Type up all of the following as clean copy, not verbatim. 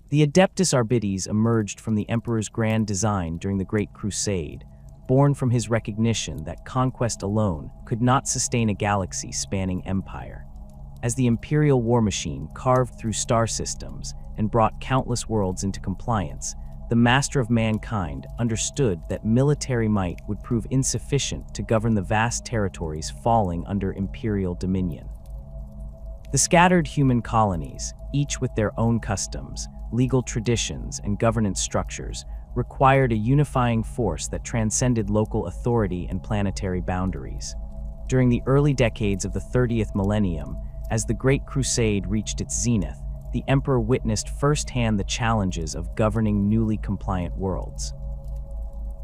The Adeptus Arbites emerged from the Emperor's grand design during the Great Crusade, born from his recognition that conquest alone could not sustain a galaxy-spanning empire. As the Imperial war machine carved through star systems and brought countless worlds into compliance, the master of mankind understood that military might would prove insufficient to govern the vast territories falling under Imperial dominion. The scattered human colonies, each with their own customs, legal traditions, and governance structures, required a unifying force that transcended local authority and planetary boundaries. During the early decades of the 30th millennium, as the Great Crusade reached its zenith, the Emperor witnessed firsthand the challenges of governing newly compliant worlds.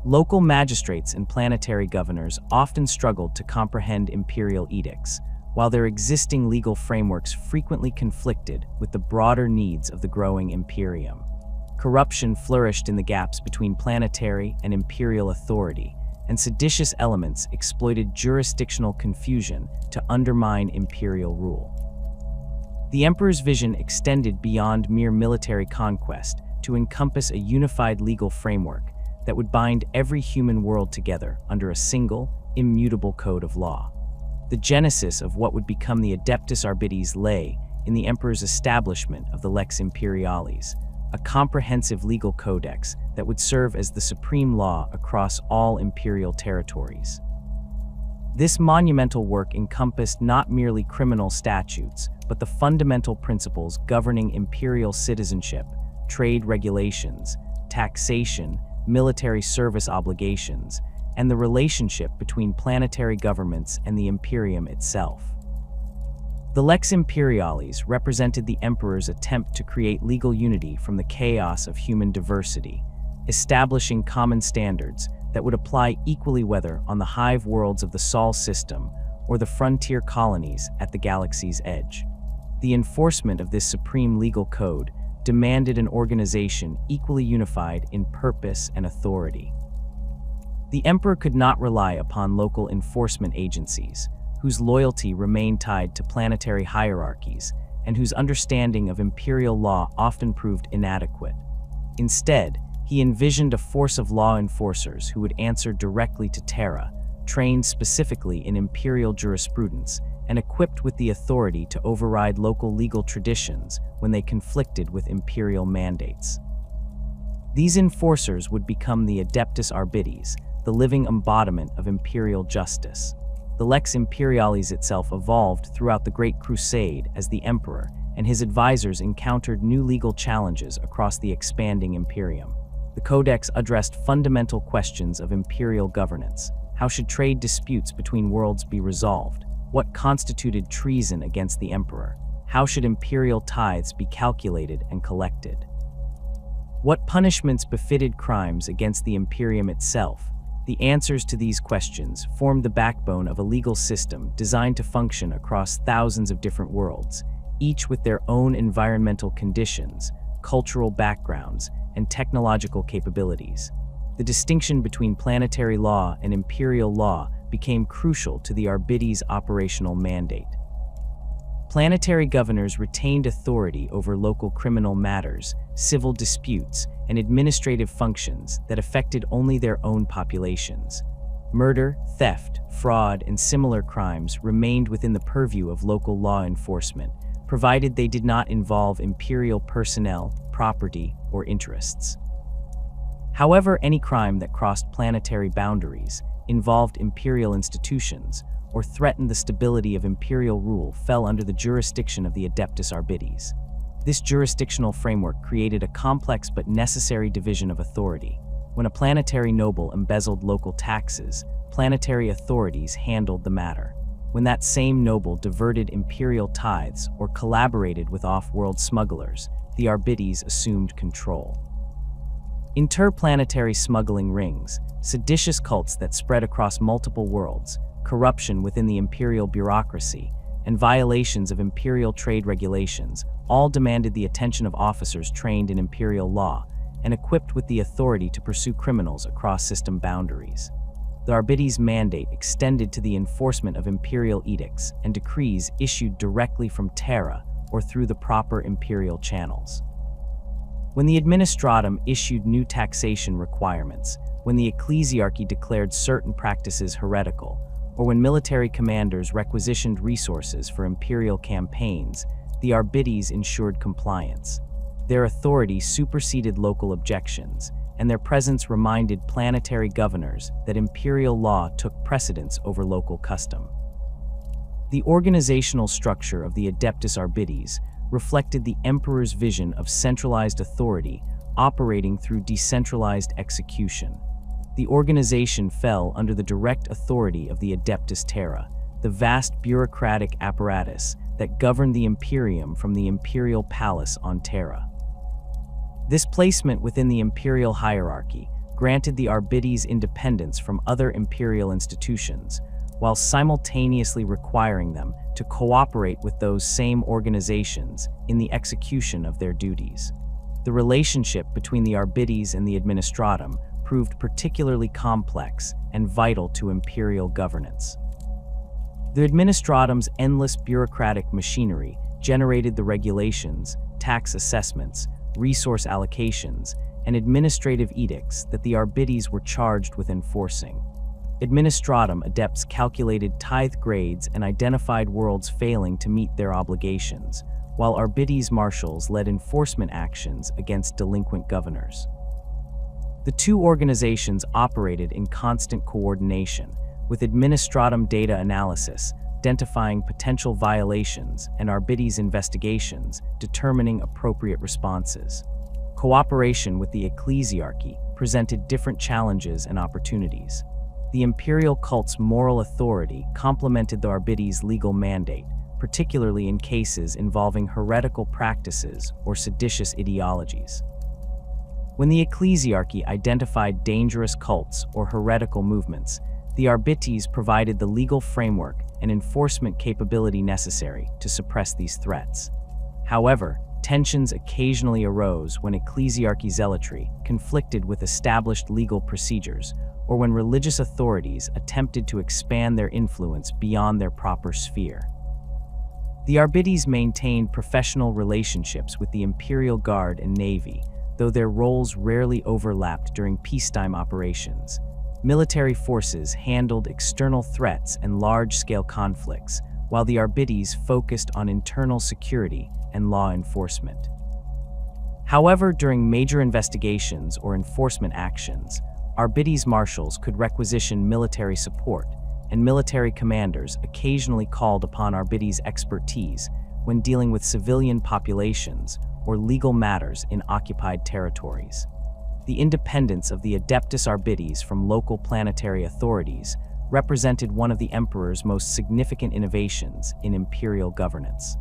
Local magistrates and planetary governors often struggled to comprehend imperial edicts, while their existing legal frameworks frequently conflicted with the broader needs of the growing Imperium. Corruption flourished in the gaps between planetary and imperial authority, and seditious elements exploited jurisdictional confusion to undermine imperial rule. The Emperor's vision extended beyond mere military conquest to encompass a unified legal framework that would bind every human world together under a single, immutable code of law. The genesis of what would become the Adeptus Arbites lay in the Emperor's establishment of the Lex Imperialis, a comprehensive legal codex that would serve as the supreme law across all imperial territories. This monumental work encompassed not merely criminal statutes, but the fundamental principles governing imperial citizenship, trade regulations, taxation, military service obligations, and the relationship between planetary governments and the Imperium itself. The Lex Imperialis represented the Emperor's attempt to create legal unity from the chaos of human diversity, establishing common standards that would apply equally whether on the hive worlds of the Sol system or the frontier colonies at the galaxy's edge. The enforcement of this supreme legal code demanded an organization equally unified in purpose and authority. The Emperor could not rely upon local enforcement agencies, whose loyalty remained tied to planetary hierarchies and whose understanding of imperial law often proved inadequate. Instead, he envisioned a force of law enforcers who would answer directly to Terra, trained specifically in imperial jurisprudence and equipped with the authority to override local legal traditions when they conflicted with imperial mandates. These enforcers would become the Adeptus Arbites, the living embodiment of imperial justice. The Lex Imperialis itself evolved throughout the Great Crusade as the Emperor and his advisors encountered new legal challenges across the expanding Imperium. The Codex addressed fundamental questions of imperial governance. How should trade disputes between worlds be resolved? What constituted treason against the Emperor? How should imperial tithes be calculated and collected? What punishments befitted crimes against the Imperium itself? The answers to these questions formed the backbone of a legal system designed to function across thousands of different worlds, each with their own environmental conditions, cultural backgrounds, and technological capabilities. The distinction between planetary law and imperial law became crucial to the Arbites' operational mandate. Planetary governors retained authority over local criminal matters, civil disputes, and administrative functions that affected only their own populations. Murder, theft, fraud, and similar crimes remained within the purview of local law enforcement, provided they did not involve imperial personnel, property, or interests. However, any crime that crossed planetary boundaries, involved imperial institutions, or threatened the stability of imperial rule fell under the jurisdiction of the Adeptus Arbites. This jurisdictional framework created a complex but necessary division of authority. When a planetary noble embezzled local taxes, planetary authorities handled the matter. When that same noble diverted imperial tithes or collaborated with off-world smugglers, the Arbites assumed control. Interplanetary smuggling rings, seditious cults that spread across multiple worlds, corruption within the imperial bureaucracy, and violations of imperial trade regulations all demanded the attention of officers trained in imperial law and equipped with the authority to pursue criminals across system boundaries. The Arbites' mandate extended to the enforcement of imperial edicts and decrees issued directly from Terra or through the proper imperial channels. When the administratum issued new taxation requirements, when the ecclesiarchy declared certain practices heretical, or when military commanders requisitioned resources for imperial campaigns, the Arbites ensured compliance. Their authority superseded local objections, and their presence reminded planetary governors that imperial law took precedence over local custom. The organizational structure of the Adeptus Arbites reflected the emperor's vision of centralized authority operating through decentralized execution. The organization fell under the direct authority of the Adeptus Terra, the vast bureaucratic apparatus that governed the Imperium from the imperial palace on Terra. This placement within the imperial hierarchy granted the Arbites independence from other imperial institutions, while simultaneously requiring them to cooperate with those same organizations in the execution of their duties. The relationship between the Arbites and the administratum proved particularly complex and vital to imperial governance. The administratum's endless bureaucratic machinery generated the regulations, tax assessments, resource allocations, and administrative edicts that the Arbites were charged with enforcing. Administratum adepts calculated tithe grades and identified worlds failing to meet their obligations, while Arbites marshals led enforcement actions against delinquent governors. The two organizations operated in constant coordination, with administratum data analysis identifying potential violations and Arbites investigations determining appropriate responses. Cooperation with the ecclesiarchy presented different challenges and opportunities. The imperial cult's moral authority complemented the Arbites' legal mandate, particularly in cases involving heretical practices or seditious ideologies. When the ecclesiarchy identified dangerous cults or heretical movements, the Arbites provided the legal framework and enforcement capability necessary to suppress these threats. However, tensions occasionally arose when ecclesiarchy zealotry conflicted with established legal procedures, or when religious authorities attempted to expand their influence beyond their proper sphere. The Arbites maintained professional relationships with the Imperial Guard and Navy, though their roles rarely overlapped during peacetime operations. Military forces handled external threats and large-scale conflicts, while the Arbites focused on internal security and law enforcement. However, during major investigations or enforcement actions, Arbites marshals could requisition military support, and military commanders occasionally called upon Arbites' expertise when dealing with civilian populations or legal matters in occupied territories. The independence of the Adeptus Arbites from local planetary authorities represented one of the Emperor's most significant innovations in imperial governance.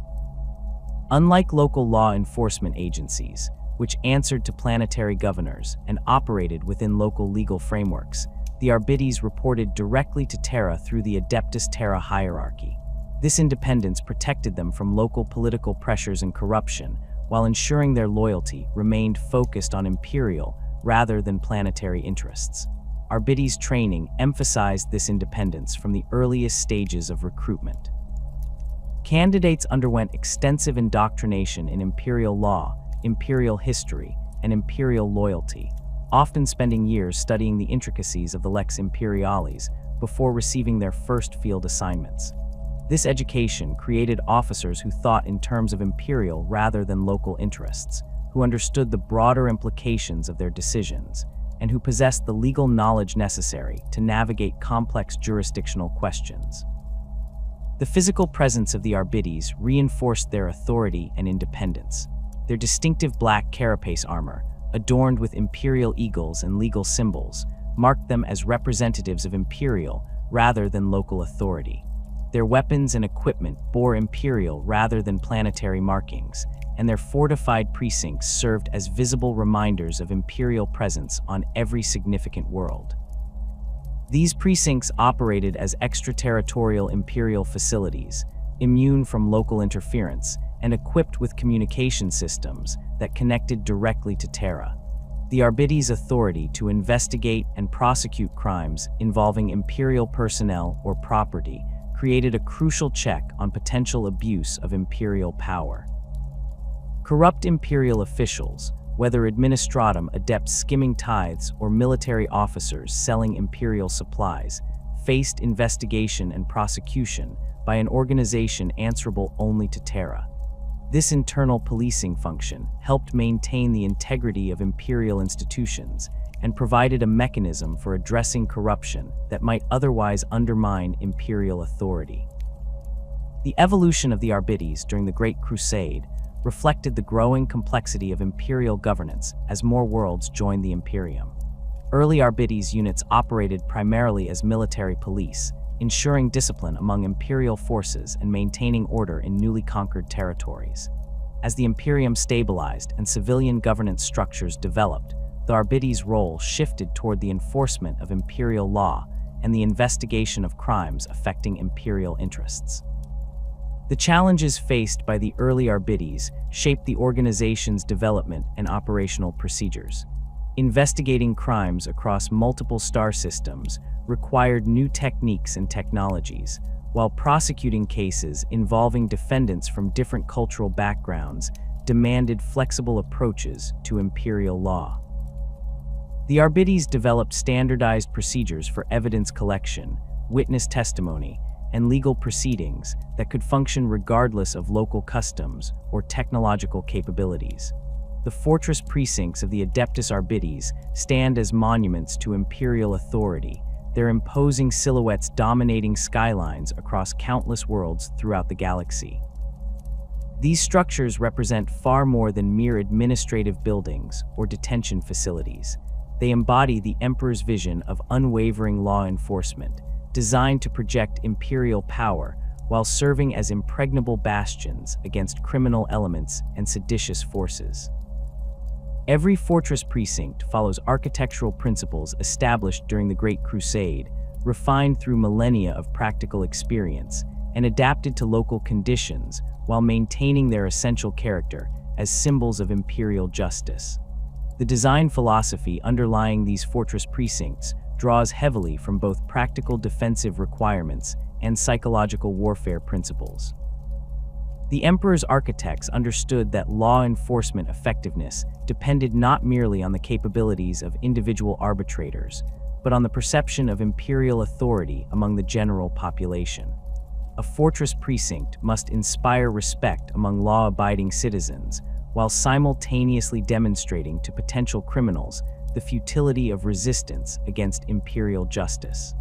Unlike local law enforcement agencies, which answered to planetary governors and operated within local legal frameworks, the Arbites reported directly to Terra through the Adeptus Terra hierarchy. This independence protected them from local political pressures and corruption, while ensuring their loyalty remained focused on imperial rather than planetary interests. Arbites training emphasized this independence from the earliest stages of recruitment. Candidates underwent extensive indoctrination in imperial law, imperial history, and imperial loyalty, often spending years studying the intricacies of the Lex Imperialis before receiving their first field assignments. This education created officers who thought in terms of imperial rather than local interests, who understood the broader implications of their decisions, and who possessed the legal knowledge necessary to navigate complex jurisdictional questions. The physical presence of the Arbites reinforced their authority and independence. Their distinctive black carapace armor, adorned with imperial eagles and legal symbols, marked them as representatives of imperial rather than local authority. Their weapons and equipment bore imperial rather than planetary markings, and their fortified precincts served as visible reminders of imperial presence on every significant world. These precincts operated as extraterritorial imperial facilities, immune from local interference, and equipped with communication systems that connected directly to Terra. The Arbites' authority to investigate and prosecute crimes involving imperial personnel or property created a crucial check on potential abuse of imperial power. Corrupt imperial officials, whether administratum adepts skimming tithes or military officers selling imperial supplies, faced investigation and prosecution by an organization answerable only to Terra. This internal policing function helped maintain the integrity of imperial institutions and provided a mechanism for addressing corruption that might otherwise undermine imperial authority. The evolution of the Arbites during the Great Crusade reflected the growing complexity of imperial governance as more worlds joined the Imperium. Early Arbites units operated primarily as military police, ensuring discipline among imperial forces and maintaining order in newly conquered territories. As the Imperium stabilized and civilian governance structures developed, the Arbites' role shifted toward the enforcement of imperial law and the investigation of crimes affecting imperial interests. The challenges faced by the early Arbites shaped the organization's development and operational procedures. Investigating crimes across multiple star systems required new techniques and technologies, while prosecuting cases involving defendants from different cultural backgrounds demanded flexible approaches to imperial law. The Arbites developed standardized procedures for evidence collection, witness testimony, and legal proceedings that could function regardless of local customs or technological capabilities. The fortress precincts of the Adeptus Arbites stand as monuments to imperial authority, their imposing silhouettes dominating skylines across countless worlds throughout the galaxy. These structures represent far more than mere administrative buildings or detention facilities. They embody the Emperor's vision of unwavering law enforcement, designed to project imperial power while serving as impregnable bastions against criminal elements and seditious forces. Every fortress precinct follows architectural principles established during the Great Crusade, refined through millennia of practical experience, and adapted to local conditions while maintaining their essential character as symbols of imperial justice. The design philosophy underlying these fortress precincts draws heavily from both practical defensive requirements and psychological warfare principles. The Emperor's architects understood that law enforcement effectiveness depended not merely on the capabilities of individual arbitrators, but on the perception of imperial authority among the general population. A fortress precinct must inspire respect among law-abiding citizens, while simultaneously demonstrating to potential criminals the futility of resistance against imperial justice.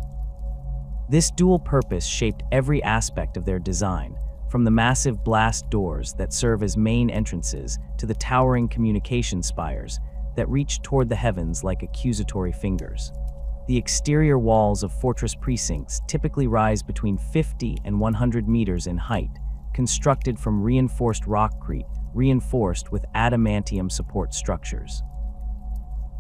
This dual purpose shaped every aspect of their design, from the massive blast doors that serve as main entrances to the towering communication spires that reach toward the heavens like accusatory fingers. The exterior walls of fortress precincts typically rise between 50 and 100 meters in height, constructed from reinforced rockcrete reinforced with adamantium support structures.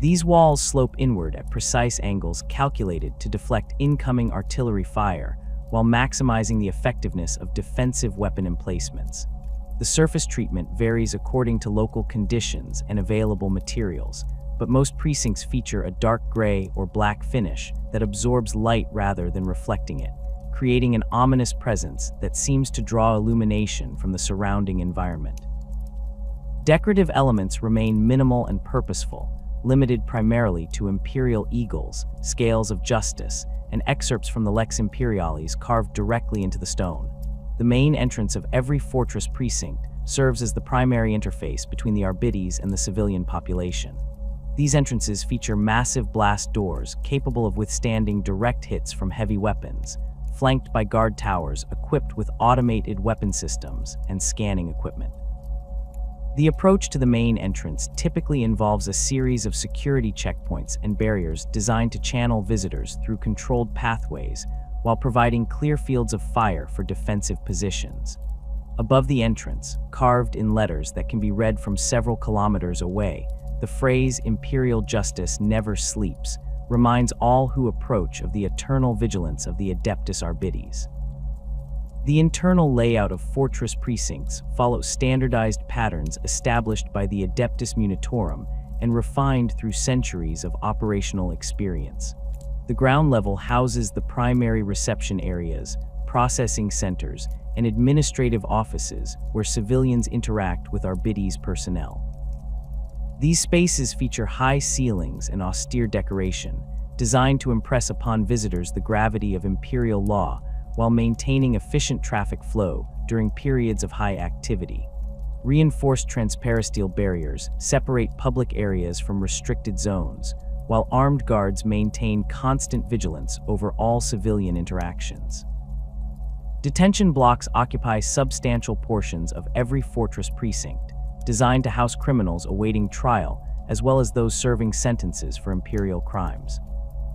These walls slope inward at precise angles calculated to deflect incoming artillery fire while maximizing the effectiveness of defensive weapon emplacements. The surface treatment varies according to local conditions and available materials, but most precincts feature a dark gray or black finish that absorbs light rather than reflecting it, creating an ominous presence that seems to draw illumination from the surrounding environment. Decorative elements remain minimal and purposeful, limited primarily to imperial eagles, scales of justice, and excerpts from the Lex Imperialis carved directly into the stone. The main entrance of every fortress precinct serves as the primary interface between the Arbites and the civilian population. These entrances feature massive blast doors capable of withstanding direct hits from heavy weapons, flanked by guard towers equipped with automated weapon systems and scanning equipment. The approach to the main entrance typically involves a series of security checkpoints and barriers designed to channel visitors through controlled pathways while providing clear fields of fire for defensive positions. Above the entrance, carved in letters that can be read from several kilometers away, the phrase "Imperial Justice Never Sleeps" reminds all who approach of the eternal vigilance of the Adeptus Arbites. The internal layout of fortress precincts follows standardized patterns established by the Adeptus Munitorum and refined through centuries of operational experience. The ground level houses the primary reception areas, processing centers, and administrative offices where civilians interact with Arbites personnel. These spaces feature high ceilings and austere decoration, designed to impress upon visitors the gravity of imperial law while maintaining efficient traffic flow during periods of high activity. Reinforced transparisteel barriers separate public areas from restricted zones, while armed guards maintain constant vigilance over all civilian interactions. Detention blocks occupy substantial portions of every fortress precinct, designed to house criminals awaiting trial as well as those serving sentences for imperial crimes.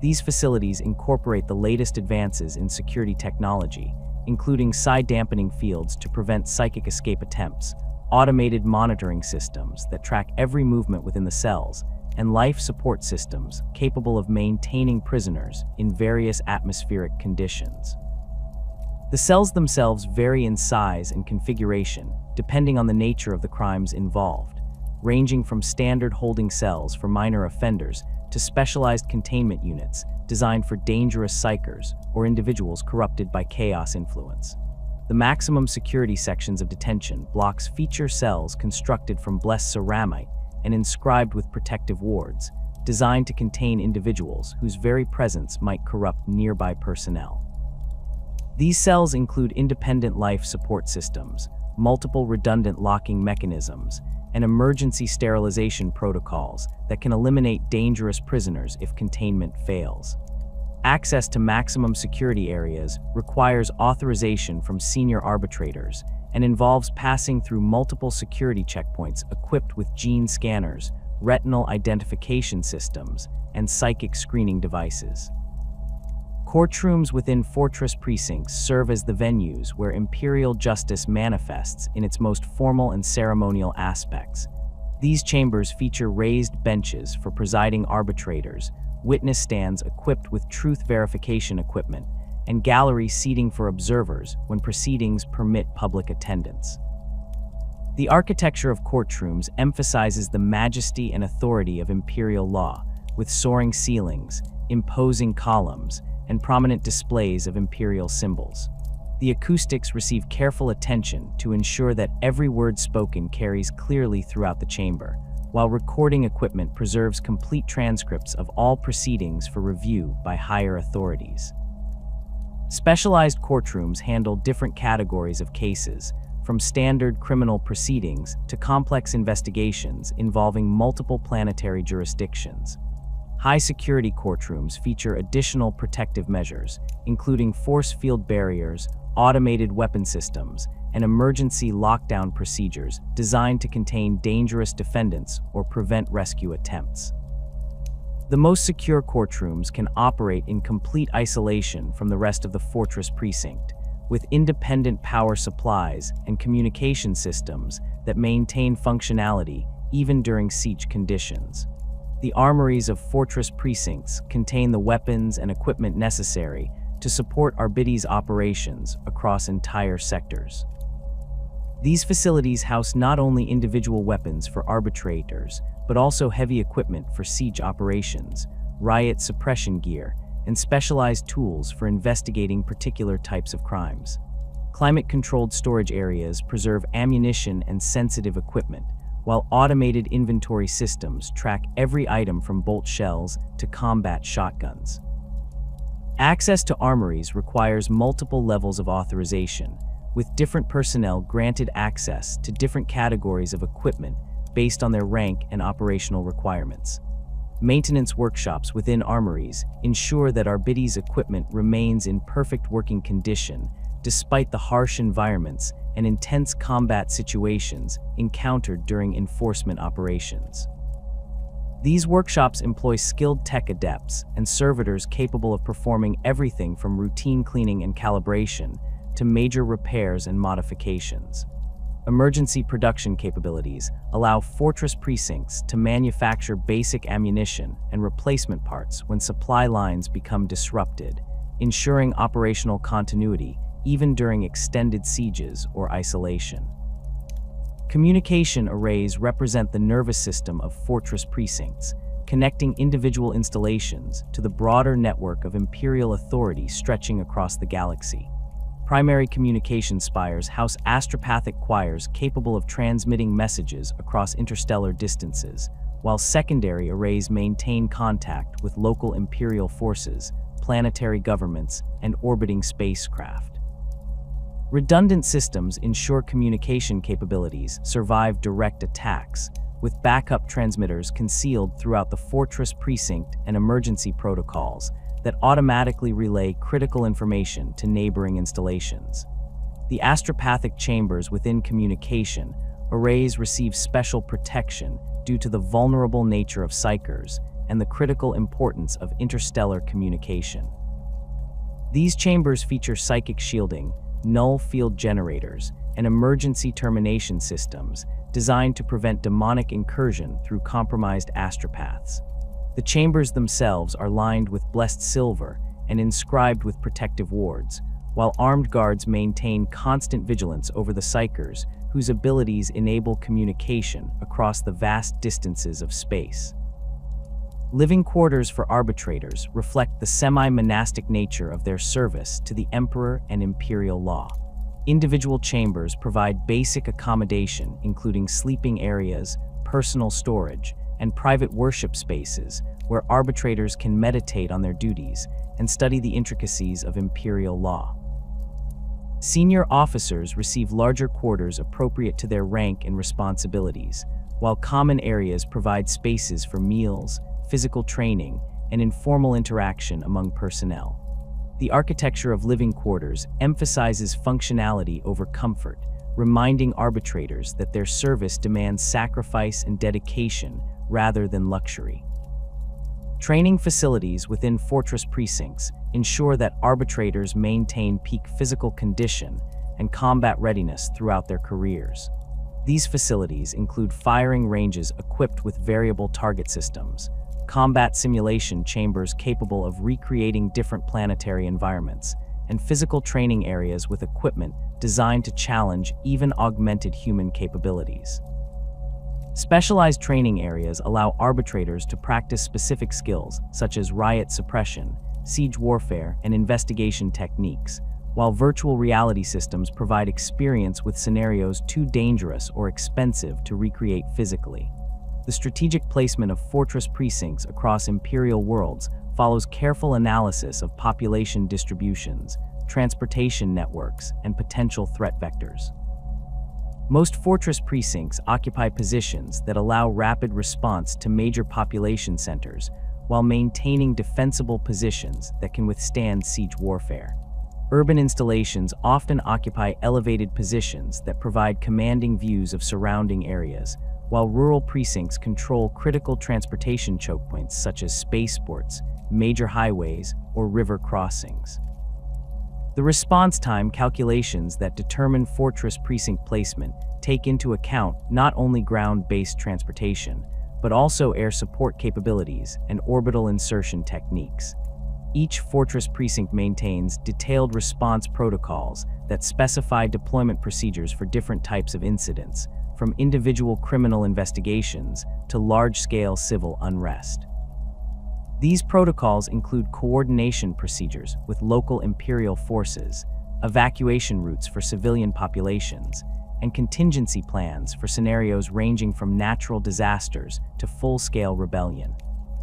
These facilities incorporate the latest advances in security technology, including side-dampening fields to prevent psychic escape attempts, automated monitoring systems that track every movement within the cells, and life support systems capable of maintaining prisoners in various atmospheric conditions. The cells themselves vary in size and configuration depending on the nature of the crimes involved, ranging from standard holding cells for minor offenders to specialized containment units designed for dangerous psychers or individuals corrupted by chaos influence. The maximum security sections of detention blocks feature cells constructed from blessed ceramite and inscribed with protective wards, designed to contain individuals whose very presence might corrupt nearby personnel. These cells include independent life support systems, multiple redundant locking mechanisms, and emergency sterilization protocols that can eliminate dangerous prisoners if containment fails. Access to maximum security areas requires authorization from senior arbitrators and involves passing through multiple security checkpoints equipped with gene scanners, retinal identification systems, and psychic screening devices. Courtrooms within fortress precincts serve as the venues where imperial justice manifests in its most formal and ceremonial aspects. These chambers feature raised benches for presiding arbitrators, witness stands equipped with truth verification equipment, and gallery seating for observers when proceedings permit public attendance. The architecture of courtrooms emphasizes the majesty and authority of imperial law, with soaring ceilings, imposing columns, and prominent displays of imperial symbols. The acoustics receive careful attention to ensure that every word spoken carries clearly throughout the chamber, while recording equipment preserves complete transcripts of all proceedings for review by higher authorities. Specialized courtrooms handle different categories of cases, from standard criminal proceedings to complex investigations involving multiple planetary jurisdictions. High-security courtrooms feature additional protective measures, including force field barriers, automated weapon systems, and emergency lockdown procedures designed to contain dangerous defendants or prevent rescue attempts. The most secure courtrooms can operate in complete isolation from the rest of the fortress precinct, with independent power supplies and communication systems that maintain functionality even during siege conditions. The armories of fortress precincts contain the weapons and equipment necessary to support Arbites operations across entire sectors. These facilities house not only individual weapons for arbitrators, but also heavy equipment for siege operations, riot suppression gear, and specialized tools for investigating particular types of crimes. Climate-controlled storage areas preserve ammunition and sensitive equipment, while automated inventory systems track every item from bolt shells to combat shotguns. Access to armories requires multiple levels of authorization, with different personnel granted access to different categories of equipment based on their rank and operational requirements. Maintenance workshops within armories ensure that Arbites equipment remains in perfect working condition despite the harsh environments and intense combat situations encountered during enforcement operations. These workshops employ skilled tech adepts and servitors capable of performing everything from routine cleaning and calibration to major repairs and modifications. Emergency production capabilities allow fortress precincts to manufacture basic ammunition and replacement parts when supply lines become disrupted, ensuring operational continuity even during extended sieges or isolation. Communication arrays represent the nervous system of fortress precincts, connecting individual installations to the broader network of imperial authority stretching across the galaxy. Primary communication spires house astropathic choirs capable of transmitting messages across interstellar distances, while secondary arrays maintain contact with local Imperial forces, planetary governments, and orbiting spacecraft. Redundant systems ensure communication capabilities survive direct attacks, with backup transmitters concealed throughout the fortress precinct and emergency protocols that automatically relay critical information to neighboring installations. The astropathic chambers within communication arrays receive special protection due to the vulnerable nature of psychers and the critical importance of interstellar communication. These chambers feature psychic shielding, null field generators, and emergency termination systems designed to prevent demonic incursion through compromised astropaths. The chambers themselves are lined with blessed silver and inscribed with protective wards, while armed guards maintain constant vigilance over the psychers whose abilities enable communication across the vast distances of space. Living quarters for arbitrators reflect the semi-monastic nature of their service to the Emperor and Imperial law. Individual chambers provide basic accommodation, including sleeping areas, personal storage, and private worship spaces where arbitrators can meditate on their duties and study the intricacies of Imperial law. Senior officers receive larger quarters appropriate to their rank and responsibilities, while common areas provide spaces for meals, physical training, and informal interaction among personnel. The architecture of living quarters emphasizes functionality over comfort, reminding arbitrators that their service demands sacrifice and dedication rather than luxury. Training facilities within fortress precincts ensure that arbitrators maintain peak physical condition and combat readiness throughout their careers. These facilities include firing ranges equipped with variable target systems, combat simulation chambers capable of recreating different planetary environments, and physical training areas with equipment designed to challenge even augmented human capabilities. Specialized training areas allow arbitrators to practice specific skills such as riot suppression, siege warfare, and investigation techniques, while virtual reality systems provide experience with scenarios too dangerous or expensive to recreate physically. The strategic placement of fortress precincts across Imperial worlds follows careful analysis of population distributions, transportation networks, and potential threat vectors. Most fortress precincts occupy positions that allow rapid response to major population centers while maintaining defensible positions that can withstand siege warfare. Urban installations often occupy elevated positions that provide commanding views of surrounding areas, while rural precincts control critical transportation choke points such as spaceports, major highways, or river crossings. The response time calculations that determine fortress precinct placement take into account not only ground-based transportation, but also air support capabilities and orbital insertion techniques. Each fortress precinct maintains detailed response protocols that specify deployment procedures for different types of incidents, from individual criminal investigations to large-scale civil unrest. These protocols include coordination procedures with local Imperial forces, evacuation routes for civilian populations, and contingency plans for scenarios ranging from natural disasters to full-scale rebellion.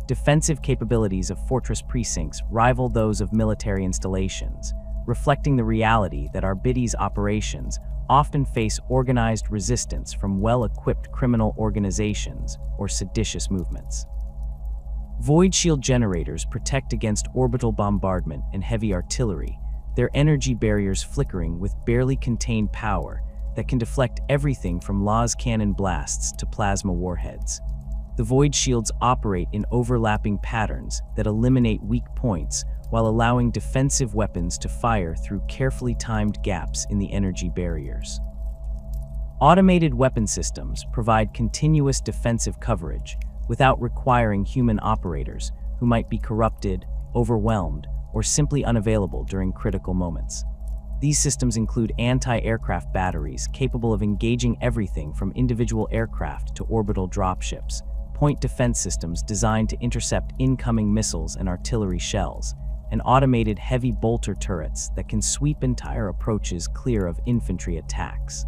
Defensive capabilities of fortress precincts rival those of military installations, reflecting the reality that Arbites operations often face organized resistance from well-equipped criminal organizations or seditious movements. Void shield generators protect against orbital bombardment and heavy artillery, their energy barriers flickering with barely contained power that can deflect everything from las cannon blasts to plasma warheads. The void shields operate in overlapping patterns that eliminate weak points while allowing defensive weapons to fire through carefully timed gaps in the energy barriers. Automated weapon systems provide continuous defensive coverage without requiring human operators who might be corrupted, overwhelmed, or simply unavailable during critical moments. These systems include anti-aircraft batteries capable of engaging everything from individual aircraft to orbital dropships, point defense systems designed to intercept incoming missiles and artillery shells, and automated heavy bolter turrets that can sweep entire approaches clear of infantry attacks.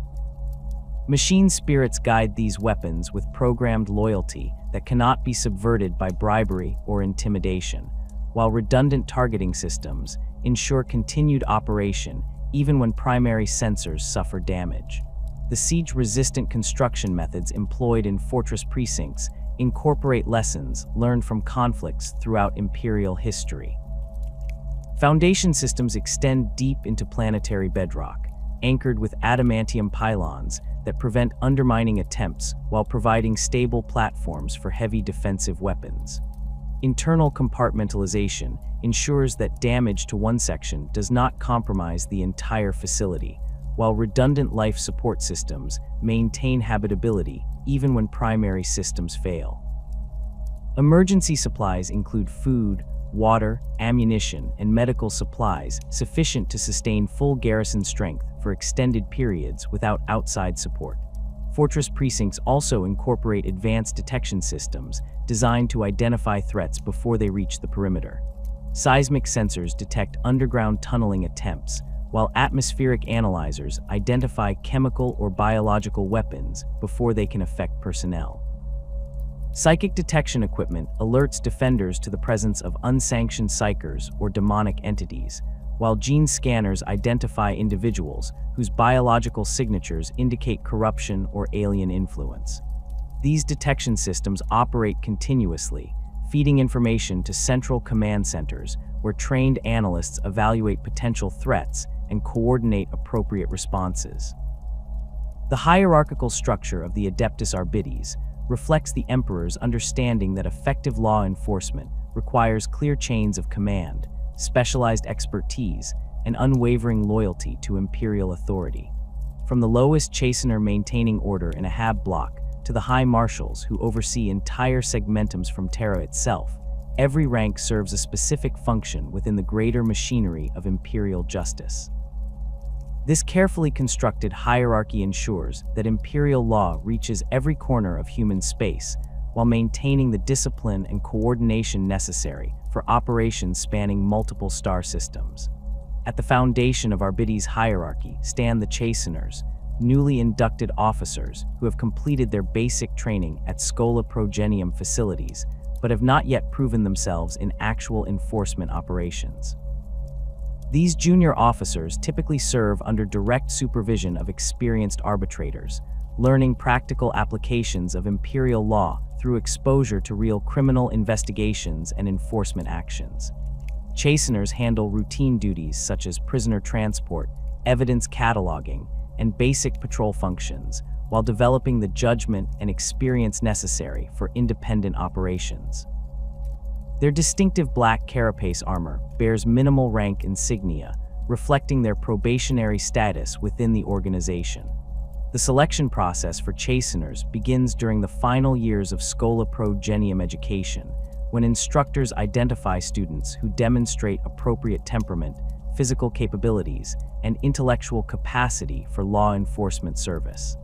Machine spirits guide these weapons with programmed loyalty that cannot be subverted by bribery or intimidation, while redundant targeting systems ensure continued operation even when primary sensors suffer damage. The siege-resistant construction methods employed in fortress precincts incorporate lessons learned from conflicts throughout Imperial history. Foundation systems extend deep into planetary bedrock, anchored with adamantium pylons that prevent undermining attempts while providing stable platforms for heavy defensive weapons. Internal compartmentalization ensures that damage to one section does not compromise the entire facility, while redundant life support systems maintain habitability even when primary systems fail. Emergency supplies include food, water, ammunition, and medical supplies sufficient to sustain full garrison strength for extended periods without outside support. Fortress precincts also incorporate advanced detection systems designed to identify threats before they reach the perimeter. Seismic sensors detect underground tunneling attempts, while atmospheric analyzers identify chemical or biological weapons before they can affect personnel. Psychic detection equipment alerts defenders to the presence of unsanctioned psychers or demonic entities, while gene scanners identify individuals whose biological signatures indicate corruption or alien influence. These detection systems operate continuously, feeding information to central command centers where trained analysts evaluate potential threats and coordinate appropriate responses. The hierarchical structure of the Adeptus Arbites reflects the Emperor's understanding that effective law enforcement requires clear chains of command, specialized expertise, and unwavering loyalty to Imperial authority. From the lowest chastener maintaining order in a hab block to the high marshals who oversee entire segmentums from Terra itself, every rank serves a specific function within the greater machinery of Imperial justice. This carefully constructed hierarchy ensures that Imperial law reaches every corner of human space while maintaining the discipline and coordination necessary for operations spanning multiple star systems. At the foundation of Arbites' hierarchy stand the chasteners, newly inducted officers who have completed their basic training at Schola Progenium facilities but have not yet proven themselves in actual enforcement operations. These junior officers typically serve under direct supervision of experienced arbitrators, learning practical applications of Imperial law through exposure to real criminal investigations and enforcement actions. Chasteners handle routine duties such as prisoner transport, evidence cataloging, and basic patrol functions, while developing the judgment and experience necessary for independent operations. Their distinctive black carapace armor bears minimal rank insignia, reflecting their probationary status within the organization. The selection process for chasteners begins during the final years of Schola Progenium education, when instructors identify students who demonstrate appropriate temperament, physical capabilities, and intellectual capacity for law enforcement service.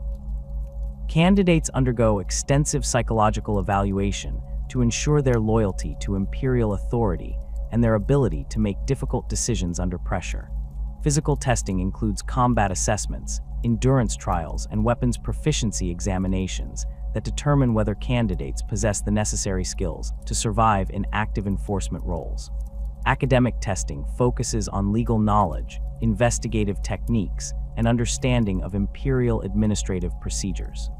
Candidates undergo extensive psychological evaluation to ensure their loyalty to Imperial authority and their ability to make difficult decisions under pressure. Physical testing includes combat assessments, endurance trials, and weapons proficiency examinations that determine whether candidates possess the necessary skills to survive in active enforcement roles. Academic testing focuses on legal knowledge, investigative techniques, and understanding of Imperial administrative procedures.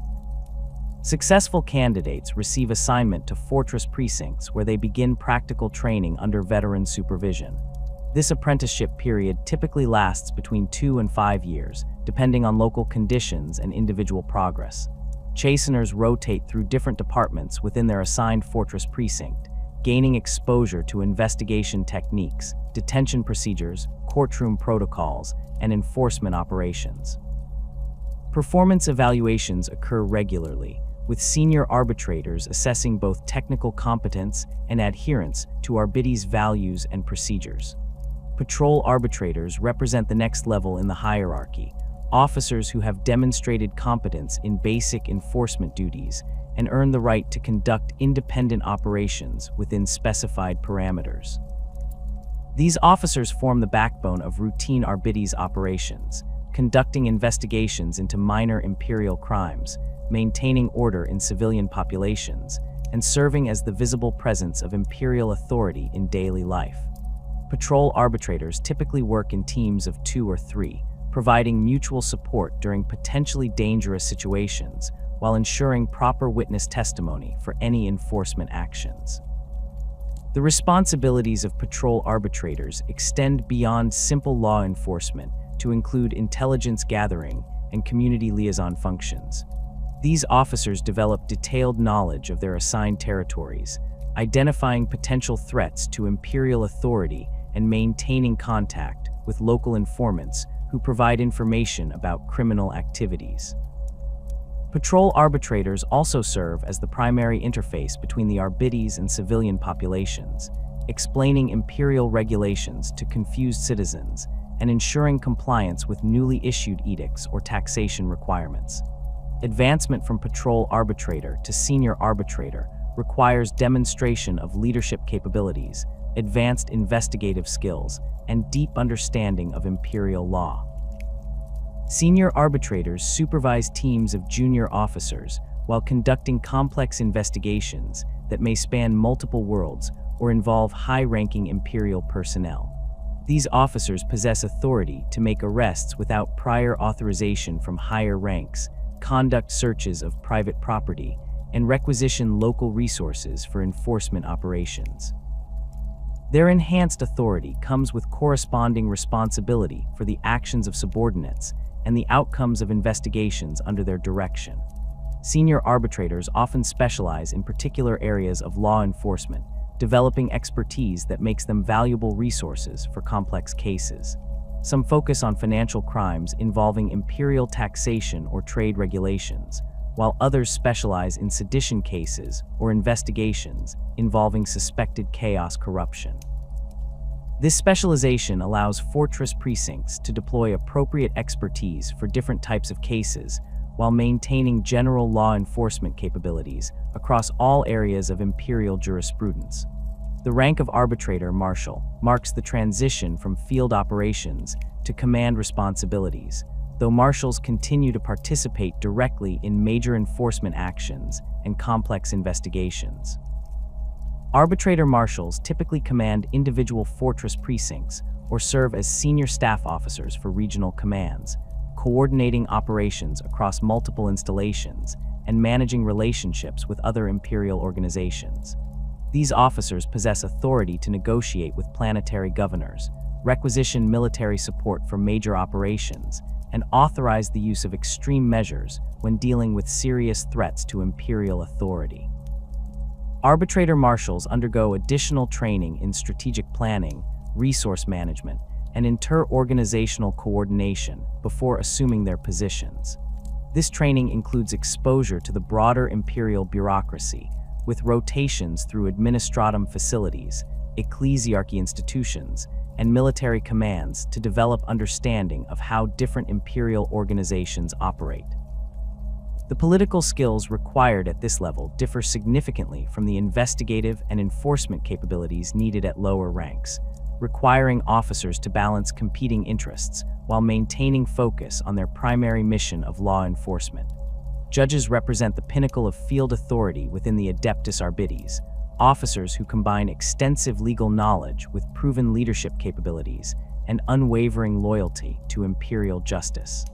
Successful candidates receive assignment to fortress precincts where they begin practical training under veteran supervision. This apprenticeship period typically lasts between 2 and 5 years, depending on local conditions and individual progress. Chasteners rotate through different departments within their assigned fortress precinct, gaining exposure to investigation techniques, detention procedures, courtroom protocols, and enforcement operations. Performance evaluations occur regularly, with senior arbitrators assessing both technical competence and adherence to Arbites' values and procedures. Patrol arbitrators represent the next level in the hierarchy, officers who have demonstrated competence in basic enforcement duties and earn the right to conduct independent operations within specified parameters. These officers form the backbone of routine Arbites operations, conducting investigations into minor Imperial crimes, maintaining order in civilian populations, and serving as the visible presence of Imperial authority in daily life. Patrol arbitrators typically work in teams of 2 or 3, providing mutual support during potentially dangerous situations while ensuring proper witness testimony for any enforcement actions. The responsibilities of patrol arbitrators extend beyond simple law enforcement to include intelligence gathering and community liaison functions. These officers develop detailed knowledge of their assigned territories, identifying potential threats to Imperial authority and maintaining contact with local informants who provide information about criminal activities. Patrol arbitrators also serve as the primary interface between the Arbites and civilian populations, explaining Imperial regulations to confused citizens and ensuring compliance with newly issued edicts or taxation requirements. Advancement from patrol arbitrator to senior arbitrator requires demonstration of leadership capabilities, advanced investigative skills, and deep understanding of Imperial law. Senior arbitrators supervise teams of junior officers while conducting complex investigations that may span multiple worlds or involve high-ranking Imperial personnel. These officers possess authority to make arrests without prior authorization from higher ranks, conduct searches of private property, and requisition local resources for enforcement operations. Their enhanced authority comes with corresponding responsibility for the actions of subordinates and the outcomes of investigations under their direction. Senior arbitrators often specialize in particular areas of law enforcement, developing expertise that makes them valuable resources for complex cases. Some focus on financial crimes involving Imperial taxation or trade regulations, while others specialize in sedition cases or investigations involving suspected chaos corruption. This specialization allows fortress precincts to deploy appropriate expertise for different types of cases while maintaining general law enforcement capabilities across all areas of Imperial jurisprudence. The rank of arbitrator marshal marks the transition from field operations to command responsibilities, though marshals continue to participate directly in major enforcement actions and complex investigations. Arbitrator marshals typically command individual fortress precincts or serve as senior staff officers for regional commands, coordinating operations across multiple installations and managing relationships with other Imperial organizations. These officers possess authority to negotiate with planetary governors, requisition military support for major operations, and authorize the use of extreme measures when dealing with serious threats to Imperial authority. Arbitrator marshals undergo additional training in strategic planning, resource management, and inter-organizational coordination before assuming their positions. This training includes exposure to the broader Imperial bureaucracy, with rotations through administratum facilities, ecclesiarchy institutions, and military commands to develop understanding of how different Imperial organizations operate. The political skills required at this level differ significantly from the investigative and enforcement capabilities needed at lower ranks, requiring officers to balance competing interests while maintaining focus on their primary mission of law enforcement. Judges represent the pinnacle of field authority within the Adeptus Arbites, officers who combine extensive legal knowledge with proven leadership capabilities and unwavering loyalty to Imperial justice.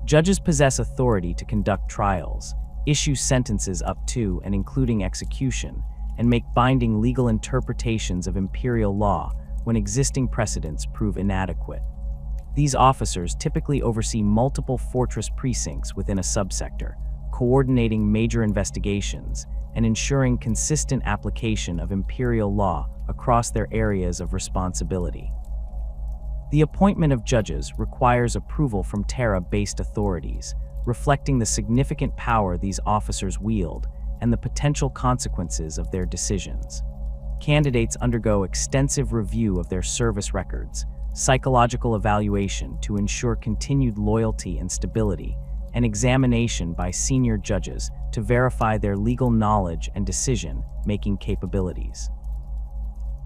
Judges possess authority to conduct trials, issue sentences up to and including execution, and make binding legal interpretations of Imperial law when existing precedents prove inadequate. These officers typically oversee multiple fortress precincts within a subsector, coordinating major investigations and ensuring consistent application of Imperial law across their areas of responsibility. The appointment of judges requires approval from Terra-based authorities, reflecting the significant power these officers wield and the potential consequences of their decisions. Candidates undergo extensive review of their service records, psychological evaluation to ensure continued loyalty and stability, and examination by senior judges to verify their legal knowledge and decision-making capabilities.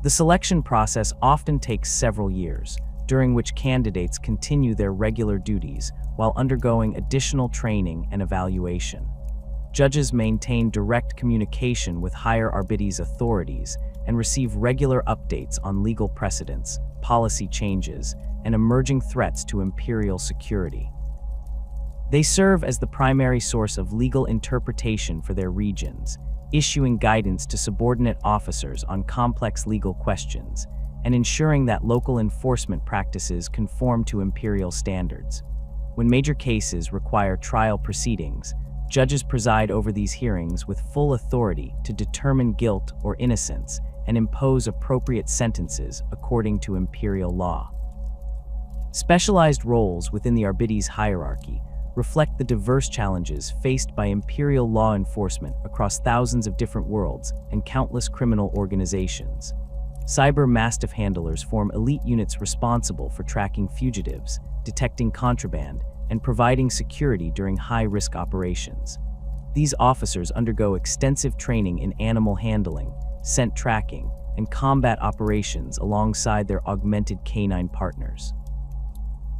The selection process often takes several years, during which candidates continue their regular duties while undergoing additional training and evaluation. Judges maintain direct communication with higher Arbites authorities and receive regular updates on legal precedents, policy changes, and emerging threats to Imperial security. They serve as the primary source of legal interpretation for their regions, issuing guidance to subordinate officers on complex legal questions, and ensuring that local enforcement practices conform to Imperial standards. When major cases require trial proceedings, judges preside over these hearings with full authority to determine guilt or innocence and impose appropriate sentences according to Imperial law. Specialized roles within the Arbites hierarchy reflect the diverse challenges faced by Imperial law enforcement across thousands of different worlds and countless criminal organizations. Cyber Mastiff handlers form elite units responsible for tracking fugitives, detecting contraband, and providing security during high-risk operations. These officers undergo extensive training in animal handling, scent tracking, and combat operations alongside their augmented canine partners.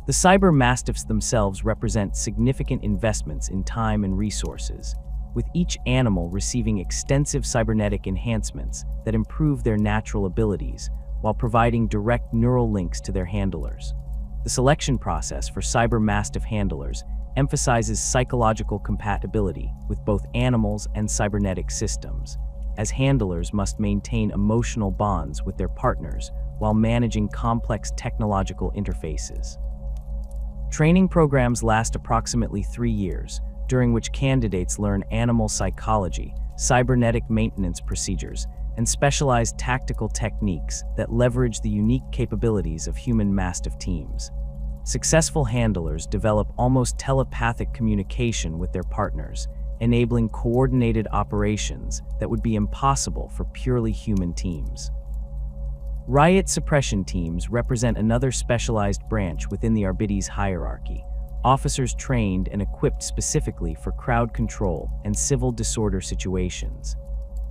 The Cyber Mastiffs themselves represent significant investments in time and resources, with each animal receiving extensive cybernetic enhancements that improve their natural abilities while providing direct neural links to their handlers. The selection process for Cyber Mastiff handlers emphasizes psychological compatibility with both animals and cybernetic systems, as handlers must maintain emotional bonds with their partners while managing complex technological interfaces. Training programs last approximately 3 years, during which candidates learn animal psychology, cybernetic maintenance procedures, and specialized tactical techniques that leverage the unique capabilities of human Mastiff teams. Successful handlers develop almost telepathic communication with their partners, enabling coordinated operations that would be impossible for purely human teams. Riot suppression teams represent another specialized branch within the Arbites hierarchy, officers trained and equipped specifically for crowd control and civil disorder situations.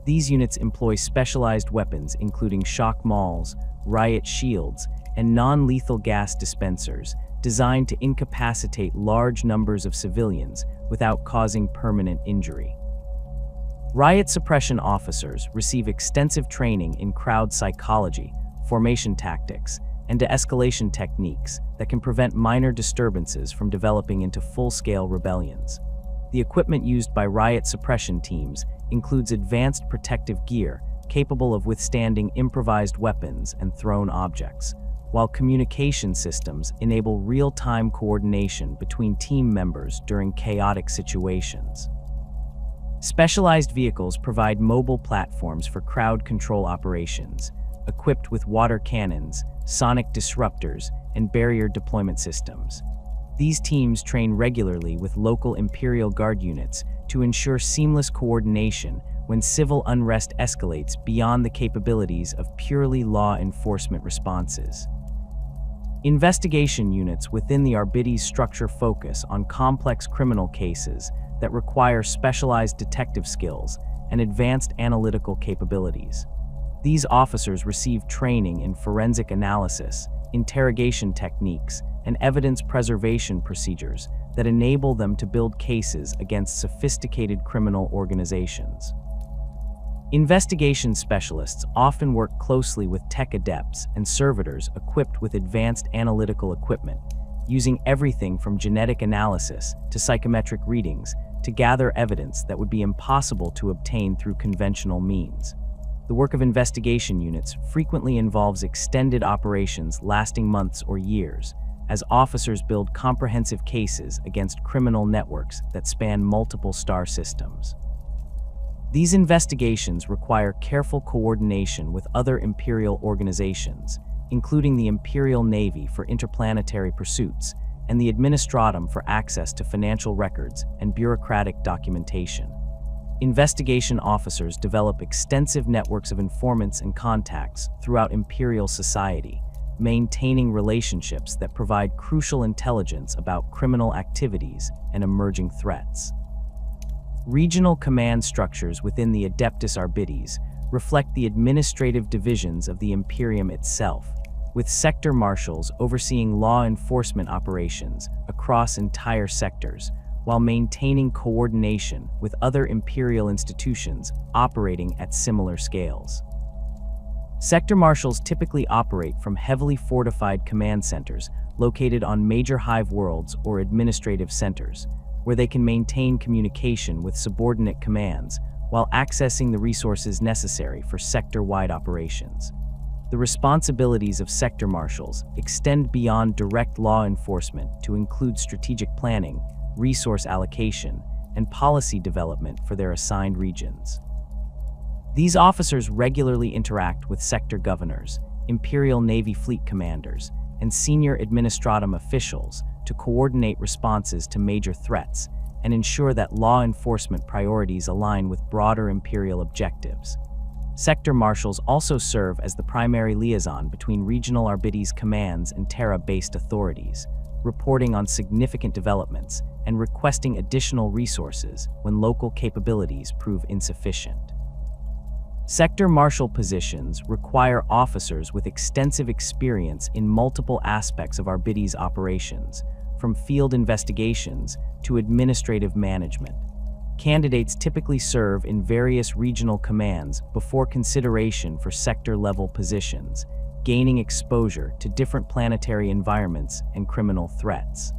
These units employ specialized weapons including shock mauls, riot shields, and non-lethal gas dispensers designed to incapacitate large numbers of civilians without causing permanent injury. Riot suppression officers receive extensive training in crowd psychology, formation tactics, and de-escalation techniques that can prevent minor disturbances from developing into full-scale rebellions. The equipment used by riot suppression teams includes advanced protective gear capable of withstanding improvised weapons and thrown objects, while communication systems enable real-time coordination between team members during chaotic situations. Specialized vehicles provide mobile platforms for crowd control operations, equipped with water cannons, sonic disruptors, and barrier deployment systems. These teams train regularly with local Imperial Guard units to ensure seamless coordination when civil unrest escalates beyond the capabilities of purely law enforcement responses. Investigation units within the Arbites structure focus on complex criminal cases that require specialized detective skills and advanced analytical capabilities. These officers receive training in forensic analysis, interrogation techniques, and evidence preservation procedures that enable them to build cases against sophisticated criminal organizations. Investigation specialists often work closely with tech adepts and servitors equipped with advanced analytical equipment, using everything from genetic analysis to psychometric readings to gather evidence that would be impossible to obtain through conventional means. The work of investigation units frequently involves extended operations lasting months or years, as officers build comprehensive cases against criminal networks that span multiple star systems. These investigations require careful coordination with other Imperial organizations, including the Imperial Navy for interplanetary pursuits and the Administratum for access to financial records and bureaucratic documentation. Investigation officers develop extensive networks of informants and contacts throughout Imperial society, maintaining relationships that provide crucial intelligence about criminal activities and emerging threats. Regional command structures within the Adeptus Arbites reflect the administrative divisions of the Imperium itself, with sector marshals overseeing law enforcement operations across entire sectors, while maintaining coordination with other imperial institutions operating at similar scales. Sector marshals typically operate from heavily fortified command centers located on major hive worlds or administrative centers, where they can maintain communication with subordinate commands while accessing the resources necessary for sector-wide operations. The responsibilities of sector marshals extend beyond direct law enforcement to include strategic planning, resource allocation, and policy development for their assigned regions. These officers regularly interact with sector governors, Imperial Navy fleet commanders, and senior administratum officials to coordinate responses to major threats and ensure that law enforcement priorities align with broader Imperial objectives. Sector marshals also serve as the primary liaison between regional Arbites commands and Terra-based authorities, reporting on significant developments and requesting additional resources when local capabilities prove insufficient. Sector marshal positions require officers with extensive experience in multiple aspects of Arbites operations, from field investigations to administrative management. Candidates typically serve in various regional commands before consideration for sector-level positions, gaining exposure to different planetary environments and criminal threats.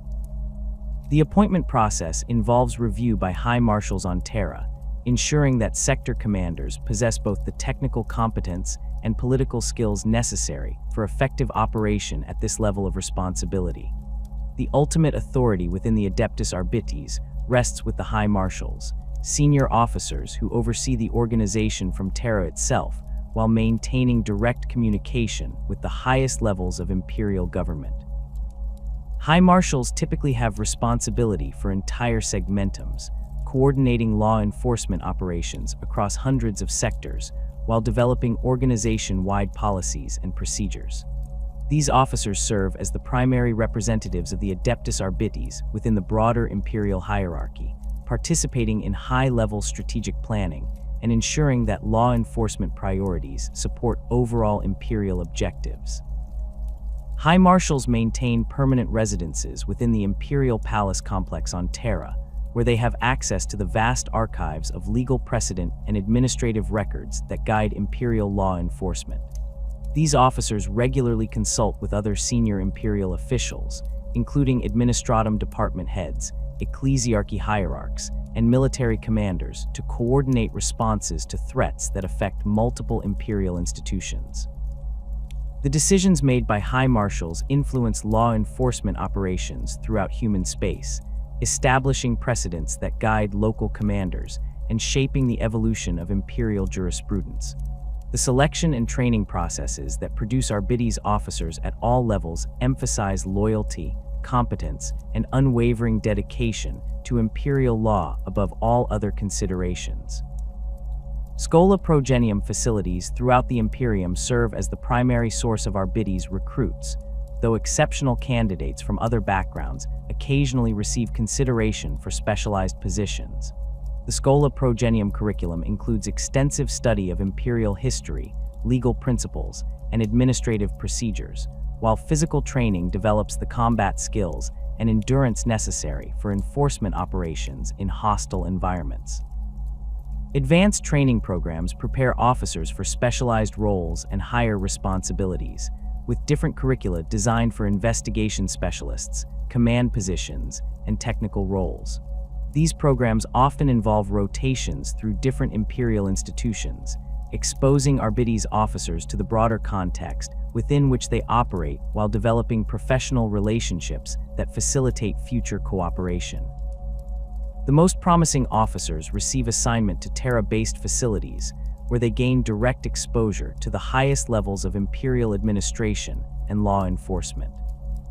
The appointment process involves review by High Marshals on Terra, ensuring that sector commanders possess both the technical competence and political skills necessary for effective operation at this level of responsibility. The ultimate authority within the Adeptus Arbites rests with the High Marshals, senior officers who oversee the organization from Terra itself while maintaining direct communication with the highest levels of Imperial government. High Marshals typically have responsibility for entire segmentums, coordinating law enforcement operations across hundreds of sectors while developing organization-wide policies and procedures. These officers serve as the primary representatives of the Adeptus Arbites within the broader Imperial hierarchy, participating in high-level strategic planning and ensuring that law enforcement priorities support overall Imperial objectives. High Marshals maintain permanent residences within the Imperial Palace complex on Terra, where they have access to the vast archives of legal precedent and administrative records that guide Imperial law enforcement. These officers regularly consult with other senior Imperial officials, including administratum department heads, ecclesiarchy hierarchs, and military commanders to coordinate responses to threats that affect multiple Imperial institutions. The decisions made by High Marshals influence law enforcement operations throughout human space, establishing precedents that guide local commanders and shaping the evolution of Imperial jurisprudence. The selection and training processes that produce Arbites officers at all levels emphasize loyalty, competence, and unwavering dedication to Imperial law above all other considerations. Schola Progenium facilities throughout the Imperium serve as the primary source of Arbites recruits, though exceptional candidates from other backgrounds occasionally receive consideration for specialized positions. The Schola Progenium curriculum includes extensive study of Imperial history, legal principles, and administrative procedures, while physical training develops the combat skills and endurance necessary for enforcement operations in hostile environments. Advanced training programs prepare officers for specialized roles and higher responsibilities, with different curricula designed for investigation specialists, command positions, and technical roles. These programs often involve rotations through different Imperial institutions, exposing Arbites officers to the broader context within which they operate while developing professional relationships that facilitate future cooperation. The most promising officers receive assignment to Terra-based facilities, where they gain direct exposure to the highest levels of Imperial administration and law enforcement.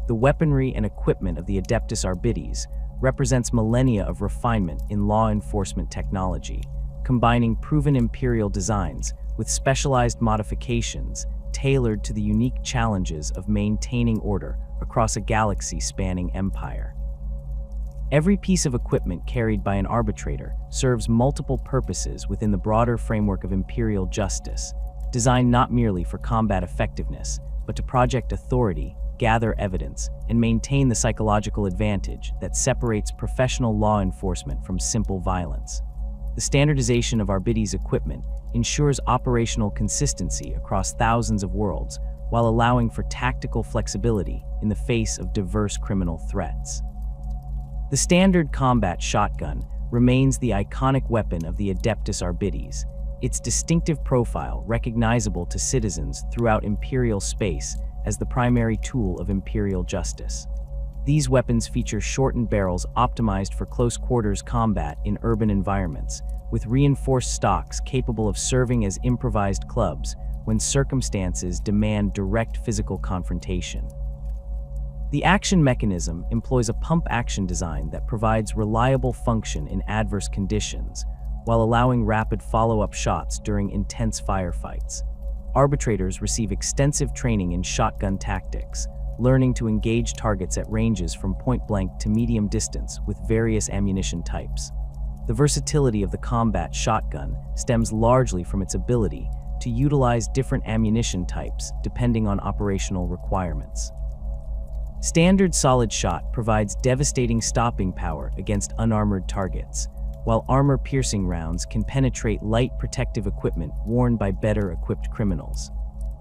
The weaponry and equipment of the Adeptus Arbites represents millennia of refinement in law enforcement technology, combining proven Imperial designs with specialized modifications tailored to the unique challenges of maintaining order across a galaxy-spanning empire. Every piece of equipment carried by an arbitrator serves multiple purposes within the broader framework of Imperial justice, designed not merely for combat effectiveness, but to project authority, gather evidence, and maintain the psychological advantage that separates professional law enforcement from simple violence. The standardization of Arbites equipment ensures operational consistency across thousands of worlds while allowing for tactical flexibility in the face of diverse criminal threats. The standard combat shotgun remains the iconic weapon of the Adeptus Arbites, its distinctive profile recognizable to citizens throughout Imperial space as the primary tool of Imperial justice. These weapons feature shortened barrels optimized for close-quarters combat in urban environments, with reinforced stocks capable of serving as improvised clubs when circumstances demand direct physical confrontation. The action mechanism employs a pump-action design that provides reliable function in adverse conditions, while allowing rapid follow-up shots during intense firefights. Arbitrators receive extensive training in shotgun tactics, learning to engage targets at ranges from point-blank to medium distance with various ammunition types. The versatility of the combat shotgun stems largely from its ability to utilize different ammunition types depending on operational requirements. Standard solid shot provides devastating stopping power against unarmored targets, while armor-piercing rounds can penetrate light protective equipment worn by better-equipped criminals.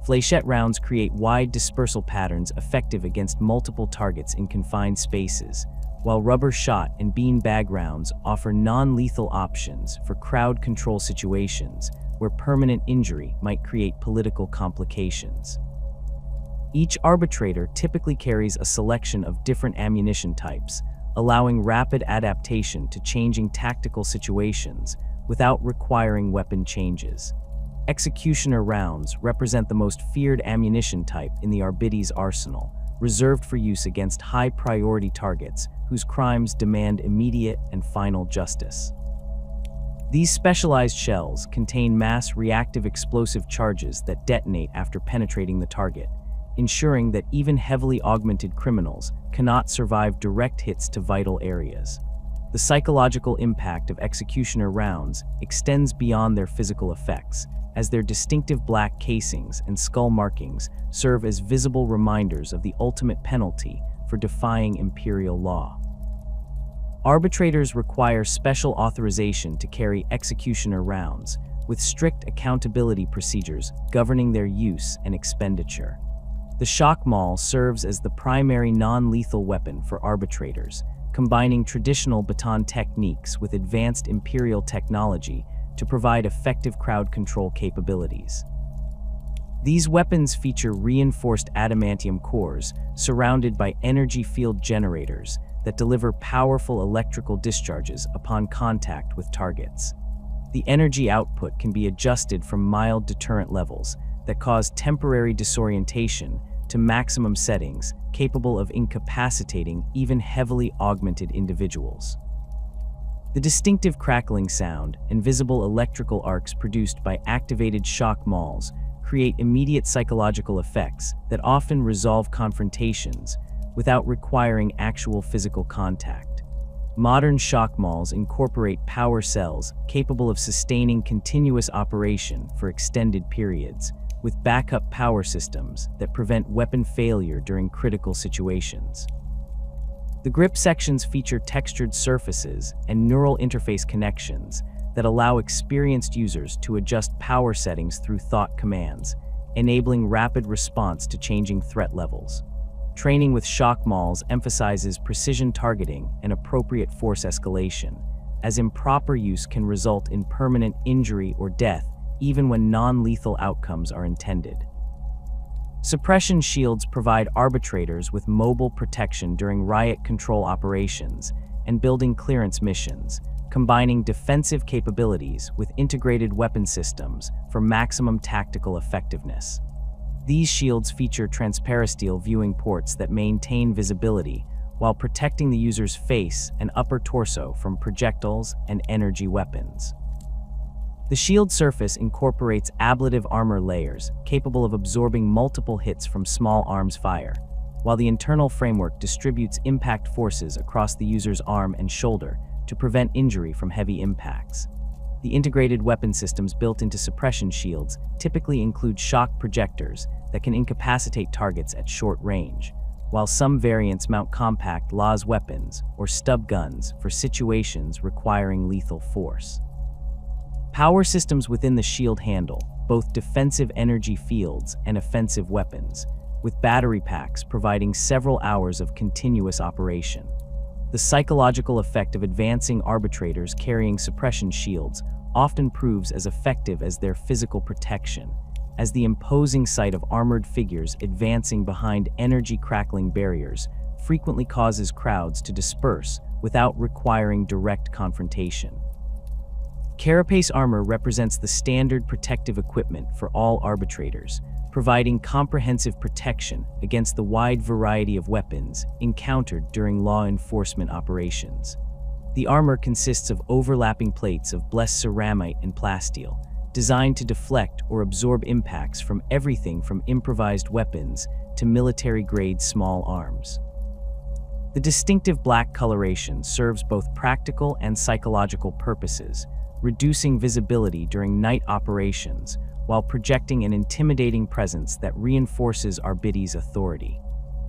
Fléchette rounds create wide dispersal patterns effective against multiple targets in confined spaces, while rubber shot and beanbag rounds offer non-lethal options for crowd control situations where permanent injury might create political complications. Each arbitrator typically carries a selection of different ammunition types, allowing rapid adaptation to changing tactical situations without requiring weapon changes. Executioner rounds represent the most feared ammunition type in the Arbites arsenal, reserved for use against high-priority targets whose crimes demand immediate and final justice. These specialized shells contain mass reactive explosive charges that detonate after penetrating the target, ensuring that even heavily augmented criminals cannot survive direct hits to vital areas. The psychological impact of executioner rounds extends beyond their physical effects, as their distinctive black casings and skull markings serve as visible reminders of the ultimate penalty for defying Imperial law. Arbitrators require special authorization to carry executioner rounds, with strict accountability procedures governing their use and expenditure. The shock maul serves as the primary non-lethal weapon for arbitrators, combining traditional baton techniques with advanced Imperial technology to provide effective crowd control capabilities. These weapons feature reinforced adamantium cores surrounded by energy field generators that deliver powerful electrical discharges upon contact with targets. The energy output can be adjusted from mild deterrent levels that cause temporary disorientation to maximum settings capable of incapacitating even heavily augmented individuals. The distinctive crackling sound and visible electrical arcs produced by activated shock mauls create immediate psychological effects that often resolve confrontations without requiring actual physical contact. Modern shock mauls incorporate power cells capable of sustaining continuous operation for extended periods, with backup power systems that prevent weapon failure during critical situations. The grip sections feature textured surfaces and neural interface connections that allow experienced users to adjust power settings through thought commands, enabling rapid response to changing threat levels. Training with shock mauls emphasizes precision targeting and appropriate force escalation, as improper use can result in permanent injury or death even when non-lethal outcomes are intended. Suppression shields provide arbitrators with mobile protection during riot control operations and building clearance missions, combining defensive capabilities with integrated weapon systems for maximum tactical effectiveness. These shields feature transparasteel viewing ports that maintain visibility while protecting the user's face and upper torso from projectiles and energy weapons. The shield surface incorporates ablative armor layers capable of absorbing multiple hits from small arms fire, while the internal framework distributes impact forces across the user's arm and shoulder to prevent injury from heavy impacts. The integrated weapon systems built into suppression shields typically include shock projectors that can incapacitate targets at short range, while some variants mount compact las weapons or stub guns for situations requiring lethal force. Power systems within the shield handle both defensive energy fields and offensive weapons, with battery packs providing several hours of continuous operation. The psychological effect of advancing arbitrators carrying suppression shields often proves as effective as their physical protection, as the imposing sight of armored figures advancing behind energy-crackling barriers frequently causes crowds to disperse without requiring direct confrontation. Carapace armor represents the standard protective equipment for all arbitrators, providing comprehensive protection against the wide variety of weapons encountered during law enforcement operations. The armor consists of overlapping plates of blessed ceramite and plasteel, designed to deflect or absorb impacts from everything from improvised weapons to military-grade small arms. The distinctive black coloration serves both practical and psychological purposes, reducing visibility during night operations while projecting an intimidating presence that reinforces Arbites' authority.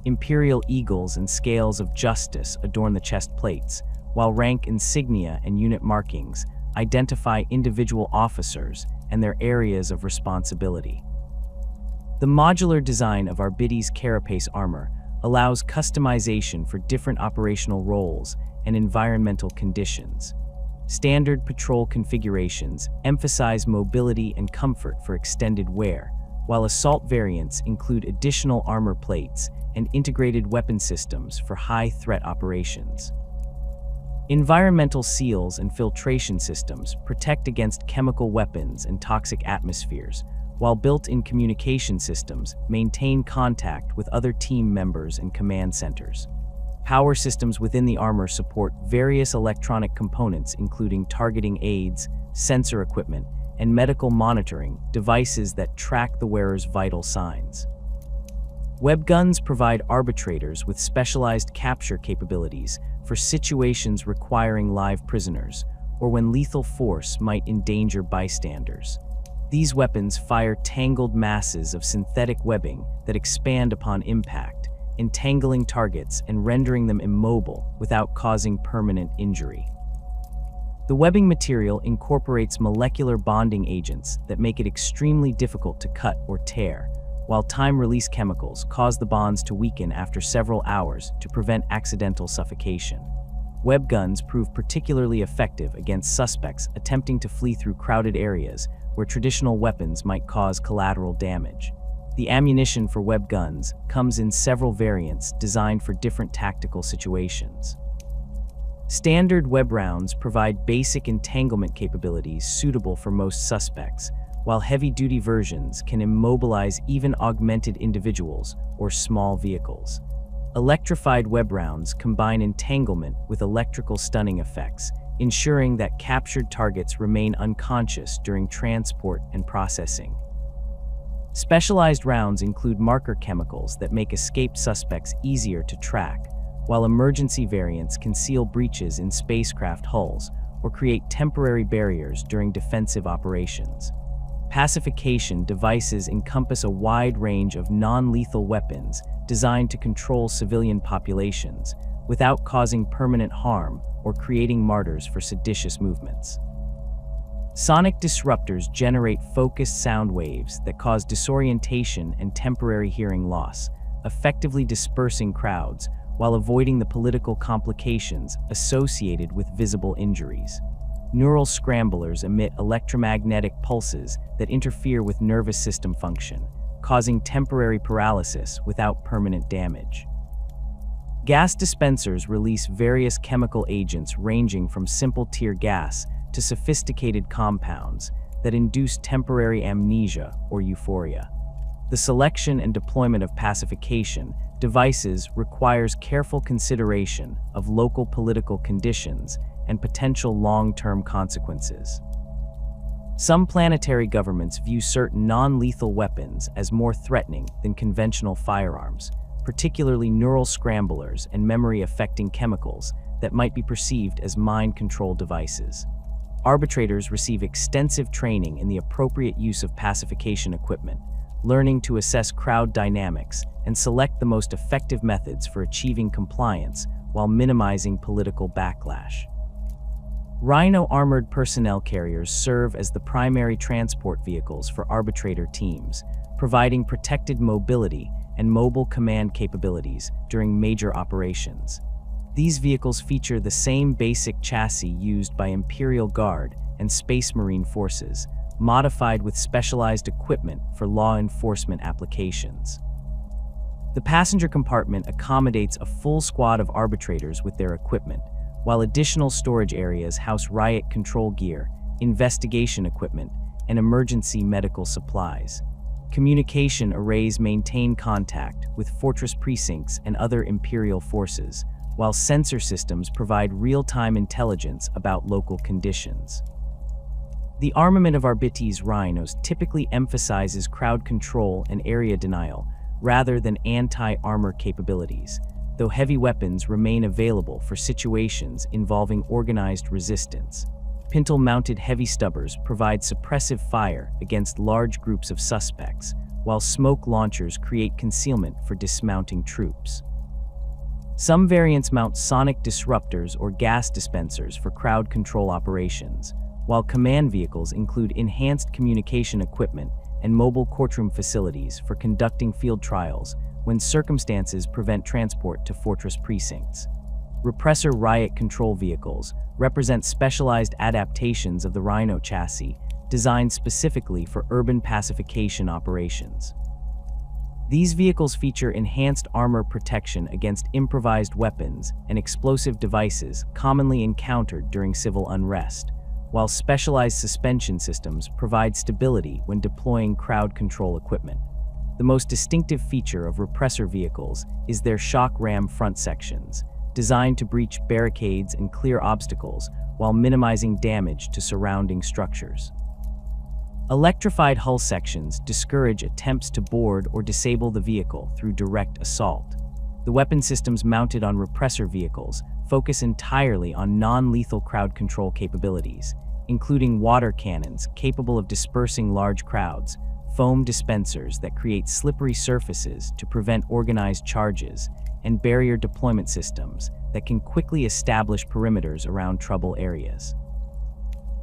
Imperial eagles and scales of justice adorn the chest plates, while rank insignia and unit markings identify individual officers and their areas of responsibility. The modular design of Arbites' carapace armor allows customization for different operational roles and environmental conditions. Standard patrol configurations emphasize mobility and comfort for extended wear, while assault variants include additional armor plates and integrated weapon systems for high-threat operations. Environmental seals and filtration systems protect against chemical weapons and toxic atmospheres, while built-in communication systems maintain contact with other team members and command centers. Power systems within the armor support various electronic components including targeting aids, sensor equipment, and medical monitoring devices that track the wearer's vital signs. Web guns provide arbitrators with specialized capture capabilities for situations requiring live prisoners or when lethal force might endanger bystanders. These weapons fire tangled masses of synthetic webbing that expand upon impact, entangling targets and rendering them immobile without causing permanent injury. The webbing material incorporates molecular bonding agents that make it extremely difficult to cut or tear, while time-release chemicals cause the bonds to weaken after several hours to prevent accidental suffocation. Web guns prove particularly effective against suspects attempting to flee through crowded areas where traditional weapons might cause collateral damage. The ammunition for web guns comes in several variants designed for different tactical situations. Standard web rounds provide basic entanglement capabilities suitable for most suspects, while heavy-duty versions can immobilize even augmented individuals or small vehicles. Electrified web rounds combine entanglement with electrical stunning effects, ensuring that captured targets remain unconscious during transport and processing. Specialized rounds include marker chemicals that make escaped suspects easier to track, while emergency variants conceal breaches in spacecraft hulls or create temporary barriers during defensive operations. Pacification devices encompass a wide range of non-lethal weapons designed to control civilian populations without causing permanent harm or creating martyrs for seditious movements. Sonic disruptors generate focused sound waves that cause disorientation and temporary hearing loss, effectively dispersing crowds while avoiding the political complications associated with visible injuries. Neural scramblers emit electromagnetic pulses that interfere with nervous system function, causing temporary paralysis without permanent damage. Gas dispensers release various chemical agents ranging from simple tear gas to sophisticated compounds that induce temporary amnesia or euphoria. The selection and deployment of pacification devices requires careful consideration of local political conditions and potential long-term consequences. Some planetary governments view certain non-lethal weapons as more threatening than conventional firearms, particularly neural scramblers and memory-affecting chemicals that might be perceived as mind control devices. Arbitrators receive extensive training in the appropriate use of pacification equipment, learning to assess crowd dynamics and select the most effective methods for achieving compliance while minimizing political backlash. Rhino armored personnel carriers serve as the primary transport vehicles for arbitrator teams, providing protected mobility and mobile command capabilities during major operations. These vehicles feature the same basic chassis used by Imperial Guard and Space Marine forces, modified with specialized equipment for law enforcement applications. The passenger compartment accommodates a full squad of arbitrators with their equipment, while additional storage areas house riot control gear, investigation equipment, and emergency medical supplies. Communication arrays maintain contact with fortress precincts and other Imperial forces, while sensor systems provide real-time intelligence about local conditions. The armament of Arbites Rhinos typically emphasizes crowd control and area denial rather than anti-armor capabilities, though heavy weapons remain available for situations involving organized resistance. Pintle-mounted heavy stubbers provide suppressive fire against large groups of suspects, while smoke launchers create concealment for dismounting troops. Some variants mount sonic disruptors or gas dispensers for crowd control operations, while command vehicles include enhanced communication equipment and mobile courtroom facilities for conducting field trials when circumstances prevent transport to fortress precincts. Repressor riot control vehicles represent specialized adaptations of the Rhino chassis designed specifically for urban pacification operations. These vehicles feature enhanced armor protection against improvised weapons and explosive devices commonly encountered during civil unrest, while specialized suspension systems provide stability when deploying crowd control equipment. The most distinctive feature of repressor vehicles is their shock ram front sections, designed to breach barricades and clear obstacles while minimizing damage to surrounding structures. Electrified hull sections discourage attempts to board or disable the vehicle through direct assault. The weapon systems mounted on repressor vehicles focus entirely on non-lethal crowd control capabilities, including water cannons capable of dispersing large crowds, foam dispensers that create slippery surfaces to prevent organized charges, and barrier deployment systems that can quickly establish perimeters around trouble areas.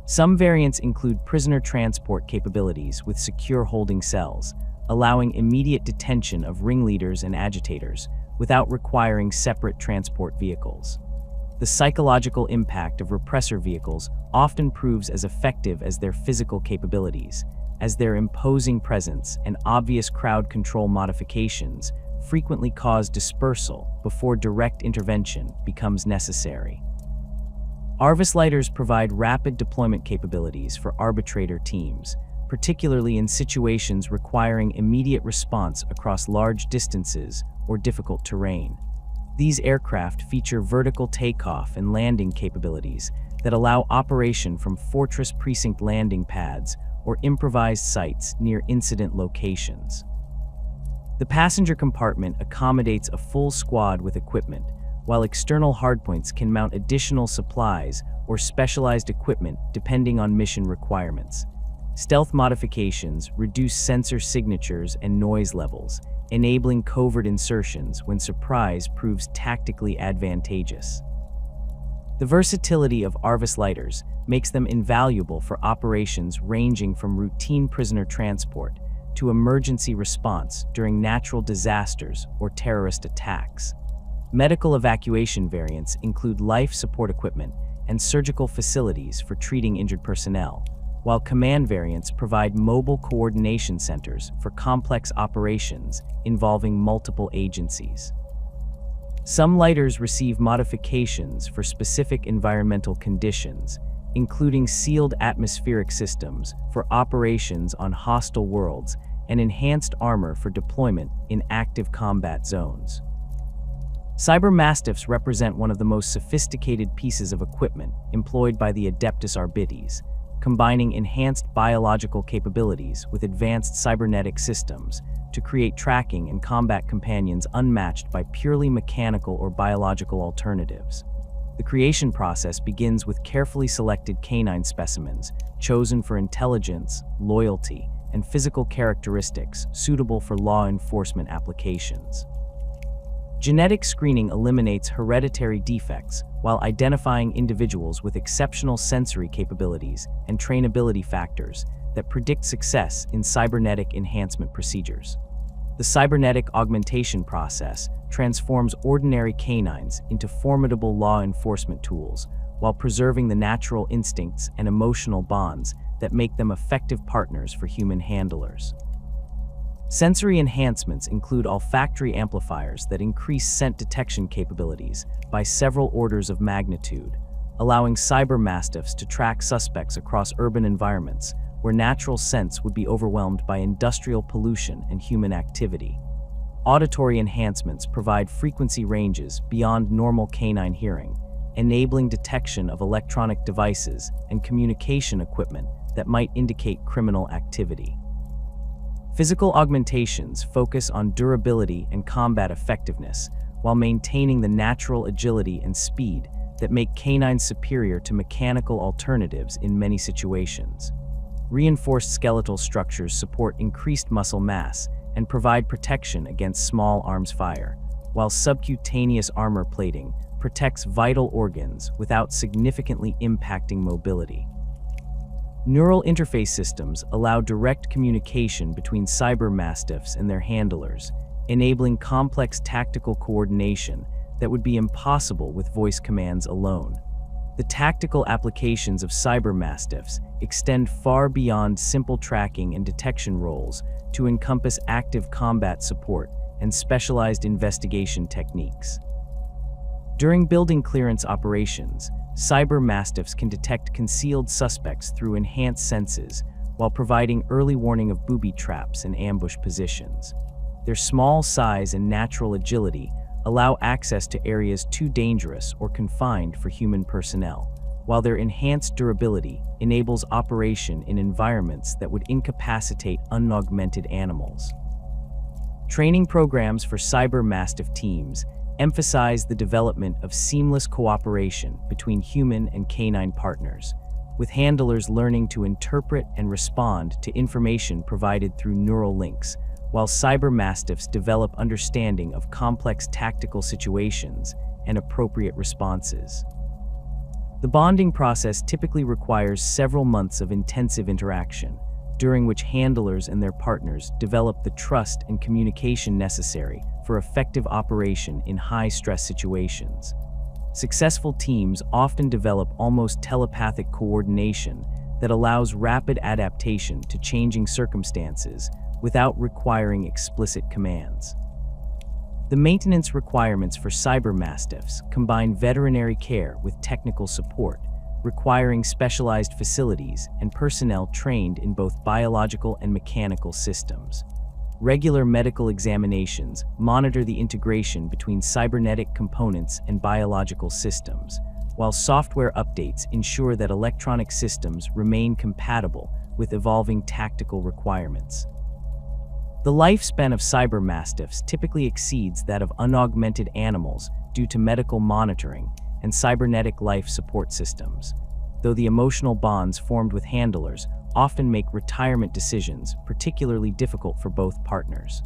Some variants include prisoner transport capabilities with secure holding cells, allowing immediate detention of ringleaders and agitators without requiring separate transport vehicles. The psychological impact of repressor vehicles often proves as effective as their physical capabilities, as their imposing presence and obvious crowd control modifications frequently cause dispersal before direct intervention becomes necessary. Arvis lighters provide rapid deployment capabilities for arbitrator teams, particularly in situations requiring immediate response across large distances or difficult terrain. These aircraft feature vertical takeoff and landing capabilities that allow operation from fortress precinct landing pads or improvised sites near incident locations. The passenger compartment accommodates a full squad with equipment, while external hardpoints can mount additional supplies or specialized equipment depending on mission requirements. Stealth modifications reduce sensor signatures and noise levels, enabling covert insertions when surprise proves tactically advantageous. The versatility of Arvis lighters makes them invaluable for operations ranging from routine prisoner transport to emergency response during natural disasters or terrorist attacks. Medical evacuation variants include life support equipment and surgical facilities for treating injured personnel, while command variants provide mobile coordination centers for complex operations involving multiple agencies. Some lighters receive modifications for specific environmental conditions, including sealed atmospheric systems for operations on hostile worlds and enhanced armor for deployment in active combat zones. Cyber Mastiffs represent one of the most sophisticated pieces of equipment employed by the Adeptus Arbites, combining enhanced biological capabilities with advanced cybernetic systems to create tracking and combat companions unmatched by purely mechanical or biological alternatives. The creation process begins with carefully selected canine specimens chosen for intelligence, loyalty, and physical characteristics suitable for law enforcement applications. Genetic screening eliminates hereditary defects while identifying individuals with exceptional sensory capabilities and trainability factors that predict success in cybernetic enhancement procedures. The cybernetic augmentation process transforms ordinary canines into formidable law enforcement tools while preserving the natural instincts and emotional bonds that make them effective partners for human handlers. Sensory enhancements include olfactory amplifiers that increase scent detection capabilities by several orders of magnitude, allowing cyber mastiffs to track suspects across urban environments where natural scents would be overwhelmed by industrial pollution and human activity. Auditory enhancements provide frequency ranges beyond normal canine hearing, enabling detection of electronic devices and communication equipment that might indicate criminal activity. Physical augmentations focus on durability and combat effectiveness while maintaining the natural agility and speed that make canines superior to mechanical alternatives in many situations. Reinforced skeletal structures support increased muscle mass and provide protection against small arms fire, while subcutaneous armor plating protects vital organs without significantly impacting mobility. Neural interface systems allow direct communication between cyber mastiffs and their handlers, enabling complex tactical coordination that would be impossible with voice commands alone. The tactical applications of cyber mastiffs extend far beyond simple tracking and detection roles to encompass active combat support and specialized investigation techniques. During building clearance operations, cyber mastiffs can detect concealed suspects through enhanced senses while providing early warning of booby traps and ambush positions. Their small size and natural agility allow access to areas too dangerous or confined for human personnel, while their enhanced durability enables operation in environments that would incapacitate unaugmented animals. Training programs for cyber mastiff teams emphasize the development of seamless cooperation between human and canine partners, with handlers learning to interpret and respond to information provided through neural links, while cyber mastiffs develop understanding of complex tactical situations and appropriate responses. The bonding process typically requires several months of intensive interaction, during which handlers and their partners develop the trust and communication necessary for effective operation in high-stress situations. Successful teams often develop almost telepathic coordination that allows rapid adaptation to changing circumstances without requiring explicit commands. The maintenance requirements for cyber mastiffs combine veterinary care with technical support, requiring specialized facilities and personnel trained in both biological and mechanical systems. Regular medical examinations monitor the integration between cybernetic components and biological systems, while software updates ensure that electronic systems remain compatible with evolving tactical requirements. The lifespan of cyber mastiffs typically exceeds that of unaugmented animals due to medical monitoring and cybernetic life support systems, though the emotional bonds formed with handlers often make retirement decisions particularly difficult for both partners.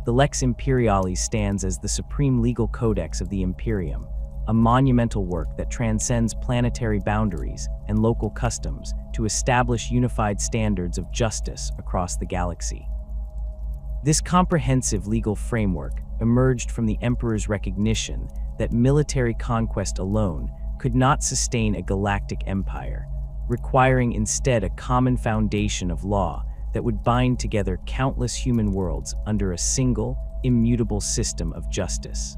The Lex Imperialis stands as the supreme legal codex of the Imperium, a monumental work that transcends planetary boundaries and local customs to establish unified standards of justice across the galaxy. This comprehensive legal framework emerged from the Emperor's recognition that military conquest alone could not sustain a galactic empire, requiring instead a common foundation of law that would bind together countless human worlds under a single, immutable system of justice.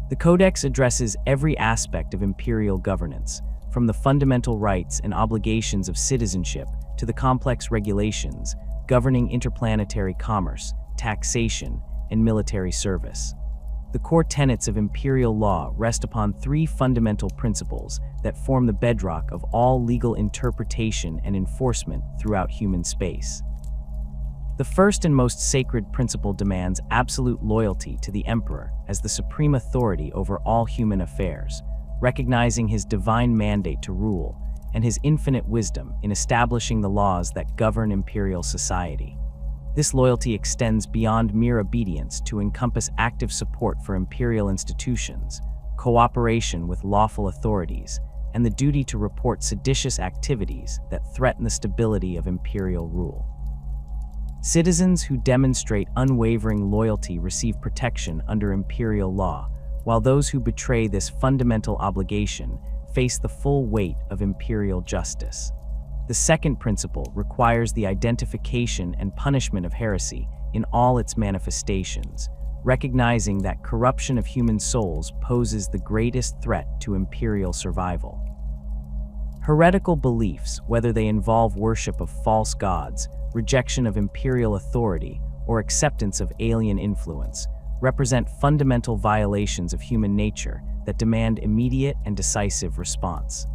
The Codex addresses every aspect of imperial governance, from the fundamental rights and obligations of citizenship to the complex regulations governing interplanetary commerce, taxation, and military service. The core tenets of imperial law rest upon three fundamental principles that form the bedrock of all legal interpretation and enforcement throughout human space. The first and most sacred principle demands absolute loyalty to the Emperor as the supreme authority over all human affairs, recognizing his divine mandate to rule and his infinite wisdom in establishing the laws that govern imperial society. This loyalty extends beyond mere obedience to encompass active support for imperial institutions, cooperation with lawful authorities, and the duty to report seditious activities that threaten the stability of imperial rule. Citizens who demonstrate unwavering loyalty receive protection under imperial law, while those who betray this fundamental obligation face the full weight of imperial justice. The second principle requires the identification and punishment of heresy in all its manifestations, recognizing that corruption of human souls poses the greatest threat to imperial survival. Heretical beliefs, whether they involve worship of false gods, rejection of imperial authority, or acceptance of alien influence, represent fundamental violations of human nature that demand immediate and decisive response.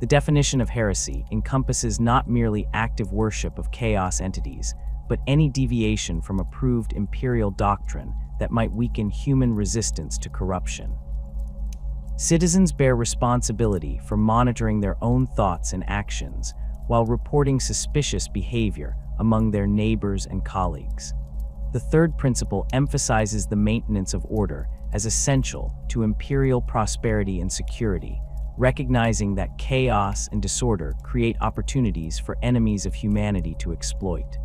The definition of heresy encompasses not merely active worship of chaos entities, but any deviation from approved imperial doctrine that might weaken human resistance to corruption. Citizens bear responsibility for monitoring their own thoughts and actions while reporting suspicious behavior among their neighbors and colleagues. The third principle emphasizes the maintenance of order as essential to imperial prosperity and security, recognizing that chaos and disorder create opportunities for enemies of humanity to exploit.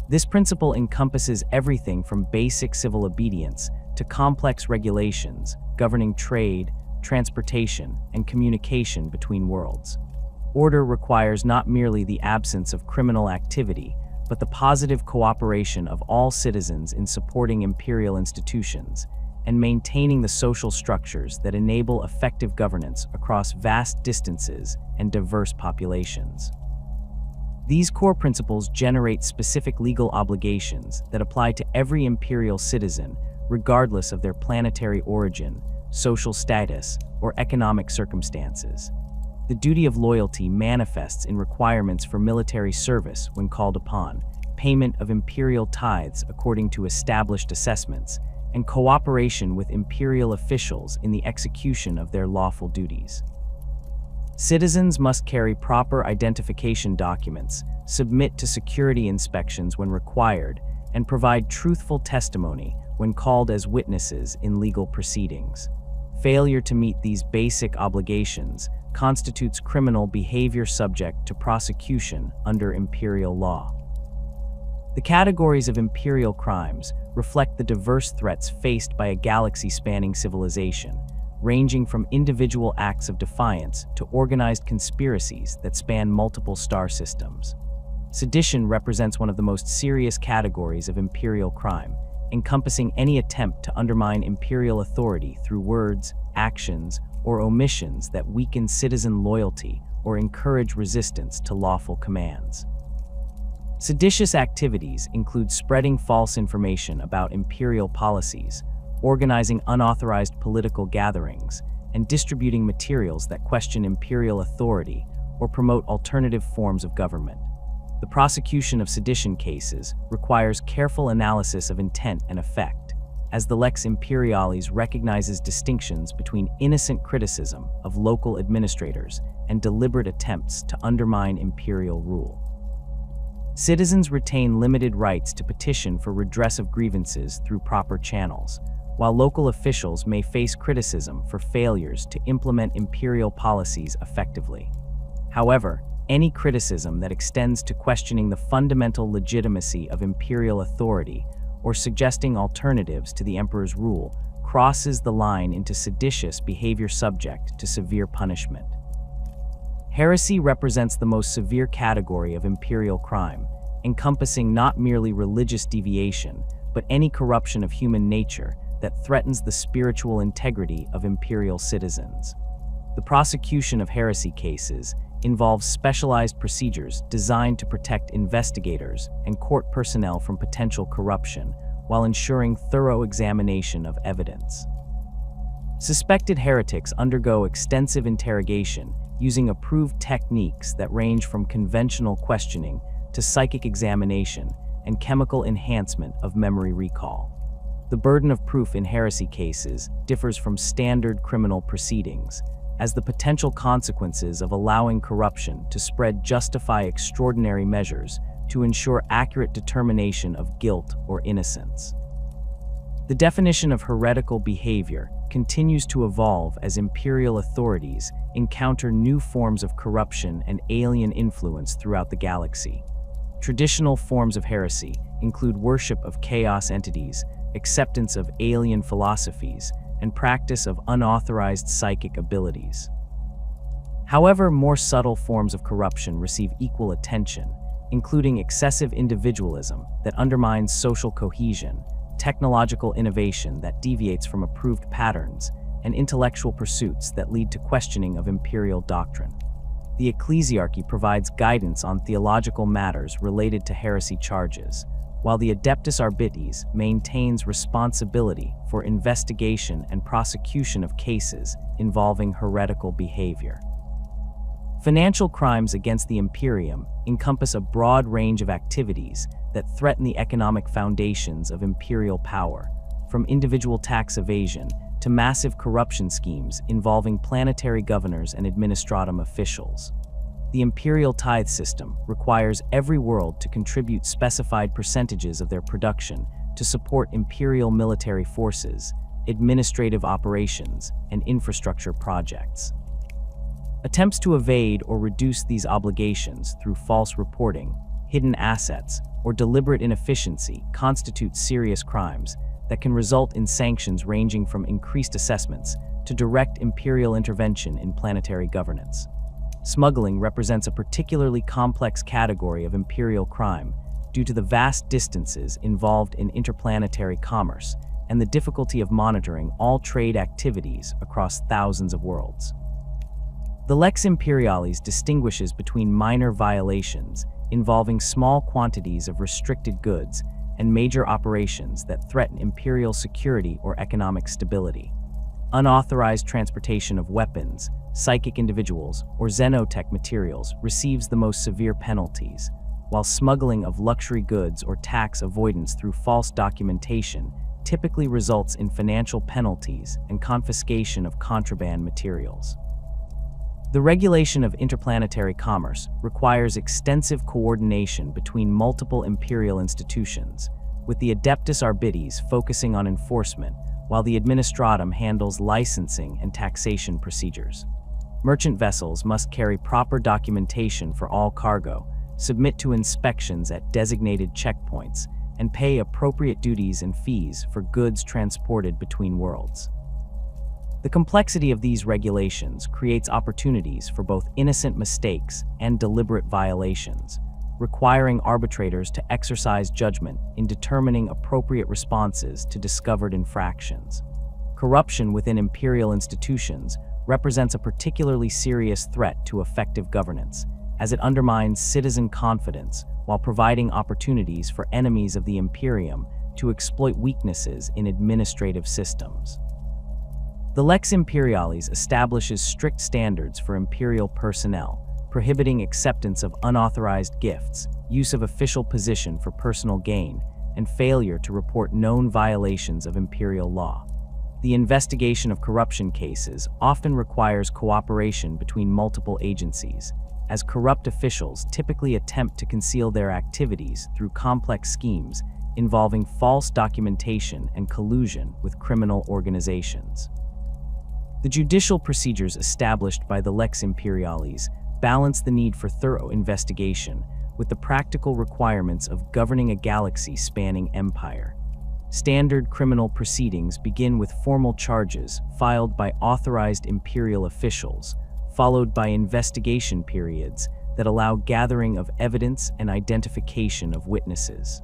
This principle encompasses everything from basic civil obedience to complex regulations governing trade, transportation, and communication between worlds. Order requires not merely the absence of criminal activity, but the positive cooperation of all citizens in supporting imperial institutions and maintaining the social structures that enable effective governance across vast distances and diverse populations. These core principles generate specific legal obligations that apply to every imperial citizen, regardless of their planetary origin, social status, or economic circumstances. The duty of loyalty manifests in requirements for military service when called upon, payment of imperial tithes according to established assessments, and cooperation with imperial officials in the execution of their lawful duties. Citizens must carry proper identification documents, submit to security inspections when required, and provide truthful testimony when called as witnesses in legal proceedings. Failure to meet these basic obligations constitutes criminal behavior subject to prosecution under imperial law. The categories of imperial crimes reflect the diverse threats faced by a galaxy-spanning civilization, ranging from individual acts of defiance to organized conspiracies that span multiple star systems. Sedition represents one of the most serious categories of imperial crime, encompassing any attempt to undermine imperial authority through words, actions, or omissions that weaken citizen loyalty or encourage resistance to lawful commands. Seditious activities include spreading false information about imperial policies, organizing unauthorized political gatherings, and distributing materials that question imperial authority or promote alternative forms of government. The prosecution of sedition cases requires careful analysis of intent and effect, as the Lex Imperialis recognizes distinctions between innocent criticism of local administrators and deliberate attempts to undermine imperial rule. Citizens retain limited rights to petition for redress of grievances through proper channels, while local officials may face criticism for failures to implement imperial policies effectively. However, any criticism that extends to questioning the fundamental legitimacy of imperial authority or suggesting alternatives to the emperor's rule crosses the line into seditious behavior subject to severe punishment. Heresy represents the most severe category of imperial crime, encompassing not merely religious deviation, but any corruption of human nature that threatens the spiritual integrity of imperial citizens. The prosecution of heresy cases involves specialized procedures designed to protect investigators and court personnel from potential corruption while ensuring thorough examination of evidence. Suspected heretics undergo extensive interrogation using approved techniques that range from conventional questioning to psychic examination and chemical enhancement of memory recall. The burden of proof in heresy cases differs from standard criminal proceedings, as the potential consequences of allowing corruption to spread justify extraordinary measures to ensure accurate determination of guilt or innocence. The definition of heretical behavior continues to evolve as imperial authorities encounter new forms of corruption and alien influence throughout the galaxy. Traditional forms of heresy include worship of chaos entities, acceptance of alien philosophies, and practice of unauthorized psychic abilities. However, more subtle forms of corruption receive equal attention, including excessive individualism that undermines social cohesion, technological innovation that deviates from approved patterns, and intellectual pursuits that lead to questioning of imperial doctrine. The ecclesiarchy provides guidance on theological matters related to heresy charges, while the Adeptus Arbites maintains responsibility for investigation and prosecution of cases involving heretical behavior. Financial crimes against the Imperium encompass a broad range of activities that threaten the economic foundations of imperial power, from individual tax evasion to massive corruption schemes involving planetary governors and administratum officials. The imperial tithe system requires every world to contribute specified percentages of their production to support imperial military forces, administrative operations, and infrastructure projects. Attempts to evade or reduce these obligations through false reporting, hidden assets, or deliberate inefficiency constitute serious crimes that can result in sanctions ranging from increased assessments to direct imperial intervention in planetary governance. Smuggling represents a particularly complex category of imperial crime due to the vast distances involved in interplanetary commerce and the difficulty of monitoring all trade activities across thousands of worlds. The Lex Imperialis distinguishes between minor violations involving small quantities of restricted goods and major operations that threaten imperial security or economic stability. Unauthorized transportation of weapons, psychic individuals, or xenotech materials receives the most severe penalties, while smuggling of luxury goods or tax avoidance through false documentation typically results in financial penalties and confiscation of contraband materials. The regulation of interplanetary commerce requires extensive coordination between multiple imperial institutions, with the Adeptus Arbites focusing on enforcement, while the administratum handles licensing and taxation procedures. Merchant vessels must carry proper documentation for all cargo, submit to inspections at designated checkpoints, and pay appropriate duties and fees for goods transported between worlds. The complexity of these regulations creates opportunities for both innocent mistakes and deliberate violations, requiring arbitrators to exercise judgment in determining appropriate responses to discovered infractions. Corruption within imperial institutions represents a particularly serious threat to effective governance, as it undermines citizen confidence while providing opportunities for enemies of the Imperium to exploit weaknesses in administrative systems. The Lex Imperialis establishes strict standards for imperial personnel, prohibiting acceptance of unauthorized gifts, use of official position for personal gain, and failure to report known violations of imperial law. The investigation of corruption cases often requires cooperation between multiple agencies, as corrupt officials typically attempt to conceal their activities through complex schemes involving false documentation and collusion with criminal organizations. The judicial procedures established by the Lex Imperialis balance the need for thorough investigation with the practical requirements of governing a galaxy-spanning empire. Standard criminal proceedings begin with formal charges filed by authorized imperial officials, followed by investigation periods that allow gathering of evidence and identification of witnesses.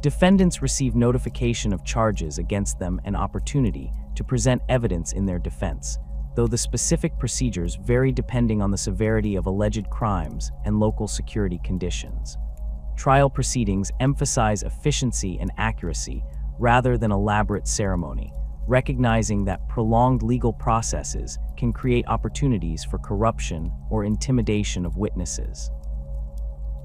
Defendants receive notification of charges against them and opportunity to present evidence in their defense, though the specific procedures vary depending on the severity of alleged crimes and local security conditions. Trial proceedings emphasize efficiency and accuracy rather than elaborate ceremony, recognizing that prolonged legal processes can create opportunities for corruption or intimidation of witnesses.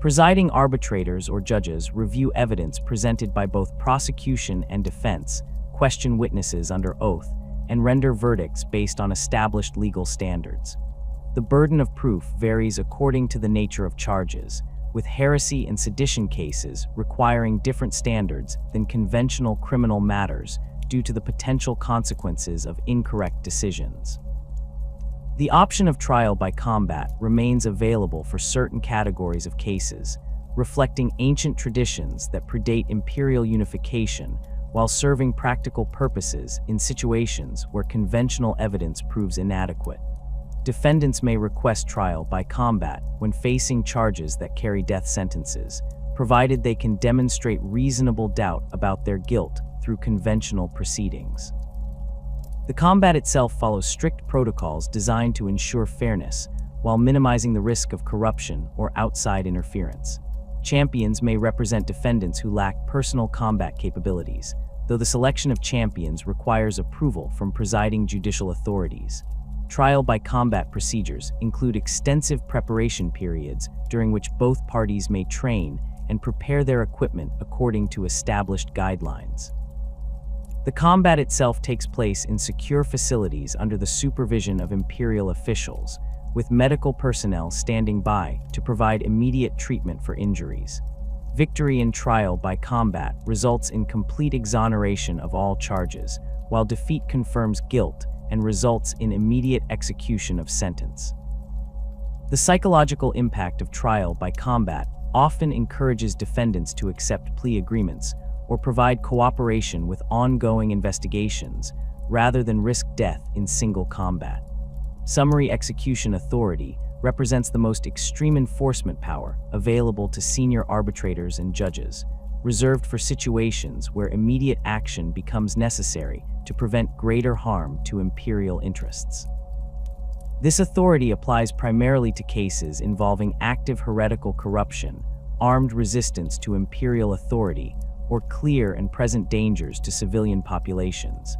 Presiding arbitrators or judges review evidence presented by both prosecution and defense, question witnesses under oath, and render verdicts based on established legal standards. The burden of proof varies according to the nature of charges, with heresy and sedition cases requiring different standards than conventional criminal matters due to the potential consequences of incorrect decisions. The option of trial by combat remains available for certain categories of cases, reflecting ancient traditions that predate imperial unification while serving practical purposes in situations where conventional evidence proves inadequate. Defendants may request trial by combat when facing charges that carry death sentences, provided they can demonstrate reasonable doubt about their guilt through conventional proceedings. The combat itself follows strict protocols designed to ensure fairness, while minimizing the risk of corruption or outside interference. Champions may represent defendants who lack personal combat capabilities, though the selection of champions requires approval from presiding judicial authorities. Trial by combat procedures include extensive preparation periods during which both parties may train and prepare their equipment according to established guidelines. The combat itself takes place in secure facilities under the supervision of Imperial officials, with medical personnel standing by to provide immediate treatment for injuries. Victory in trial by combat results in complete exoneration of all charges, while defeat confirms guilt and results in immediate execution of sentence. The psychological impact of trial by combat often encourages defendants to accept plea agreements or provide cooperation with ongoing investigations rather than risk death in single combat. Summary execution authority represents the most extreme enforcement power available to senior arbitrators and judges, reserved for situations where immediate action becomes necessary to prevent greater harm to imperial interests. This authority applies primarily to cases involving active heretical corruption, armed resistance to imperial authority, or clear and present dangers to civilian populations.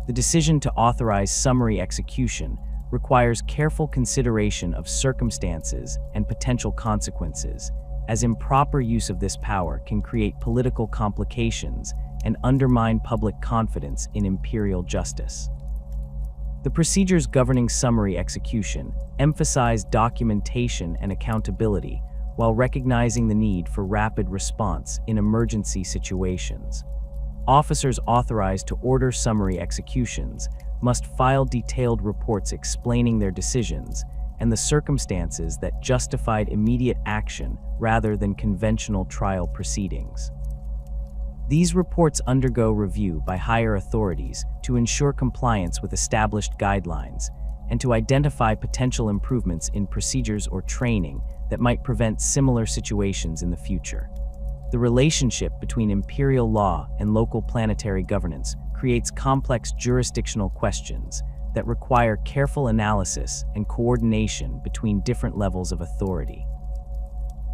The decision to authorize summary execution requires careful consideration of circumstances and potential consequences, as improper use of this power can create political complications and undermine public confidence in imperial justice. The procedures governing summary execution emphasize documentation and accountability while recognizing the need for rapid response in emergency situations. Officers authorized to order summary executions must file detailed reports explaining their decisions and the circumstances that justified immediate action rather than conventional trial proceedings. These reports undergo review by higher authorities to ensure compliance with established guidelines and to identify potential improvements in procedures or training that might prevent similar situations in the future. The relationship between imperial law and local planetary governance creates complex jurisdictional questions that require careful analysis and coordination between different levels of authority.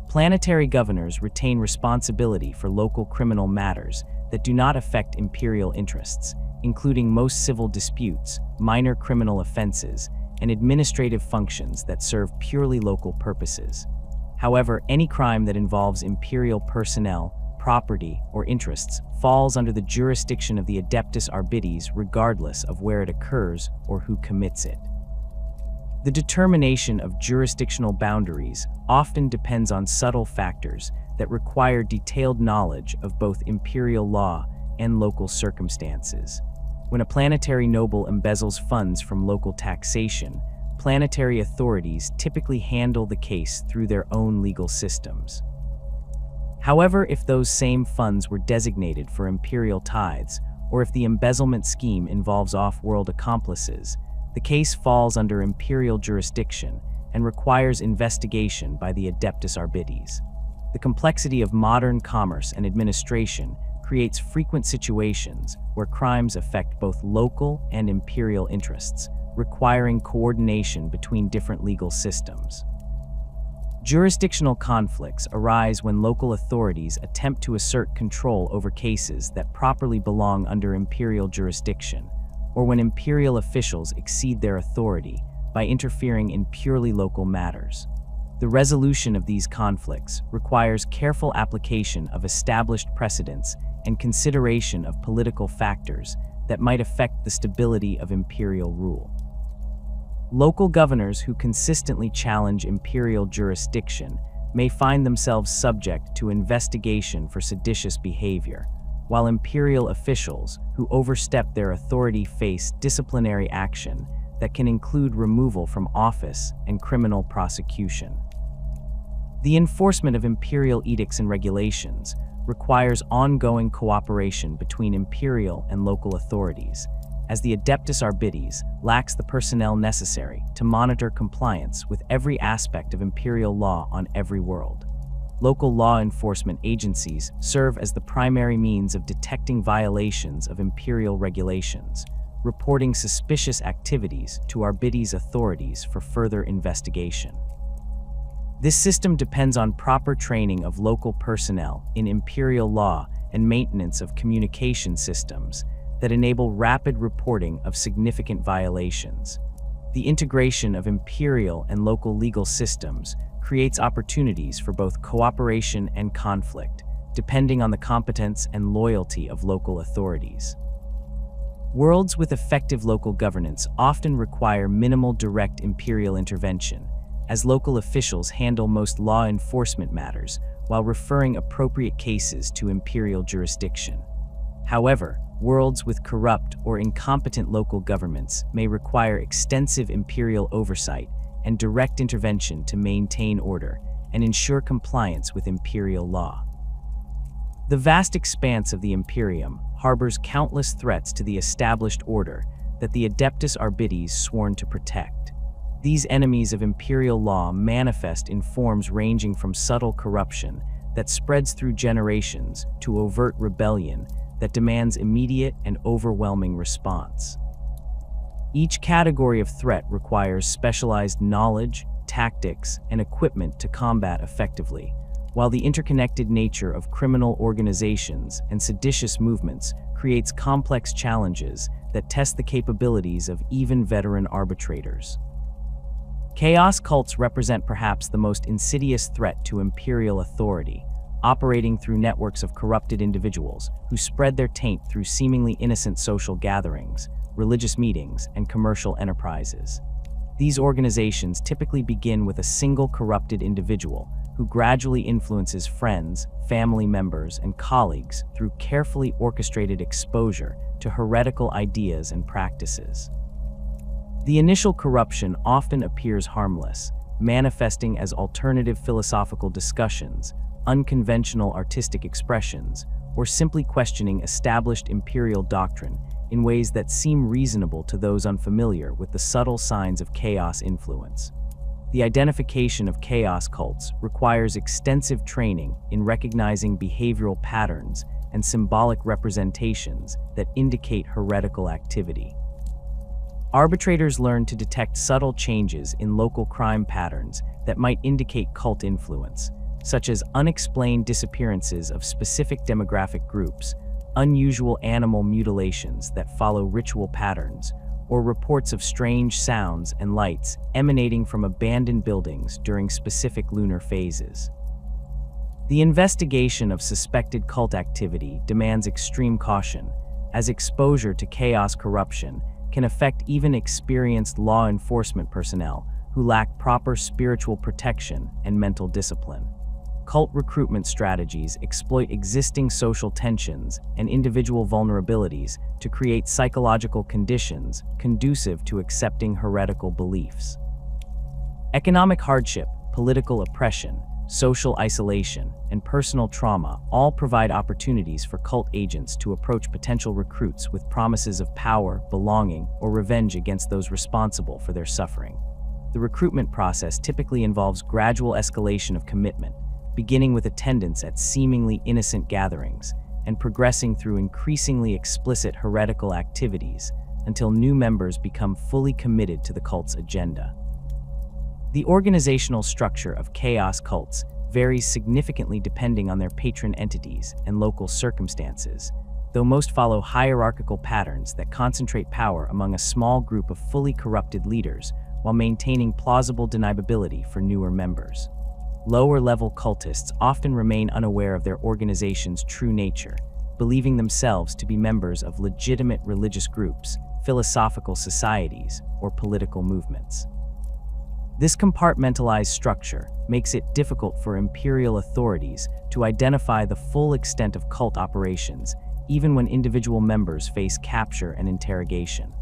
Planetary governors retain responsibility for local criminal matters that do not affect imperial interests, including most civil disputes, minor criminal offenses, and administrative functions that serve purely local purposes. However, any crime that involves imperial personnel, property, or interests falls under the jurisdiction of the Adeptus Arbites regardless of where it occurs or who commits it. The determination of jurisdictional boundaries often depends on subtle factors that require detailed knowledge of both imperial law and local circumstances. When a planetary noble embezzles funds from local taxation, planetary authorities typically handle the case through their own legal systems. However, if those same funds were designated for imperial tithes, or if the embezzlement scheme involves off-world accomplices, the case falls under imperial jurisdiction and requires investigation by the Adeptus Arbites. The complexity of modern commerce and administration creates frequent situations where crimes affect both local and imperial interests, requiring coordination between different legal systems. Jurisdictional conflicts arise when local authorities attempt to assert control over cases that properly belong under imperial jurisdiction, or when imperial officials exceed their authority by interfering in purely local matters. The resolution of these conflicts requires careful application of established precedents and consideration of political factors that might affect the stability of imperial rule. Local governors who consistently challenge imperial jurisdiction may find themselves subject to investigation for seditious behavior, while imperial officials who overstep their authority face disciplinary action that can include removal from office and criminal prosecution. The enforcement of imperial edicts and regulations requires ongoing cooperation between imperial and local authorities, as the Adeptus Arbites lacks the personnel necessary to monitor compliance with every aspect of imperial law on every world. Local law enforcement agencies serve as the primary means of detecting violations of imperial regulations, reporting suspicious activities to Arbites authorities for further investigation. This system depends on proper training of local personnel in imperial law and maintenance of communication systems that enable rapid reporting of significant violations. The integration of imperial and local legal systems creates opportunities for both cooperation and conflict, depending on the competence and loyalty of local authorities. Worlds with effective local governance often require minimal direct imperial intervention, as local officials handle most law enforcement matters while referring appropriate cases to imperial jurisdiction. However, worlds with corrupt or incompetent local governments may require extensive imperial oversight and direct intervention to maintain order and ensure compliance with imperial law. The vast expanse of the Imperium harbors countless threats to the established order that the Adeptus Arbites sworn to protect. These enemies of imperial law manifest in forms ranging from subtle corruption that spreads through generations to overt rebellion that demands immediate and overwhelming response. Each category of threat requires specialized knowledge, tactics, and equipment to combat effectively, while the interconnected nature of criminal organizations and seditious movements creates complex challenges that test the capabilities of even veteran arbitrators. Chaos cults represent perhaps the most insidious threat to imperial authority, operating through networks of corrupted individuals who spread their taint through seemingly innocent social gatherings, religious meetings, and commercial enterprises. These organizations typically begin with a single corrupted individual who gradually influences friends, family members, and colleagues through carefully orchestrated exposure to heretical ideas and practices. The initial corruption often appears harmless, manifesting as alternative philosophical discussions, unconventional artistic expressions, or simply questioning established imperial doctrine in ways that seem reasonable to those unfamiliar with the subtle signs of chaos influence. The identification of chaos cults requires extensive training in recognizing behavioral patterns and symbolic representations that indicate heretical activity. Arbitrators learn to detect subtle changes in local crime patterns that might indicate cult influence, such as unexplained disappearances of specific demographic groups, unusual animal mutilations that follow ritual patterns, or reports of strange sounds and lights emanating from abandoned buildings during specific lunar phases. The investigation of suspected cult activity demands extreme caution, as exposure to chaos corruption can affect even experienced law enforcement personnel who lack proper spiritual protection and mental discipline. Cult recruitment strategies exploit existing social tensions and individual vulnerabilities to create psychological conditions conducive to accepting heretical beliefs. Economic hardship, political oppression, social isolation, and personal trauma all provide opportunities for cult agents to approach potential recruits with promises of power, belonging, or revenge against those responsible for their suffering. The recruitment process typically involves gradual escalation of commitment, beginning with attendance at seemingly innocent gatherings and progressing through increasingly explicit heretical activities until new members become fully committed to the cult's agenda. The organizational structure of chaos cults varies significantly depending on their patron entities and local circumstances, though most follow hierarchical patterns that concentrate power among a small group of fully corrupted leaders while maintaining plausible deniability for newer members. Lower-level cultists often remain unaware of their organization's true nature, believing themselves to be members of legitimate religious groups, philosophical societies, or political movements. This compartmentalized structure makes it difficult for imperial authorities to identify the full extent of cult operations, even when individual members face capture and interrogation.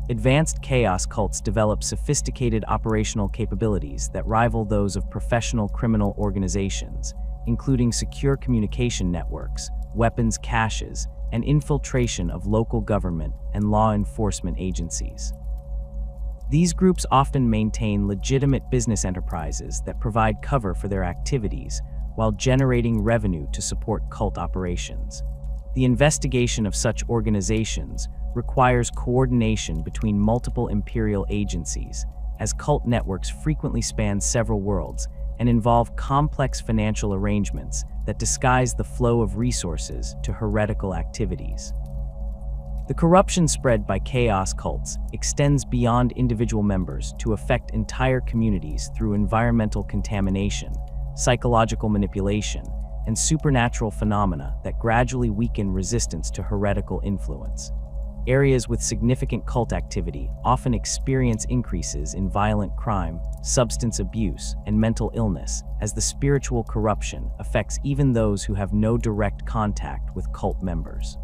Advanced chaos cults develop sophisticated operational capabilities that rival those of professional criminal organizations, including secure communication networks, weapons caches, and infiltration of local government and law enforcement agencies. These groups often maintain legitimate business enterprises that provide cover for their activities while generating revenue to support cult operations. The investigation of such organizations requires coordination between multiple imperial agencies, as cult networks frequently span several worlds and involve complex financial arrangements that disguise the flow of resources to heretical activities. The corruption spread by chaos cults extends beyond individual members to affect entire communities through environmental contamination, psychological manipulation, and supernatural phenomena that gradually weaken resistance to heretical influence. Areas with significant cult activity often experience increases in violent crime, substance abuse, and mental illness, as the spiritual corruption affects even those who have no direct contact with cult members.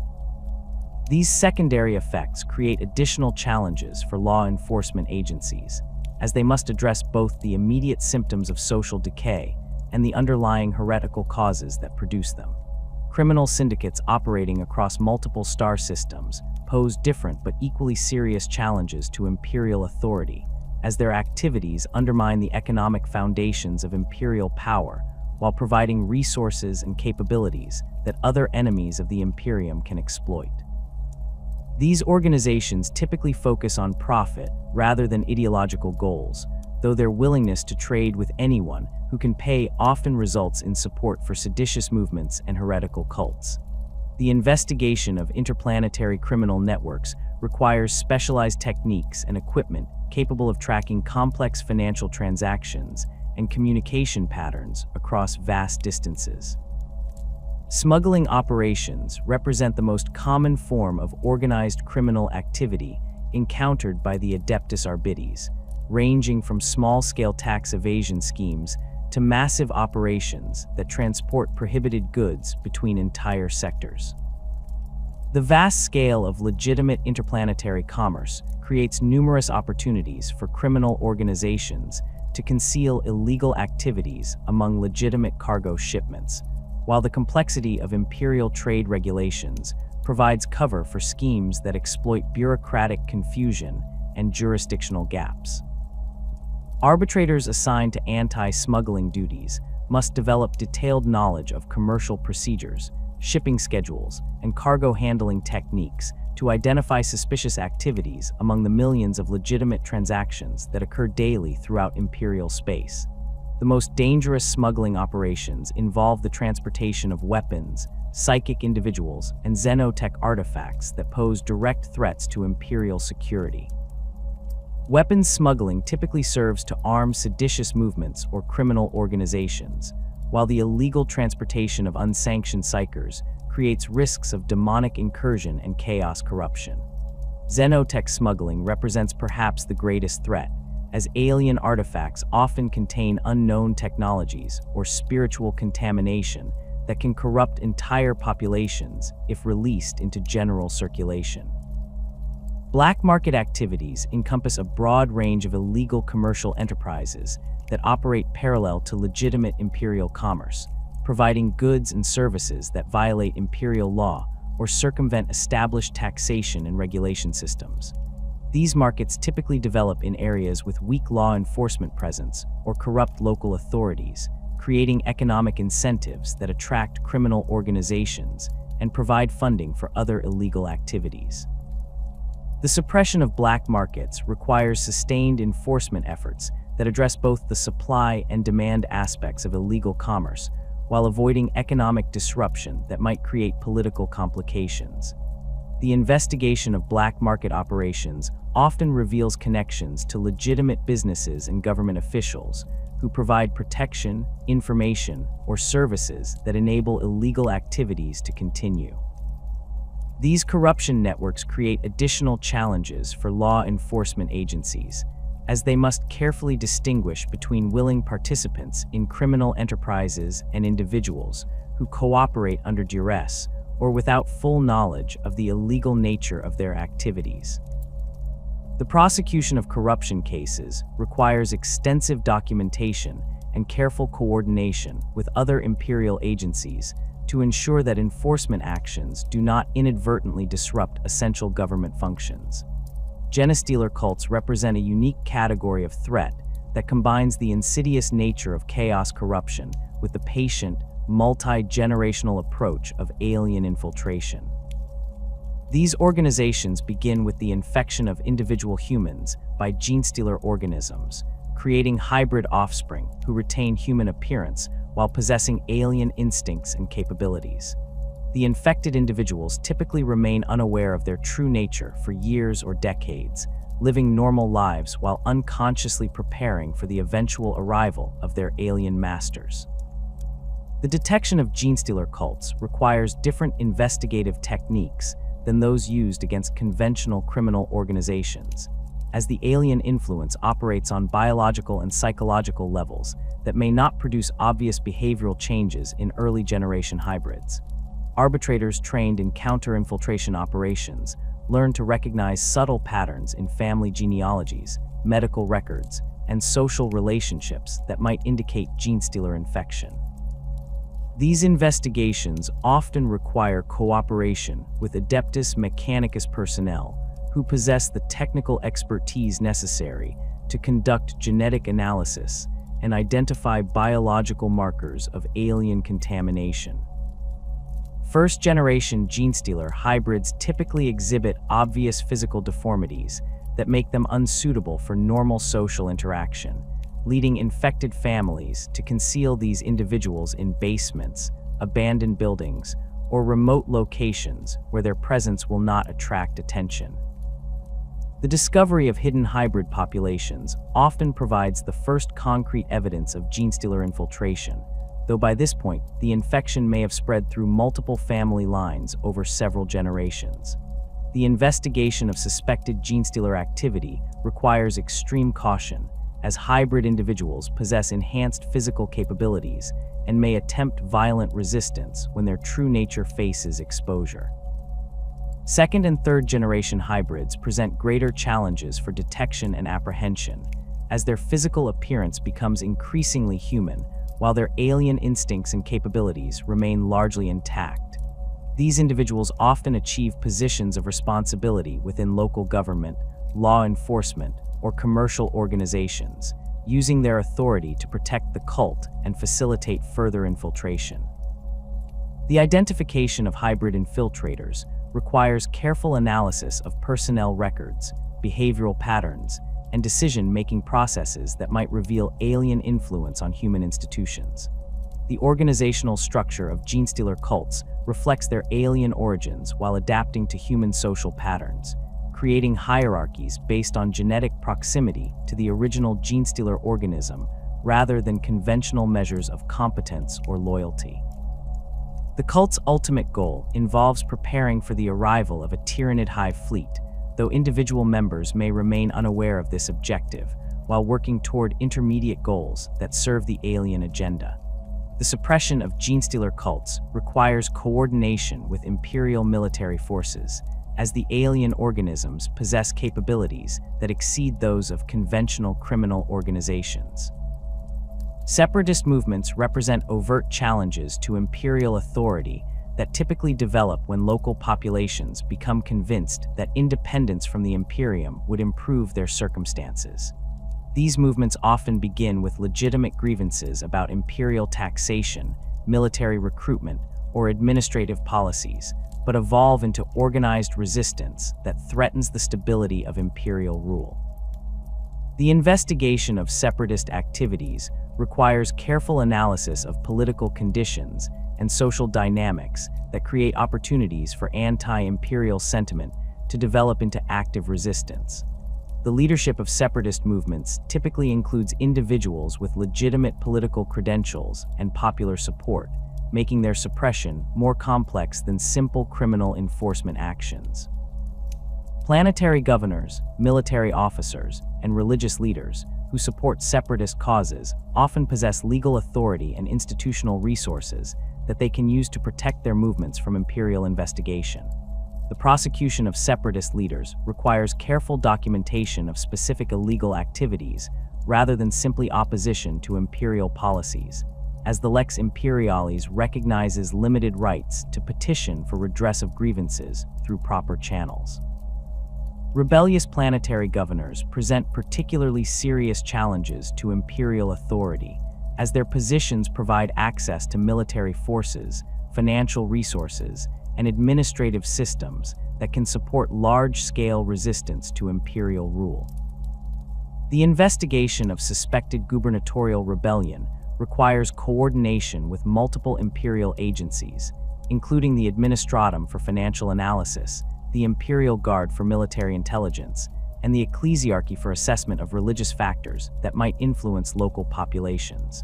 These secondary effects create additional challenges for law enforcement agencies, as they must address both the immediate symptoms of social decay and the underlying heretical causes that produce them. Criminal syndicates operating across multiple star systems pose different but equally serious challenges to imperial authority, as their activities undermine the economic foundations of imperial power while providing resources and capabilities that other enemies of the Imperium can exploit. These organizations typically focus on profit rather than ideological goals, though their willingness to trade with anyone who can pay often results in support for seditious movements and heretical cults. The investigation of interplanetary criminal networks requires specialized techniques and equipment capable of tracking complex financial transactions and communication patterns across vast distances. Smuggling operations represent the most common form of organized criminal activity encountered by the Adeptus Arbites, ranging from small-scale tax evasion schemes to massive operations that transport prohibited goods between entire sectors. The vast scale of legitimate interplanetary commerce creates numerous opportunities for criminal organizations to conceal illegal activities among legitimate cargo shipments, while the complexity of imperial trade regulations provides cover for schemes that exploit bureaucratic confusion and jurisdictional gaps. Arbitrators assigned to anti-smuggling duties must develop detailed knowledge of commercial procedures, shipping schedules, and cargo handling techniques to identify suspicious activities among the millions of legitimate transactions that occur daily throughout imperial space. The most dangerous smuggling operations involve the transportation of weapons, psychic individuals, and xenotech artifacts that pose direct threats to imperial security. Weapons smuggling typically serves to arm seditious movements or criminal organizations, while the illegal transportation of unsanctioned psychers creates risks of demonic incursion and chaos corruption. Xenotech smuggling represents perhaps the greatest threat, as alien artifacts often contain unknown technologies or spiritual contamination that can corrupt entire populations if released into general circulation. Black market activities encompass a broad range of illegal commercial enterprises that operate parallel to legitimate imperial commerce, providing goods and services that violate imperial law or circumvent established taxation and regulation systems. These markets typically develop in areas with weak law enforcement presence or corrupt local authorities, creating economic incentives that attract criminal organizations and provide funding for other illegal activities. The suppression of black markets requires sustained enforcement efforts that address both the supply and demand aspects of illegal commerce, while avoiding economic disruption that might create political complications. The investigation of black market operations often reveals connections to legitimate businesses and government officials who provide protection, information, or services that enable illegal activities to continue. These corruption networks create additional challenges for law enforcement agencies, as they must carefully distinguish between willing participants in criminal enterprises and individuals who cooperate under duress or without full knowledge of the illegal nature of their activities. The prosecution of corruption cases requires extensive documentation and careful coordination with other imperial agencies to ensure that enforcement actions do not inadvertently disrupt essential government functions. Genestealer cults represent a unique category of threat that combines the insidious nature of chaos corruption with the patient, multi-generational approach of alien infiltration. These organizations begin with the infection of individual humans by genestealer organisms, creating hybrid offspring who retain human appearance while possessing alien instincts and capabilities. The infected individuals typically remain unaware of their true nature for years or decades, living normal lives while unconsciously preparing for the eventual arrival of their alien masters. The detection of genestealer cults requires different investigative techniques than those used against conventional criminal organizations, as the alien influence operates on biological and psychological levels that may not produce obvious behavioral changes in early generation hybrids. Arbitrators trained in counter-infiltration operations learn to recognize subtle patterns in family genealogies, medical records, and social relationships that might indicate genestealer infection. These investigations often require cooperation with Adeptus Mechanicus personnel who possess the technical expertise necessary to conduct genetic analysis and identify biological markers of alien contamination. First-generation genestealer hybrids typically exhibit obvious physical deformities that make them unsuitable for normal social interaction, leading infected families to conceal these individuals in basements, abandoned buildings, or remote locations where their presence will not attract attention. The discovery of hidden hybrid populations often provides the first concrete evidence of genestealer infiltration, though by this point, the infection may have spread through multiple family lines over several generations. The investigation of suspected genestealer activity requires extreme caution, as hybrid individuals possess enhanced physical capabilities and may attempt violent resistance when their true nature faces exposure. Second and third generation hybrids present greater challenges for detection and apprehension, as their physical appearance becomes increasingly human, while their alien instincts and capabilities remain largely intact. These individuals often achieve positions of responsibility within local government, law enforcement, or commercial organizations, using their authority to protect the cult and facilitate further infiltration. The identification of hybrid infiltrators requires careful analysis of personnel records, behavioral patterns, and decision-making processes that might reveal alien influence on human institutions. The organizational structure of genestealer cults reflects their alien origins while adapting to human social patterns, creating hierarchies based on genetic proximity to the original genestealer organism rather than conventional measures of competence or loyalty. The cult's ultimate goal involves preparing for the arrival of a Tyranid hive fleet, though individual members may remain unaware of this objective while working toward intermediate goals that serve the alien agenda. The suppression of genestealer cults requires coordination with Imperial military forces, as the alien organisms possess capabilities that exceed those of conventional criminal organizations. Separatist movements represent overt challenges to imperial authority that typically develop when local populations become convinced that independence from the Imperium would improve their circumstances. These movements often begin with legitimate grievances about imperial taxation, military recruitment, or administrative policies, but evolve into organized resistance that threatens the stability of imperial rule. The investigation of separatist activities requires careful analysis of political conditions and social dynamics that create opportunities for anti-imperial sentiment to develop into active resistance. The leadership of separatist movements typically includes individuals with legitimate political credentials and popular support, making their suppression more complex than simple criminal enforcement actions. Planetary governors, military officers, and religious leaders who support separatist causes often possess legal authority and institutional resources that they can use to protect their movements from imperial investigation. The prosecution of separatist leaders requires careful documentation of specific illegal activities rather than simply opposition to imperial policies, as the Lex Imperialis recognizes limited rights to petition for redress of grievances through proper channels. Rebellious planetary governors present particularly serious challenges to imperial authority, as their positions provide access to military forces, financial resources, and administrative systems that can support large-scale resistance to imperial rule. The investigation of suspected gubernatorial rebellion requires coordination with multiple imperial agencies, including the Administratum for Financial Analysis, the Imperial Guard for Military Intelligence, and the Ecclesiarchy for assessment of religious factors that might influence local populations.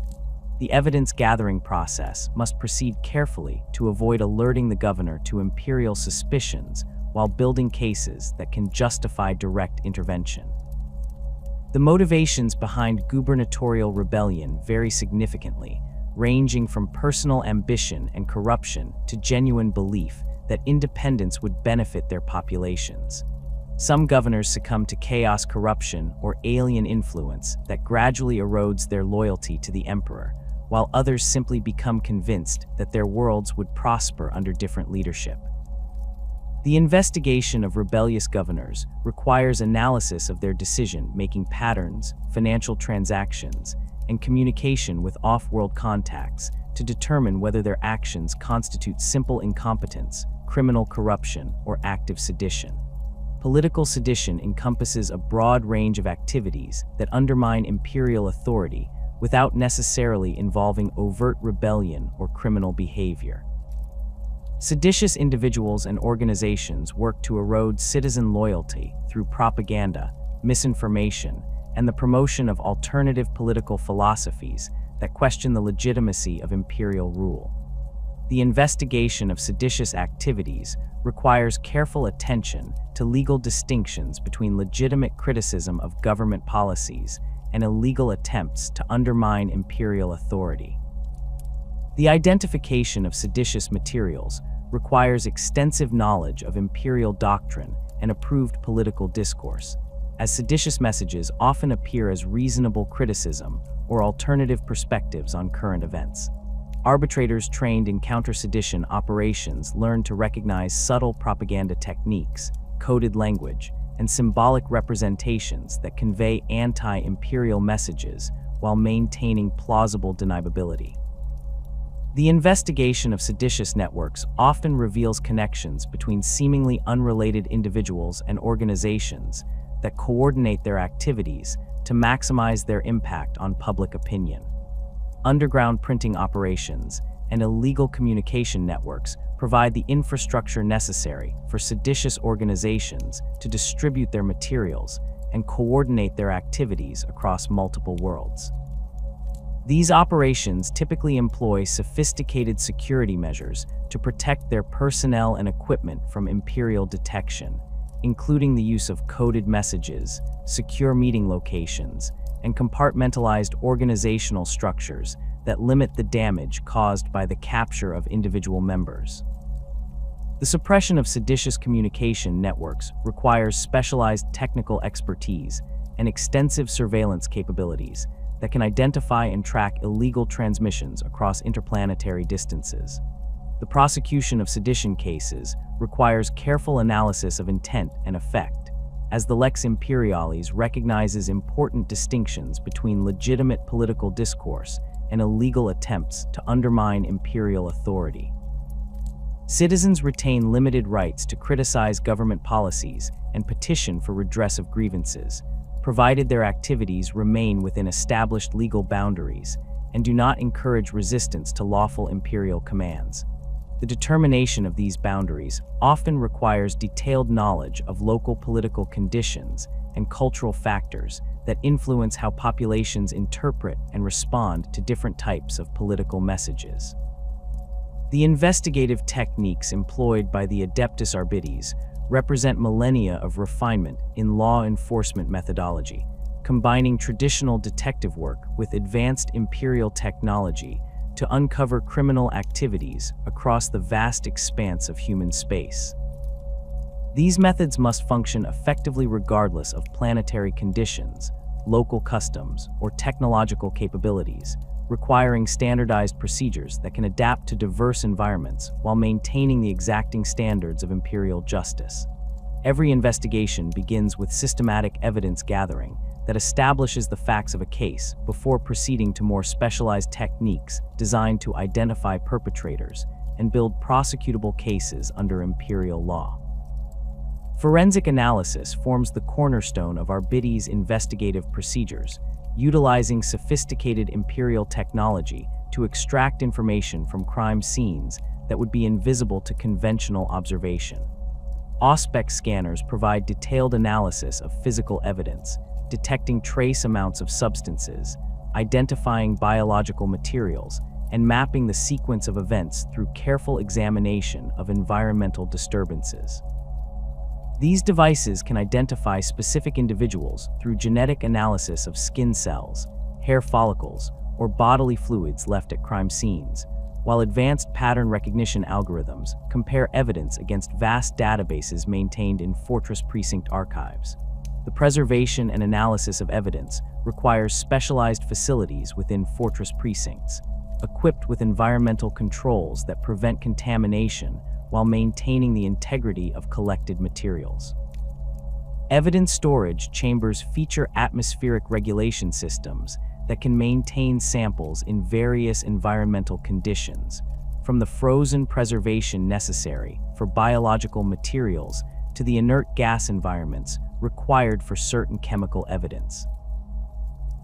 The evidence-gathering process must proceed carefully to avoid alerting the governor to imperial suspicions while building cases that can justify direct intervention. The motivations behind gubernatorial rebellion vary significantly, ranging from personal ambition and corruption to genuine belief that independence would benefit their populations. Some governors succumb to chaos, corruption, or alien influence that gradually erodes their loyalty to the emperor, while others simply become convinced that their worlds would prosper under different leadership. The investigation of rebellious governors requires analysis of their decision-making patterns, financial transactions, and communication with off-world contacts to determine whether their actions constitute simple incompetence, criminal corruption, or active sedition. Political sedition encompasses a broad range of activities that undermine imperial authority without necessarily involving overt rebellion or criminal behavior. Seditious individuals and organizations work to erode citizen loyalty through propaganda, misinformation, and the promotion of alternative political philosophies that question the legitimacy of imperial rule. The investigation of seditious activities requires careful attention to legal distinctions between legitimate criticism of government policies and illegal attempts to undermine imperial authority. The identification of seditious materials requires extensive knowledge of imperial doctrine and approved political discourse, as seditious messages often appear as reasonable criticism or alternative perspectives on current events. Arbitrators trained in counter-sedition operations learn to recognize subtle propaganda techniques, coded language, and symbolic representations that convey anti-imperial messages while maintaining plausible deniability. The investigation of seditious networks often reveals connections between seemingly unrelated individuals and organizations that coordinate their activities to maximize their impact on public opinion. Underground printing operations and illegal communication networks provide the infrastructure necessary for seditious organizations to distribute their materials and coordinate their activities across multiple worlds. These operations typically employ sophisticated security measures to protect their personnel and equipment from imperial detection, including the use of coded messages, secure meeting locations, and compartmentalized organizational structures that limit the damage caused by the capture of individual members. The suppression of seditious communication networks requires specialized technical expertise and extensive surveillance capabilities that can identify and track illegal transmissions across interplanetary distances. The prosecution of sedition cases requires careful analysis of intent and effect, as the Lex Imperialis recognizes important distinctions between legitimate political discourse and illegal attempts to undermine imperial authority. Citizens retain limited rights to criticize government policies and petition for redress of grievances, provided their activities remain within established legal boundaries and do not encourage resistance to lawful imperial commands. The determination of these boundaries often requires detailed knowledge of local political conditions and cultural factors that influence how populations interpret and respond to different types of political messages. The investigative techniques employed by the Adeptus Arbites represent millennia of refinement in law enforcement methodology, combining traditional detective work with advanced Imperial technology to uncover criminal activities across the vast expanse of human space. These methods must function effectively regardless of planetary conditions, local customs, or technological capabilities, requiring standardized procedures that can adapt to diverse environments while maintaining the exacting standards of Imperial justice. Every investigation begins with systematic evidence gathering that establishes the facts of a case before proceeding to more specialized techniques designed to identify perpetrators and build prosecutable cases under Imperial law. Forensic analysis forms the cornerstone of Arbites' investigative procedures, utilizing sophisticated Imperial technology to extract information from crime scenes that would be invisible to conventional observation. Auspex scanners provide detailed analysis of physical evidence, detecting trace amounts of substances, identifying biological materials, and mapping the sequence of events through careful examination of environmental disturbances. These devices can identify specific individuals through genetic analysis of skin cells, hair follicles, or bodily fluids left at crime scenes, while advanced pattern recognition algorithms compare evidence against vast databases maintained in Fortress Precinct archives. The preservation and analysis of evidence requires specialized facilities within Fortress precincts, equipped with environmental controls that prevent contamination while maintaining the integrity of collected materials. Evidence storage chambers feature atmospheric regulation systems that can maintain samples in various environmental conditions, from the frozen preservation necessary for biological materials to the inert gas environments required for certain chemical evidence.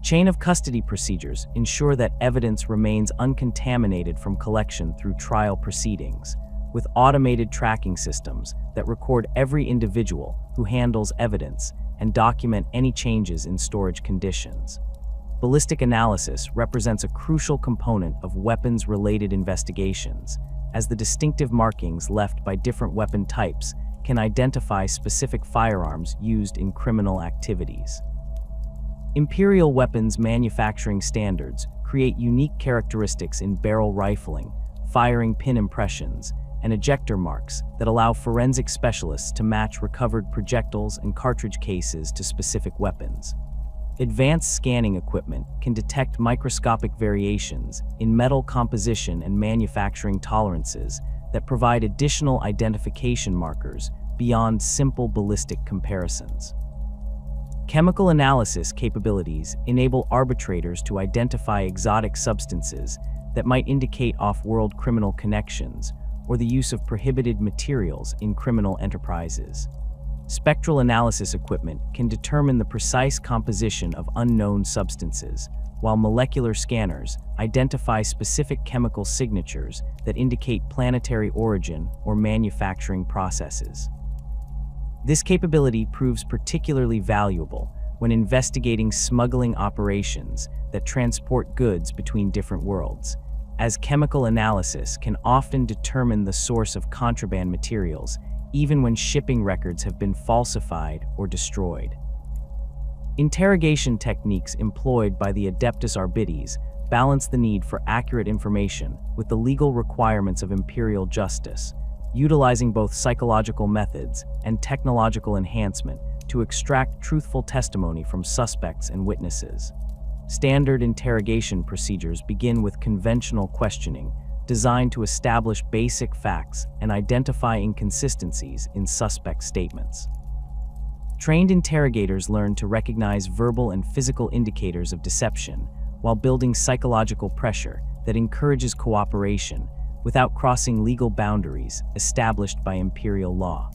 Chain of custody procedures ensure that evidence remains uncontaminated from collection through trial proceedings, with automated tracking systems that record every individual who handles evidence and document any changes in storage conditions. Ballistic analysis represents a crucial component of weapons-related investigations, as the distinctive markings left by different weapon types can identify specific firearms used in criminal activities. Imperial weapons manufacturing standards create unique characteristics in barrel rifling, firing pin impressions, and ejector marks that allow forensic specialists to match recovered projectiles and cartridge cases to specific weapons. Advanced scanning equipment can detect microscopic variations in metal composition and manufacturing tolerances that provide additional identification markers beyond simple ballistic comparisons. Chemical analysis capabilities enable arbitrators to identify exotic substances that might indicate off-world criminal connections or the use of prohibited materials in criminal enterprises. Spectral analysis equipment can determine the precise composition of unknown substances, while molecular scanners identify specific chemical signatures that indicate planetary origin or manufacturing processes. This capability proves particularly valuable when investigating smuggling operations that transport goods between different worlds, as chemical analysis can often determine the source of contraband materials even when shipping records have been falsified or destroyed. Interrogation techniques employed by the Adeptus Arbites balance the need for accurate information with the legal requirements of Imperial justice, utilizing both psychological methods and technological enhancement to extract truthful testimony from suspects and witnesses. Standard interrogation procedures begin with conventional questioning, designed to establish basic facts and identify inconsistencies in suspect statements. Trained interrogators learn to recognize verbal and physical indicators of deception while building psychological pressure that encourages cooperation without crossing legal boundaries established by Imperial law.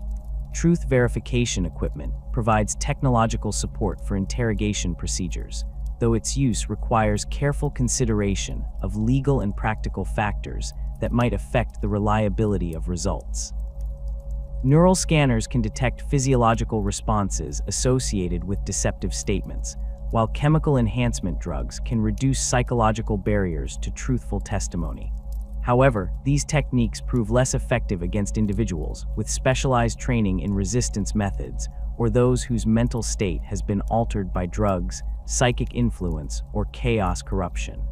Truth verification equipment provides technological support for interrogation procedures, though its use requires careful consideration of legal and practical factors that might affect the reliability of results. Neural scanners can detect physiological responses associated with deceptive statements, while chemical enhancement drugs can reduce psychological barriers to truthful testimony. However, these techniques prove less effective against individuals with specialized training in resistance methods or those whose mental state has been altered by drugs, psychic influence, or chaos corruption.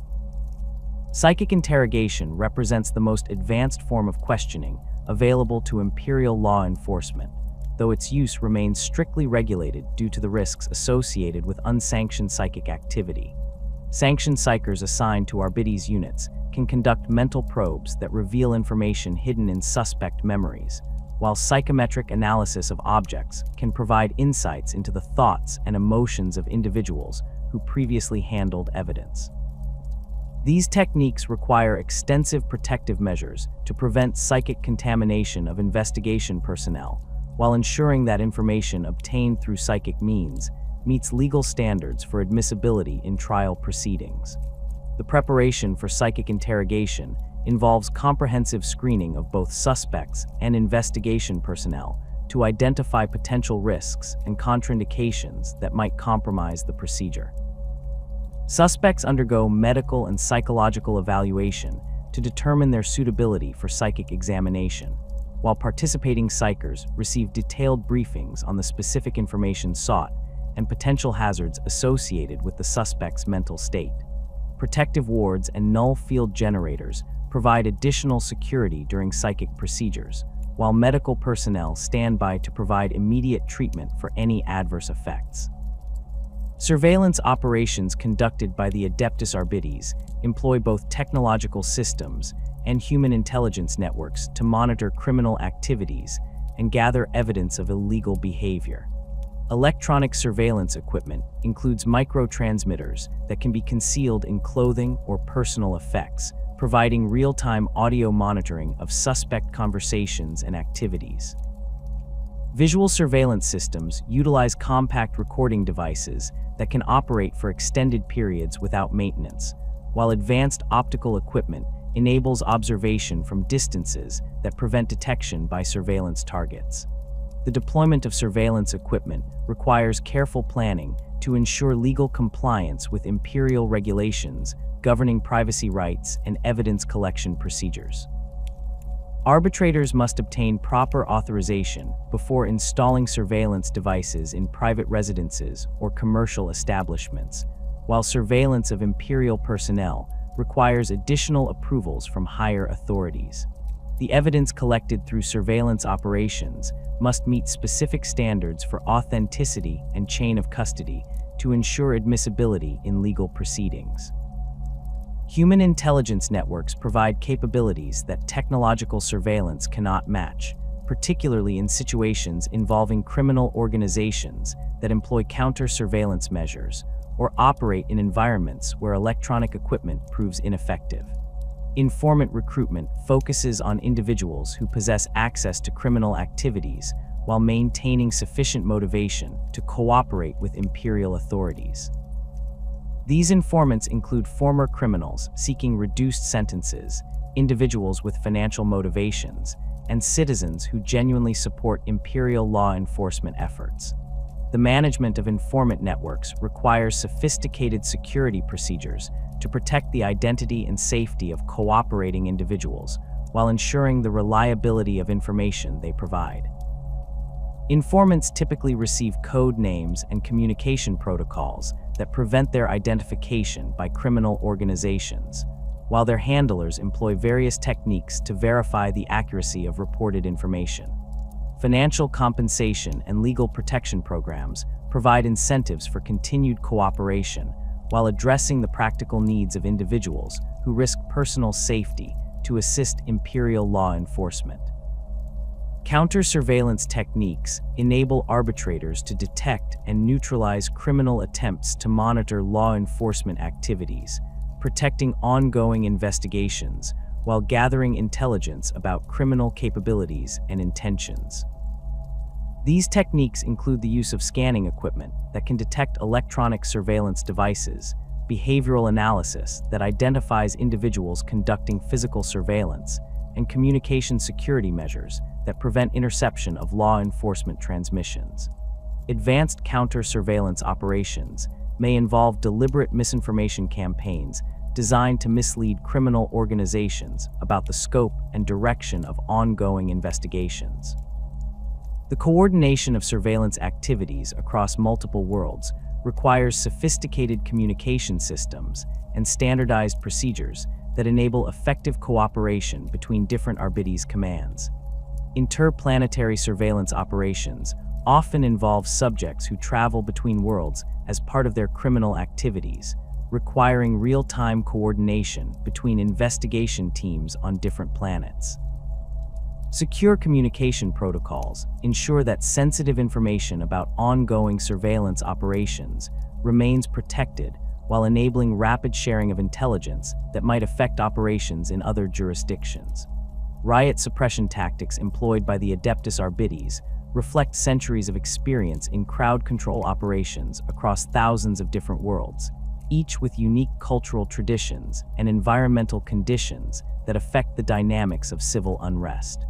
Psychic interrogation represents the most advanced form of questioning available to Imperial law enforcement, though its use remains strictly regulated due to the risks associated with unsanctioned psychic activity. Sanctioned psychers assigned to Arbites units can conduct mental probes that reveal information hidden in suspect memories, while psychometric analysis of objects can provide insights into the thoughts and emotions of individuals who previously handled evidence. These techniques require extensive protective measures to prevent psychic contamination of investigation personnel, while ensuring that information obtained through psychic means meets legal standards for admissibility in trial proceedings. The preparation for psychic interrogation involves comprehensive screening of both suspects and investigation personnel to identify potential risks and contraindications that might compromise the procedure. Suspects undergo medical and psychological evaluation to determine their suitability for psychic examination, while participating psychers receive detailed briefings on the specific information sought and potential hazards associated with the suspect's mental state. Protective wards and null field generators provide additional security during psychic procedures, while medical personnel stand by to provide immediate treatment for any adverse effects. Surveillance operations conducted by the Adeptus Arbites employ both technological systems and human intelligence networks to monitor criminal activities and gather evidence of illegal behavior. Electronic surveillance equipment includes microtransmitters that can be concealed in clothing or personal effects, providing real-time audio monitoring of suspect conversations and activities. Visual surveillance systems utilize compact recording devices that can operate for extended periods without maintenance, while advanced optical equipment enables observation from distances that prevent detection by surveillance targets. The deployment of surveillance equipment requires careful planning to ensure legal compliance with Imperial regulations governing privacy rights and evidence collection procedures. Arbitrators must obtain proper authorization before installing surveillance devices in private residences or commercial establishments, while surveillance of Imperial personnel requires additional approvals from higher authorities. The evidence collected through surveillance operations must meet specific standards for authenticity and chain of custody to ensure admissibility in legal proceedings. Human intelligence networks provide capabilities that technological surveillance cannot match, particularly in situations involving criminal organizations that employ counter-surveillance measures or operate in environments where electronic equipment proves ineffective. Informant recruitment focuses on individuals who possess access to criminal activities while maintaining sufficient motivation to cooperate with Imperial authorities. These informants include former criminals seeking reduced sentences, individuals with financial motivations, and citizens who genuinely support Imperial law enforcement efforts. The management of informant networks requires sophisticated security procedures to protect the identity and safety of cooperating individuals while ensuring the reliability of information they provide. Informants typically receive code names and communication protocols that prevent their identification by criminal organizations, while their handlers employ various techniques to verify the accuracy of reported information. Financial compensation and legal protection programs provide incentives for continued cooperation while addressing the practical needs of individuals who risk personal safety to assist Imperial law enforcement. Counter-surveillance techniques enable arbitrators to detect and neutralize criminal attempts to monitor law enforcement activities, protecting ongoing investigations while gathering intelligence about criminal capabilities and intentions. These techniques include the use of scanning equipment that can detect electronic surveillance devices, behavioral analysis that identifies individuals conducting physical surveillance, and communication security measures that prevent interception of law enforcement transmissions. Advanced counter-surveillance operations may involve deliberate misinformation campaigns designed to mislead criminal organizations about the scope and direction of ongoing investigations. The coordination of surveillance activities across multiple worlds requires sophisticated communication systems and standardized procedures that enable effective cooperation between different Arbites commands. Interplanetary surveillance operations often involve subjects who travel between worlds as part of their criminal activities, requiring real-time coordination between investigation teams on different planets. Secure communication protocols ensure that sensitive information about ongoing surveillance operations remains protected while enabling rapid sharing of intelligence that might affect operations in other jurisdictions. Riot suppression tactics employed by the Adeptus Arbites reflect centuries of experience in crowd control operations across thousands of different worlds, each with unique cultural traditions and environmental conditions that affect the dynamics of civil unrest.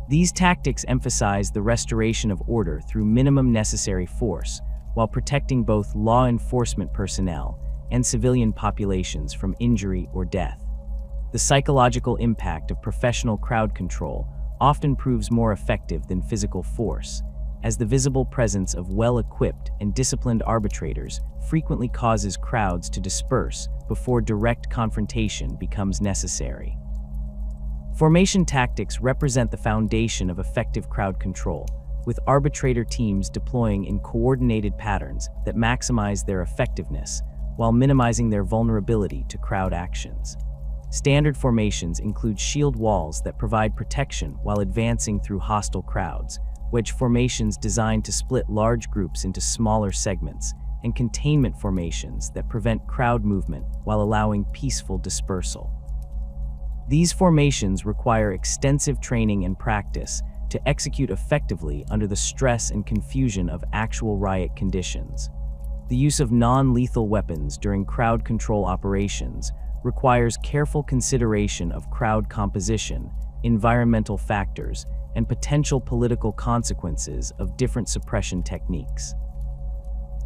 These tactics emphasize the restoration of order through minimum necessary force, while protecting both law enforcement personnel and civilian populations from injury or death. The psychological impact of professional crowd control often proves more effective than physical force, as the visible presence of well-equipped and disciplined arbitrators frequently causes crowds to disperse before direct confrontation becomes necessary. Formation tactics represent the foundation of effective crowd control, with arbitrator teams deploying in coordinated patterns that maximize their effectiveness while minimizing their vulnerability to crowd actions. Standard formations include shield walls that provide protection while advancing through hostile crowds, wedge formations designed to split large groups into smaller segments, and containment formations that prevent crowd movement while allowing peaceful dispersal. These formations require extensive training and practice to execute effectively under the stress and confusion of actual riot conditions. The use of non-lethal weapons during crowd control operations requires careful consideration of crowd composition, environmental factors, and potential political consequences of different suppression techniques.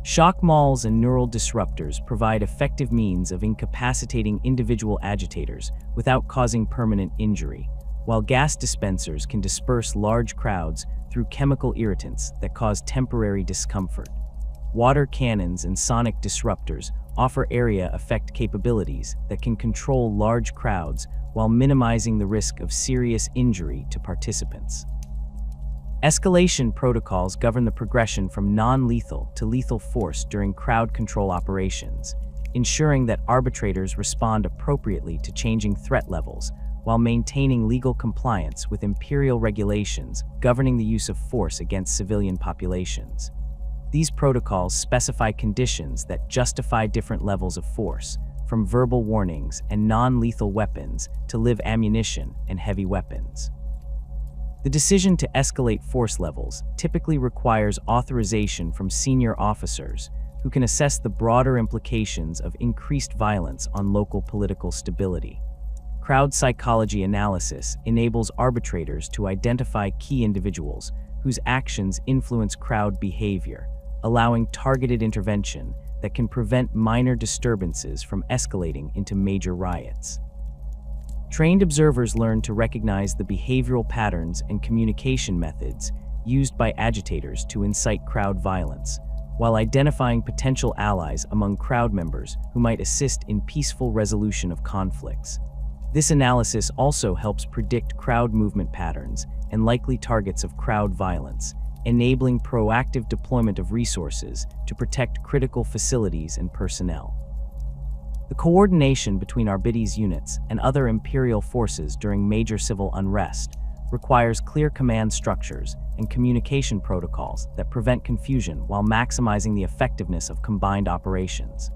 Shock mauls and neural disruptors provide effective means of incapacitating individual agitators without causing permanent injury, while gas dispensers can disperse large crowds through chemical irritants that cause temporary discomfort. Water cannons and sonic disruptors offer area effect capabilities that can control large crowds while minimizing the risk of serious injury to participants. Escalation protocols govern the progression from non-lethal to lethal force during crowd control operations, ensuring that arbitrators respond appropriately to changing threat levels while maintaining legal compliance with Imperial regulations governing the use of force against civilian populations. These protocols specify conditions that justify different levels of force, from verbal warnings and non-lethal weapons to live ammunition and heavy weapons. The decision to escalate force levels typically requires authorization from senior officers who can assess the broader implications of increased violence on local political stability. Crowd psychology analysis enables arbitrators to identify key individuals whose actions influence crowd behavior, allowing targeted intervention that can prevent minor disturbances from escalating into major riots. Trained observers learn to recognize the behavioral patterns and communication methods used by agitators to incite crowd violence, while identifying potential allies among crowd members who might assist in peaceful resolution of conflicts. This analysis also helps predict crowd movement patterns and likely targets of crowd violence, enabling proactive deployment of resources to protect critical facilities and personnel. The coordination between Arbites units and other Imperial forces during major civil unrest requires clear command structures and communication protocols that prevent confusion while maximizing the effectiveness of combined operations.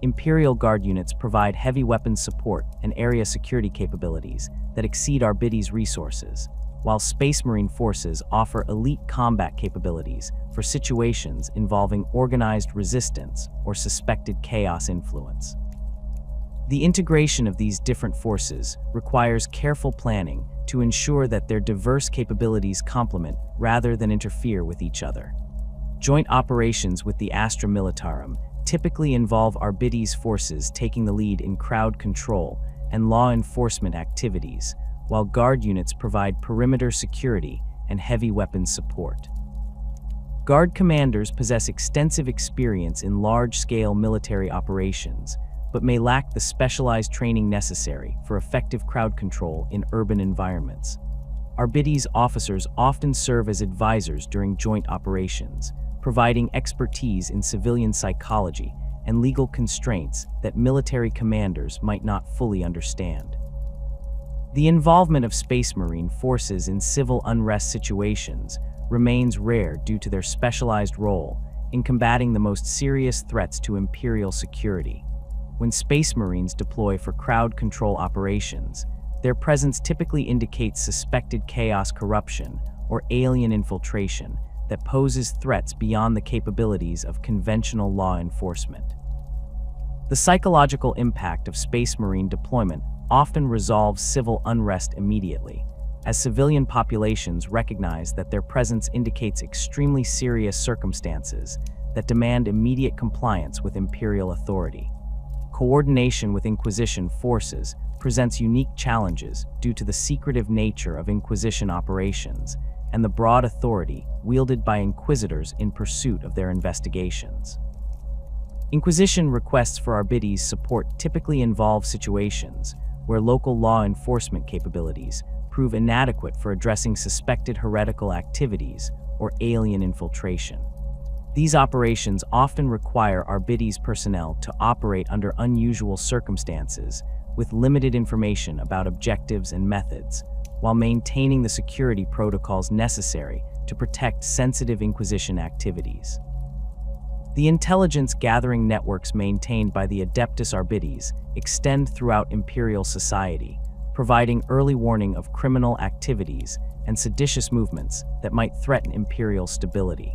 Imperial Guard units provide heavy weapons support and area security capabilities that exceed Arbites' resources, while Space Marine forces offer elite combat capabilities for situations involving organized resistance or suspected chaos influence. The integration of these different forces requires careful planning to ensure that their diverse capabilities complement rather than interfere with each other. Joint operations with the Astra Militarum typically involve Arbites forces taking the lead in crowd control and law enforcement activities, while guard units provide perimeter security and heavy weapons support. Guard commanders possess extensive experience in large-scale military operations, but may lack the specialized training necessary for effective crowd control in urban environments. Arbites officers often serve as advisors during joint operations, providing expertise in civilian psychology and legal constraints that military commanders might not fully understand. The involvement of Space Marine forces in civil unrest situations remains rare due to their specialized role in combating the most serious threats to Imperial security. When Space Marines deploy for crowd control operations, their presence typically indicates suspected chaos corruption or alien infiltration that poses threats beyond the capabilities of conventional law enforcement. The psychological impact of Space Marine deployment often resolves civil unrest immediately, as civilian populations recognize that their presence indicates extremely serious circumstances that demand immediate compliance with Imperial authority. Coordination with Inquisition forces presents unique challenges due to the secretive nature of Inquisition operations and the broad authority wielded by Inquisitors in pursuit of their investigations. Inquisition requests for Arbites support typically involve situations where local law enforcement capabilities prove inadequate for addressing suspected heretical activities or alien infiltration. These operations often require Arbites personnel to operate under unusual circumstances with limited information about objectives and methods, while maintaining the security protocols necessary to protect sensitive Inquisition activities. The intelligence gathering networks maintained by the Adeptus Arbites extend throughout Imperial society, providing early warning of criminal activities and seditious movements that might threaten Imperial stability.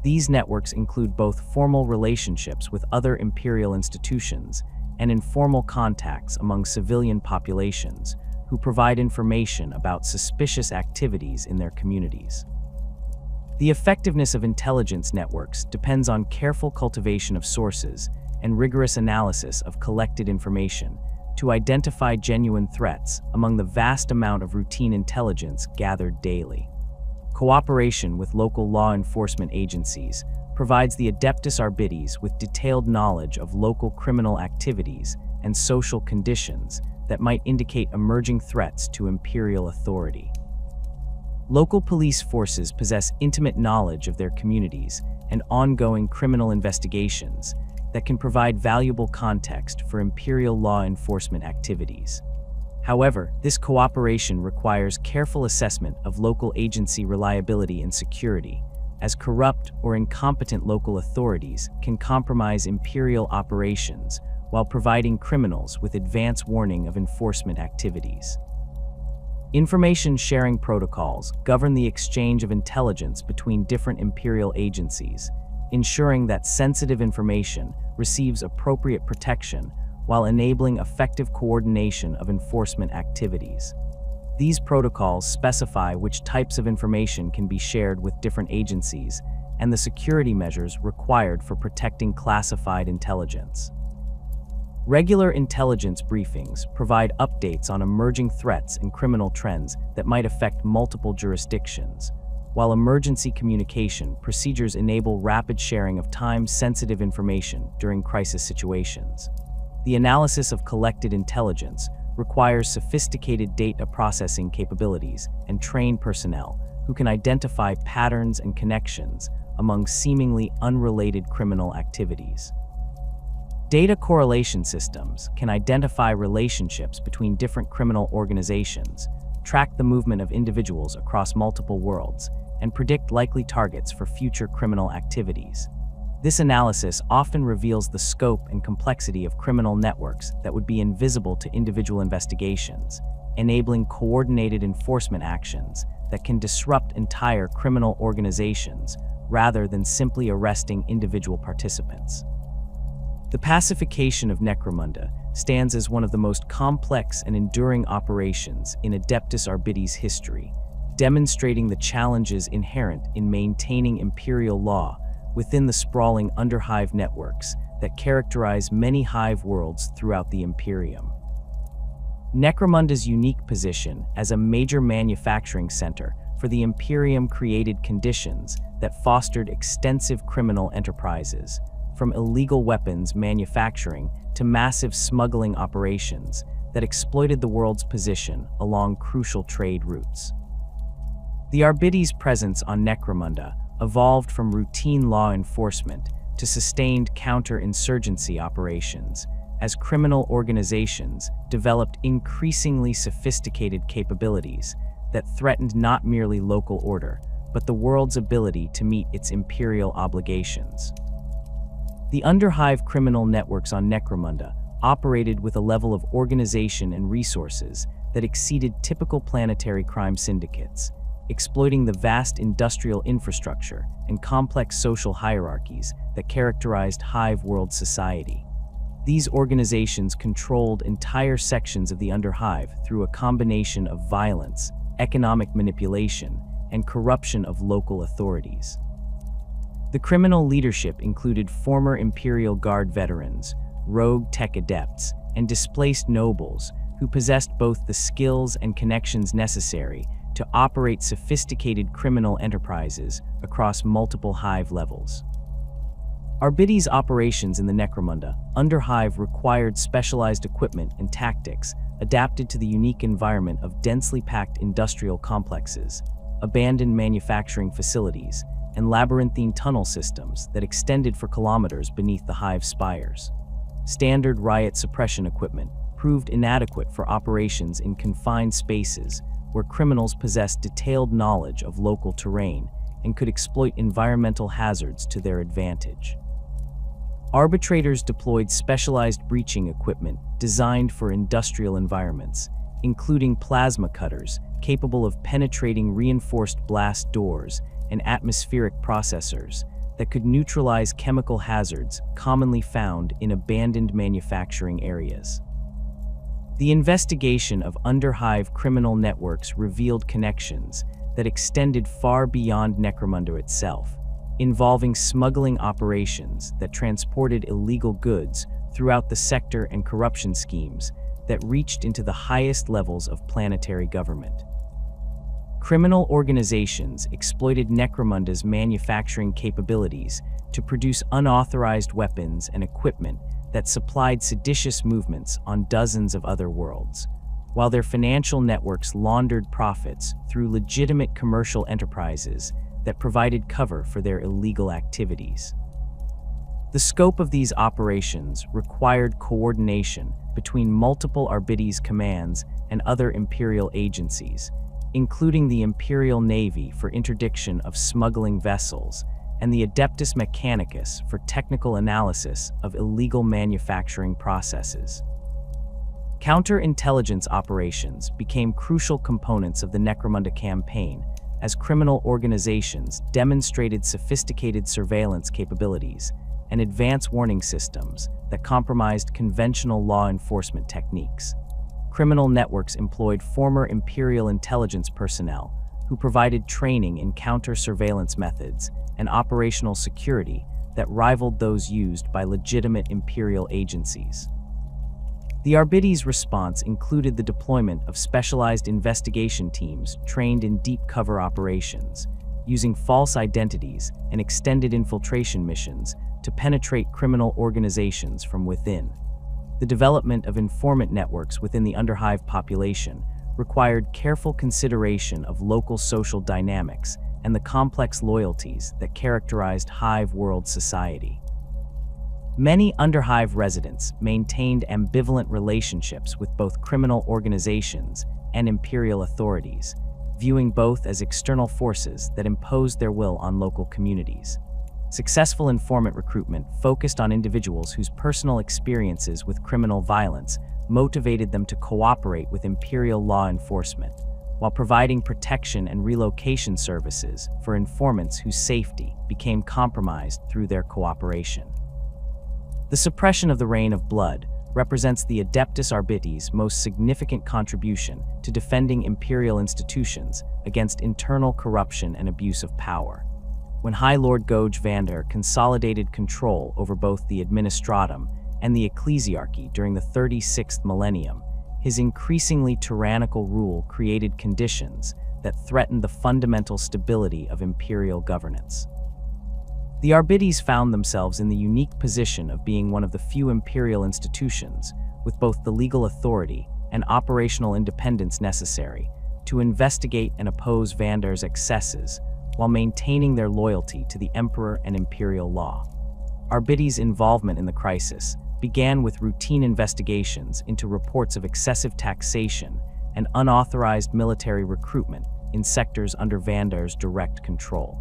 These networks include both formal relationships with other Imperial institutions and informal contacts among civilian populations who provide information about suspicious activities in their communities. The effectiveness of intelligence networks depends on careful cultivation of sources and rigorous analysis of collected information to identify genuine threats among the vast amount of routine intelligence gathered daily. Cooperation with local law enforcement agencies provides the Adeptus Arbites with detailed knowledge of local criminal activities and social conditions that might indicate emerging threats to Imperial authority. Local police forces possess intimate knowledge of their communities and ongoing criminal investigations that can provide valuable context for Imperial law enforcement activities. However, this cooperation requires careful assessment of local agency reliability and security, as corrupt or incompetent local authorities can compromise Imperial operations while providing criminals with advance warning of enforcement activities. Information sharing protocols govern the exchange of intelligence between different Imperial agencies, ensuring that sensitive information receives appropriate protection while enabling effective coordination of enforcement activities. These protocols specify which types of information can be shared with different agencies and the security measures required for protecting classified intelligence. Regular intelligence briefings provide updates on emerging threats and criminal trends that might affect multiple jurisdictions, while emergency communication procedures enable rapid sharing of time-sensitive information during crisis situations. The analysis of collected intelligence requires sophisticated data processing capabilities and trained personnel who can identify patterns and connections among seemingly unrelated criminal activities. Data correlation systems can identify relationships between different criminal organizations, track the movement of individuals across multiple worlds, and predict likely targets for future criminal activities. This analysis often reveals the scope and complexity of criminal networks that would be invisible to individual investigations, enabling coordinated enforcement actions that can disrupt entire criminal organizations rather than simply arresting individual participants. The pacification of Necromunda stands as one of the most complex and enduring operations in Adeptus Arbites history, demonstrating the challenges inherent in maintaining Imperial law within the sprawling underhive networks that characterize many hive worlds throughout the Imperium. Necromunda's unique position as a major manufacturing center for the Imperium created conditions that fostered extensive criminal enterprises, from illegal weapons manufacturing to massive smuggling operations that exploited the world's position along crucial trade routes. The Arbites' presence on Necromunda evolved from routine law enforcement to sustained counter-insurgency operations as criminal organizations developed increasingly sophisticated capabilities that threatened not merely local order, but the world's ability to meet its imperial obligations. The underhive criminal networks on Necromunda operated with a level of organization and resources that exceeded typical planetary crime syndicates, exploiting the vast industrial infrastructure and complex social hierarchies that characterized hive world society. These organizations controlled entire sections of the underhive through a combination of violence, economic manipulation, and corruption of local authorities. The criminal leadership included former Imperial Guard veterans, rogue tech adepts, and displaced nobles who possessed both the skills and connections necessary to operate sophisticated criminal enterprises across multiple hive levels. Arbites' operations in the Necromunda underhive required specialized equipment and tactics adapted to the unique environment of densely packed industrial complexes, abandoned manufacturing facilities, and labyrinthine tunnel systems that extended for kilometers beneath the hive spires. Standard riot suppression equipment proved inadequate for operations in confined spaces where criminals possessed detailed knowledge of local terrain and could exploit environmental hazards to their advantage. Arbitrators deployed specialized breaching equipment designed for industrial environments, including plasma cutters capable of penetrating reinforced blast doors and atmospheric processors that could neutralize chemical hazards commonly found in abandoned manufacturing areas. The investigation of underhive criminal networks revealed connections that extended far beyond Necromunda itself, involving smuggling operations that transported illegal goods throughout the sector and corruption schemes that reached into the highest levels of planetary government. Criminal organizations exploited Necromunda's manufacturing capabilities to produce unauthorized weapons and equipment that supplied seditious movements on dozens of other worlds, while their financial networks laundered profits through legitimate commercial enterprises that provided cover for their illegal activities. The scope of these operations required coordination between multiple Arbites commands and other Imperial agencies, including the Imperial Navy for interdiction of smuggling vessels and the Adeptus Mechanicus for technical analysis of illegal manufacturing processes. Counterintelligence operations became crucial components of the Necromunda campaign as criminal organizations demonstrated sophisticated surveillance capabilities and advanced warning systems that compromised conventional law enforcement techniques. Criminal networks employed former Imperial intelligence personnel who provided training in counter-surveillance methods and operational security that rivaled those used by legitimate Imperial agencies. The Arbites' response included the deployment of specialized investigation teams trained in deep cover operations, using false identities and extended infiltration missions to penetrate criminal organizations from within. The development of informant networks within the underhive population required careful consideration of local social dynamics and the complex loyalties that characterized hive world society. Many underhive residents maintained ambivalent relationships with both criminal organizations and Imperial authorities, viewing both as external forces that imposed their will on local communities. Successful informant recruitment focused on individuals whose personal experiences with criminal violence motivated them to cooperate with Imperial law enforcement, while providing protection and relocation services for informants whose safety became compromised through their cooperation. The suppression of the Reign of Blood represents the Adeptus Arbites' most significant contribution to defending Imperial institutions against internal corruption and abuse of power. when High Lord Goj Vander consolidated control over both the administratum and the ecclesiarchy during the 36th millennium, his increasingly tyrannical rule created conditions that threatened the fundamental stability of imperial governance. The Arbites found themselves in the unique position of being one of the few imperial institutions with both the legal authority and operational independence necessary to investigate and oppose Vander's excesses while maintaining their loyalty to the emperor and imperial law. Arbites' involvement in the crisis began with routine investigations into reports of excessive taxation and unauthorized military recruitment in sectors under Vander's direct control.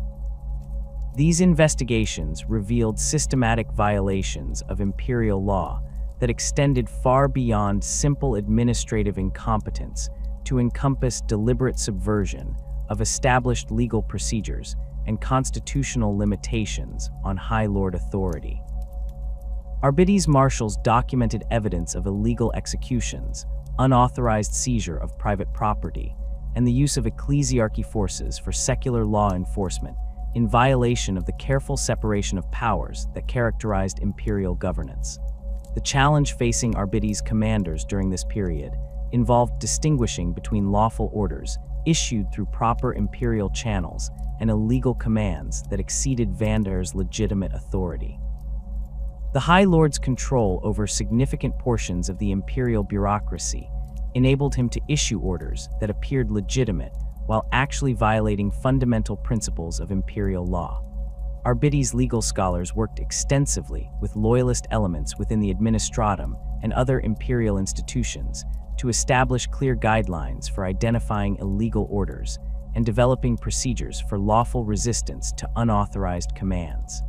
These investigations revealed systematic violations of imperial law that extended far beyond simple administrative incompetence to encompass deliberate subversion of established legal procedures and constitutional limitations on High Lord authority. Arbites marshals documented evidence of illegal executions, unauthorized seizure of private property, and the use of ecclesiarchy forces for secular law enforcement in violation of the careful separation of powers that characterized imperial governance. The challenge facing Arbites' commanders during this period involved distinguishing between lawful orders issued through proper imperial channels and illegal commands that exceeded Vander's legitimate authority. The High Lord's control over significant portions of the imperial bureaucracy enabled him to issue orders that appeared legitimate while actually violating fundamental principles of imperial law. Arbites' legal scholars worked extensively with loyalist elements within the administratum and other imperial institutions to establish clear guidelines for identifying illegal orders and developing procedures for lawful resistance to unauthorized commands.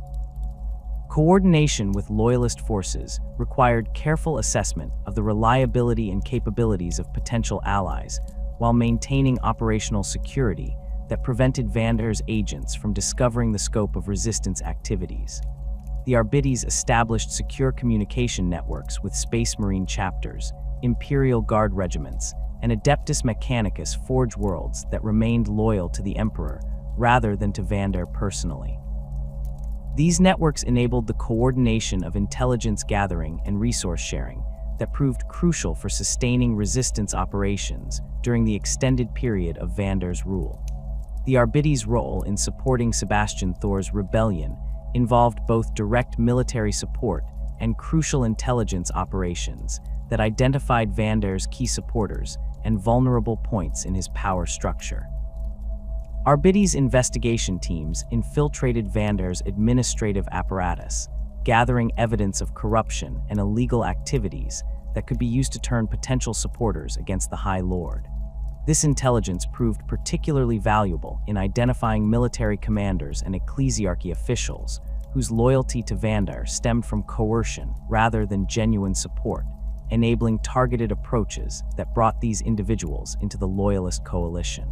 Coordination with loyalist forces required careful assessment of the reliability and capabilities of potential allies while maintaining operational security that prevented Vander's agents from discovering the scope of resistance activities. The Arbites established secure communication networks with Space Marine chapters, Imperial Guard regiments, and Adeptus Mechanicus forge worlds that remained loyal to the Emperor rather than to Vander personally. These networks enabled the coordination of intelligence gathering and resource sharing that proved crucial for sustaining resistance operations during the extended period of Vander's rule. The Arbites' role in supporting Sebastian Thor's rebellion involved both direct military support and crucial intelligence operations that identified Vander's key supporters and vulnerable points in his power structure. Arbites' investigation teams infiltrated Vander's administrative apparatus, gathering evidence of corruption and illegal activities that could be used to turn potential supporters against the High Lord. This intelligence proved particularly valuable in identifying military commanders and ecclesiarchy officials whose loyalty to Vander stemmed from coercion rather than genuine support, enabling targeted approaches that brought these individuals into the loyalist coalition.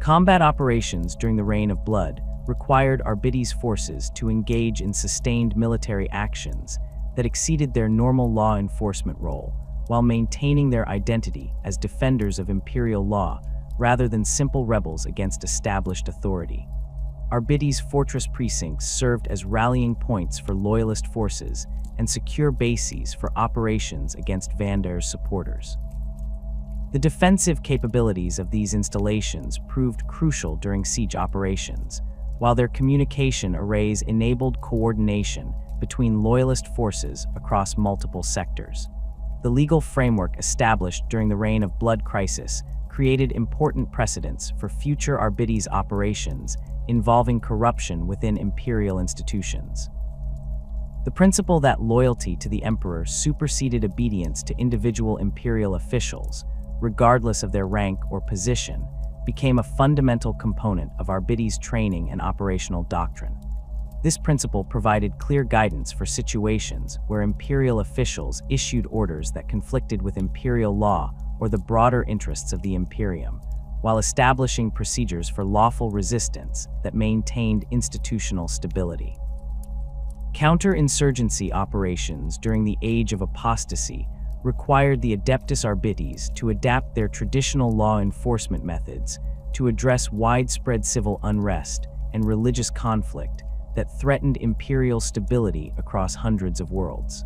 Combat operations during the Reign of Blood required Arbites' forces to engage in sustained military actions that exceeded their normal law enforcement role, while maintaining their identity as defenders of imperial law rather than simple rebels against established authority. Arbites' fortress precincts served as rallying points for loyalist forces and secure bases for operations against Vander's supporters. The defensive capabilities of these installations proved crucial during siege operations, while their communication arrays enabled coordination between loyalist forces across multiple sectors. The legal framework established during the Reign of Blood crisis created important precedents for future Arbites operations involving corruption within imperial institutions. The principle that loyalty to the emperor superseded obedience to individual imperial officials, regardless of their rank or position, became a fundamental component of Arbites' training and operational doctrine. This principle provided clear guidance for situations where imperial officials issued orders that conflicted with imperial law or the broader interests of the Imperium, while establishing procedures for lawful resistance that maintained institutional stability. Counterinsurgency operations during the Age of Apostasy required the Adeptus Arbites to adapt their traditional law enforcement methods to address widespread civil unrest and religious conflict that threatened imperial stability across hundreds of worlds.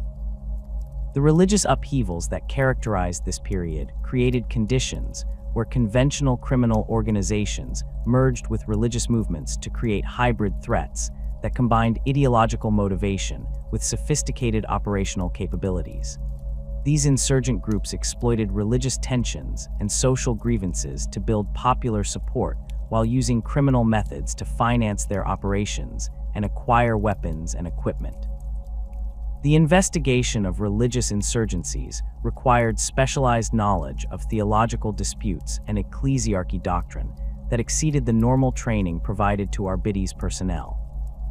The religious upheavals that characterized this period created conditions where conventional criminal organizations merged with religious movements to create hybrid threats that combined ideological motivation with sophisticated operational capabilities. These insurgent groups exploited religious tensions and social grievances to build popular support while using criminal methods to finance their operations and acquire weapons and equipment. The investigation of religious insurgencies required specialized knowledge of theological disputes and ecclesiarchy doctrine that exceeded the normal training provided to Arbites personnel.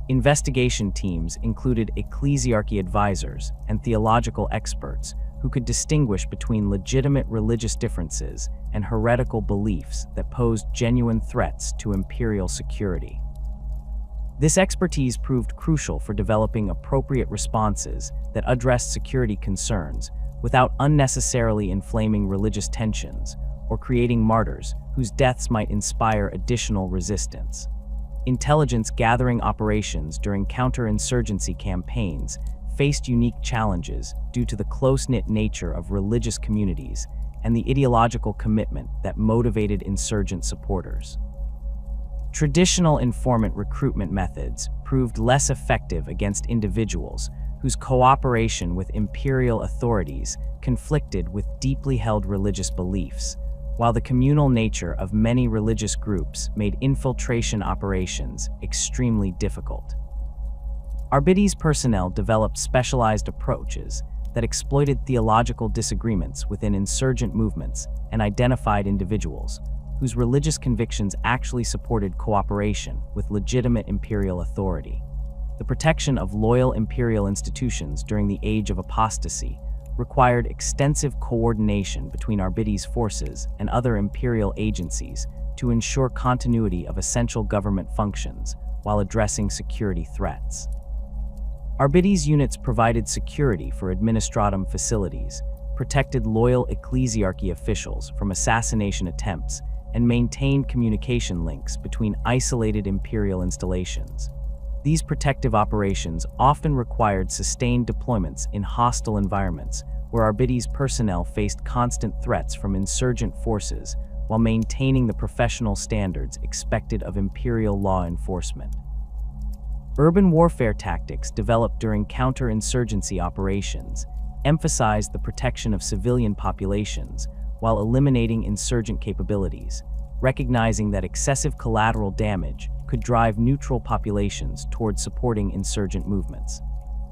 Investigation teams included ecclesiarchy advisors and theological experts who could distinguish between legitimate religious differences and heretical beliefs that posed genuine threats to imperial security. This expertise proved crucial for developing appropriate responses that addressed security concerns without unnecessarily inflaming religious tensions or creating martyrs whose deaths might inspire additional resistance. Intelligence gathering operations during counterinsurgency campaigns faced unique challenges due to the close-knit nature of religious communities and the ideological commitment that motivated insurgent supporters. Traditional informant recruitment methods proved less effective against individuals whose cooperation with imperial authorities conflicted with deeply held religious beliefs, while the communal nature of many religious groups made infiltration operations extremely difficult. Arbites personnel developed specialized approaches that exploited theological disagreements within insurgent movements and identified individuals whose religious convictions actually supported cooperation with legitimate imperial authority. The protection of loyal imperial institutions during the age of apostasy required extensive coordination between Arbites forces and other imperial agencies to ensure continuity of essential government functions while addressing security threats. Arbites units provided security for administratum facilities, protected loyal ecclesiarchy officials from assassination attempts, and maintained communication links between isolated imperial installations. These protective operations often required sustained deployments in hostile environments where Arbites personnel faced constant threats from insurgent forces while maintaining the professional standards expected of imperial law enforcement. Urban warfare tactics developed during counterinsurgency operations emphasized the protection of civilian populations while eliminating insurgent capabilities, recognizing that excessive collateral damage could drive neutral populations toward supporting insurgent movements.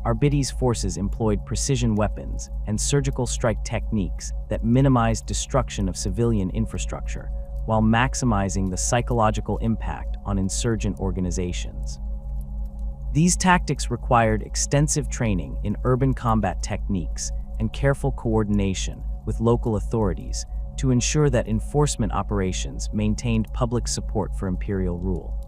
Arbites forces employed precision weapons and surgical strike techniques that minimized destruction of civilian infrastructure while maximizing the psychological impact on insurgent organizations. These tactics required extensive training in urban combat techniques and careful coordination with local authorities to ensure that enforcement operations maintained public support for imperial rule.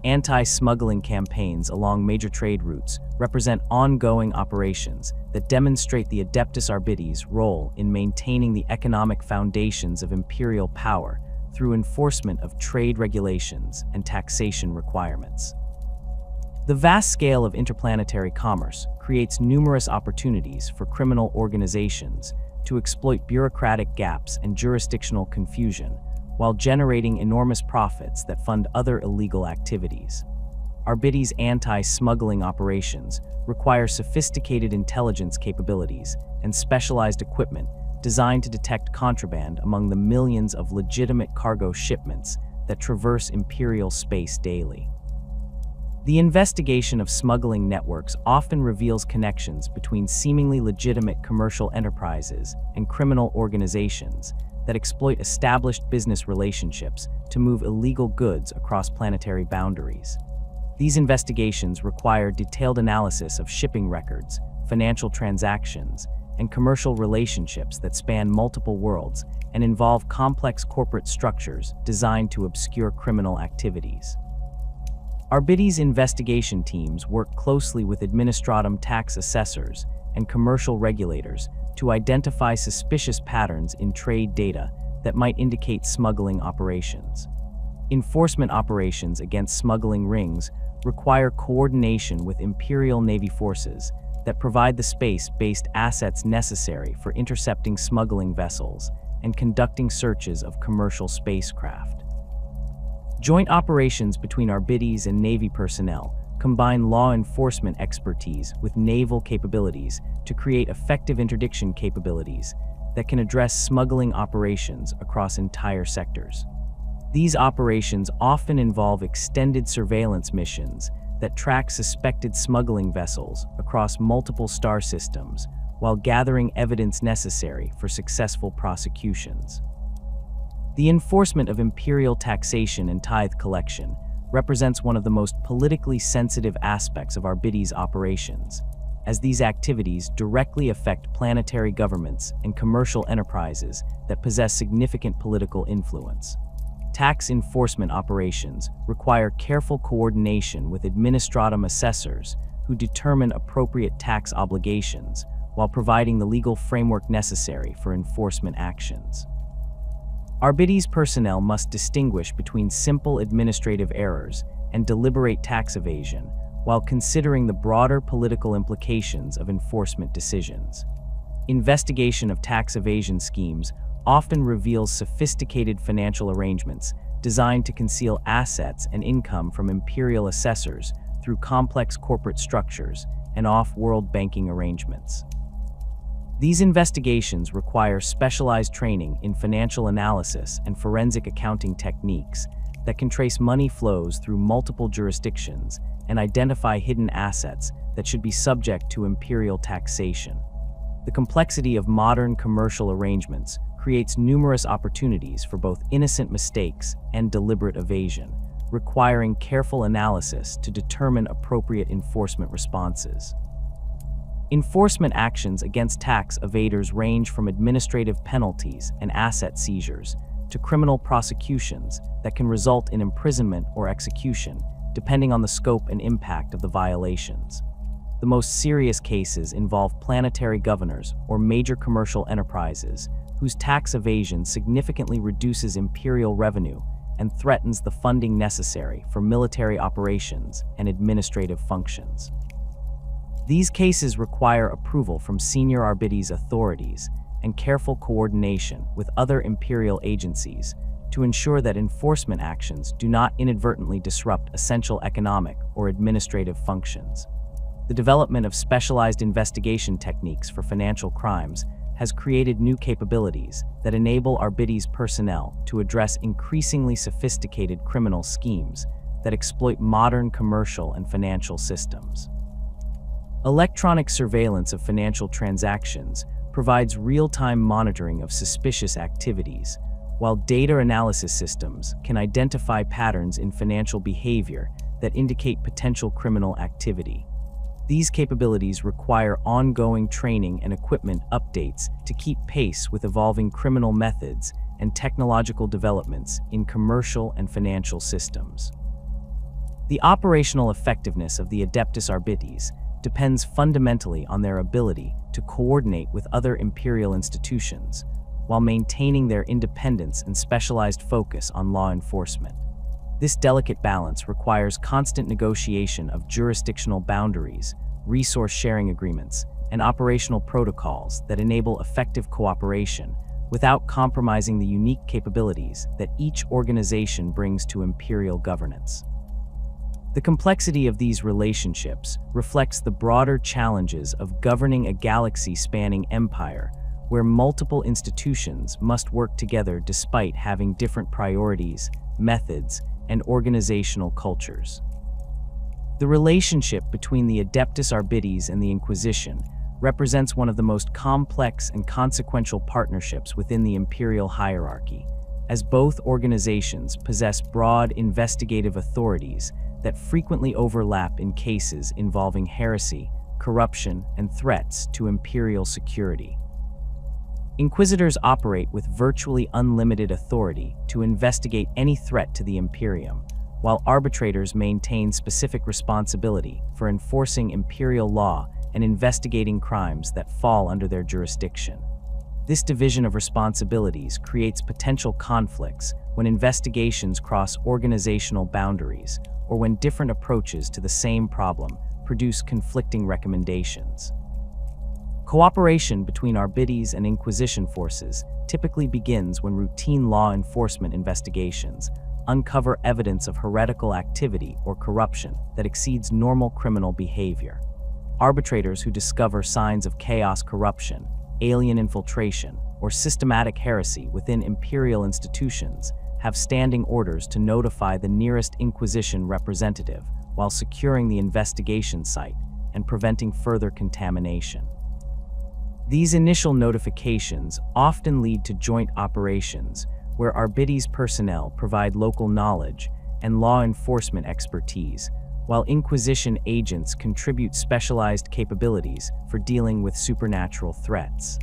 Anti-smuggling campaigns along major trade routes represent ongoing operations that demonstrate the Adeptus Arbites' role in maintaining the economic foundations of imperial power through enforcement of trade regulations and taxation requirements. The vast scale of interplanetary commerce creates numerous opportunities for criminal organizations to exploit bureaucratic gaps and jurisdictional confusion while generating enormous profits that fund other illegal activities. Arbites' anti-smuggling operations require sophisticated intelligence capabilities and specialized equipment designed to detect contraband among the millions of legitimate cargo shipments that traverse imperial space daily. The investigation of smuggling networks often reveals connections between seemingly legitimate commercial enterprises and criminal organizations that exploit established business relationships to move illegal goods across planetary boundaries. These investigations require detailed analysis of shipping records, financial transactions, and commercial relationships that span multiple worlds and involve complex corporate structures designed to obscure criminal activities. Arbites' investigation teams work closely with administratum tax assessors and commercial regulators to identify suspicious patterns in trade data that might indicate smuggling operations. Enforcement operations against smuggling rings require coordination with Imperial Navy forces that provide the space-based assets necessary for intercepting smuggling vessels and conducting searches of commercial spacecraft. Joint operations between Arbites and Navy personnel combine law enforcement expertise with naval capabilities to create effective interdiction capabilities that can address smuggling operations across entire sectors. These operations often involve extended surveillance missions that track suspected smuggling vessels across multiple star systems while gathering evidence necessary for successful prosecutions. The enforcement of imperial taxation and tithe collection represents one of the most politically sensitive aspects of Arbites operations, as these activities directly affect planetary governments and commercial enterprises that possess significant political influence. Tax enforcement operations require careful coordination with administratum assessors who determine appropriate tax obligations while providing the legal framework necessary for enforcement actions. Arbites personnel must distinguish between simple administrative errors and deliberate tax evasion while considering the broader political implications of enforcement decisions. Investigation of tax evasion schemes often reveals sophisticated financial arrangements designed to conceal assets and income from imperial assessors through complex corporate structures and off-world banking arrangements. These investigations require specialized training in financial analysis and forensic accounting techniques that can trace money flows through multiple jurisdictions and identify hidden assets that should be subject to imperial taxation. The complexity of modern commercial arrangements creates numerous opportunities for both innocent mistakes and deliberate evasion, requiring careful analysis to determine appropriate enforcement responses. Enforcement actions against tax evaders range from administrative penalties and asset seizures to criminal prosecutions that can result in imprisonment or execution, depending on the scope and impact of the violations. The most serious cases involve planetary governors or major commercial enterprises whose tax evasion significantly reduces imperial revenue and threatens the funding necessary for military operations and administrative functions. These cases require approval from senior Arbites authorities and careful coordination with other imperial agencies to ensure that enforcement actions do not inadvertently disrupt essential economic or administrative functions. The development of specialized investigation techniques for financial crimes has created new capabilities that enable Arbites personnel to address increasingly sophisticated criminal schemes that exploit modern commercial and financial systems. Electronic surveillance of financial transactions provides real-time monitoring of suspicious activities, while data analysis systems can identify patterns in financial behavior that indicate potential criminal activity. These capabilities require ongoing training and equipment updates to keep pace with evolving criminal methods and technological developments in commercial and financial systems. The operational effectiveness of the Adeptus Arbites depends fundamentally on their ability to coordinate with other imperial institutions while maintaining their independence and specialized focus on law enforcement. This delicate balance requires constant negotiation of jurisdictional boundaries, resource sharing agreements, and operational protocols that enable effective cooperation without compromising the unique capabilities that each organization brings to imperial governance. The complexity of these relationships reflects the broader challenges of governing a galaxy-spanning empire where multiple institutions must work together despite having different priorities, methods, and organizational cultures. The relationship between the Adeptus Arbites and the Inquisition represents one of the most complex and consequential partnerships within the imperial hierarchy, as both organizations possess broad investigative authorities that frequently overlap in cases involving heresy, corruption, and threats to imperial security. Inquisitors operate with virtually unlimited authority to investigate any threat to the Imperium, while arbitrators maintain specific responsibility for enforcing imperial law and investigating crimes that fall under their jurisdiction. This division of responsibilities creates potential conflicts when investigations cross organizational boundaries or when different approaches to the same problem produce conflicting recommendations. Cooperation between Arbites and Inquisition forces typically begins when routine law enforcement investigations uncover evidence of heretical activity or corruption that exceeds normal criminal behavior. Arbitrators who discover signs of chaos, corruption, alien infiltration, or systematic heresy within Imperial institutions have standing orders to notify the nearest Inquisition representative while securing the investigation site and preventing further contamination. These initial notifications often lead to joint operations where Arbites personnel provide local knowledge and law enforcement expertise, while Inquisition agents contribute specialized capabilities for dealing with supernatural threats.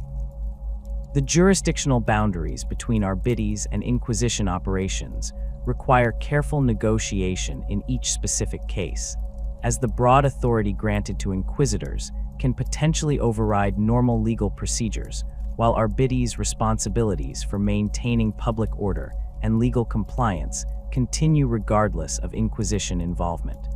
The jurisdictional boundaries between Arbites and Inquisition operations require careful negotiation in each specific case, as the broad authority granted to Inquisitors can potentially override normal legal procedures, while Arbites' responsibilities for maintaining public order and legal compliance continue regardless of Inquisition involvement.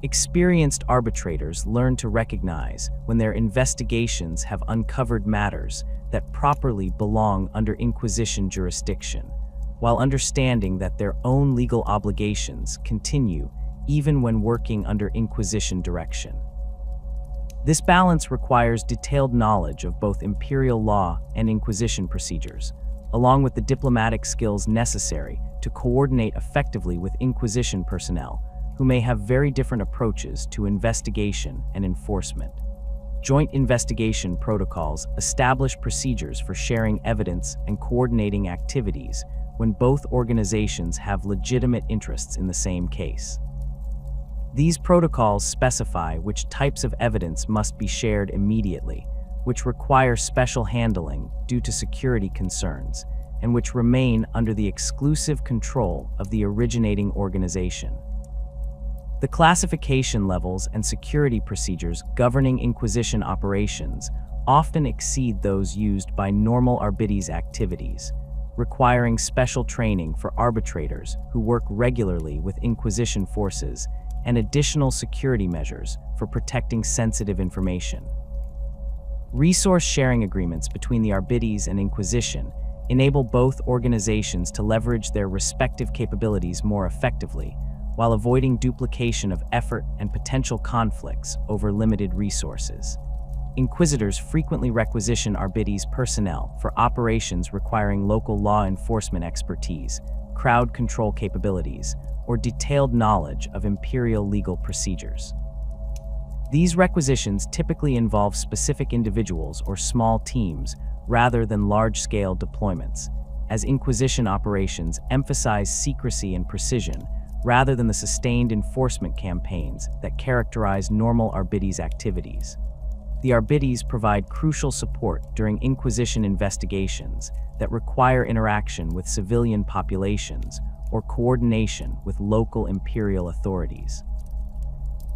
Experienced arbitrators learn to recognize when their investigations have uncovered matters that properly belong under Inquisition jurisdiction, while understanding that their own legal obligations continue even when working under Inquisition direction. This balance requires detailed knowledge of both Imperial law and Inquisition procedures, along with the diplomatic skills necessary to coordinate effectively with Inquisition personnel who may have very different approaches to investigation and enforcement. Joint investigation protocols establish procedures for sharing evidence and coordinating activities when both organizations have legitimate interests in the same case. These protocols specify which types of evidence must be shared immediately, which require special handling due to security concerns, and which remain under the exclusive control of the originating organization. The classification levels and security procedures governing Inquisition operations often exceed those used by normal Arbites activities, requiring special training for arbitrators who work regularly with Inquisition forces and additional security measures for protecting sensitive information. Resource sharing agreements between the Arbites and Inquisition enable both organizations to leverage their respective capabilities more effectively, while avoiding duplication of effort and potential conflicts over limited resources. Inquisitors frequently requisition Arbites personnel for operations requiring local law enforcement expertise, crowd control capabilities, or detailed knowledge of Imperial legal procedures. These requisitions typically involve specific individuals or small teams rather than large-scale deployments, as Inquisition operations emphasize secrecy and precision rather than the sustained enforcement campaigns that characterize normal Arbites activities. The Arbites provide crucial support during Inquisition investigations that require interaction with civilian populations or coordination with local Imperial authorities.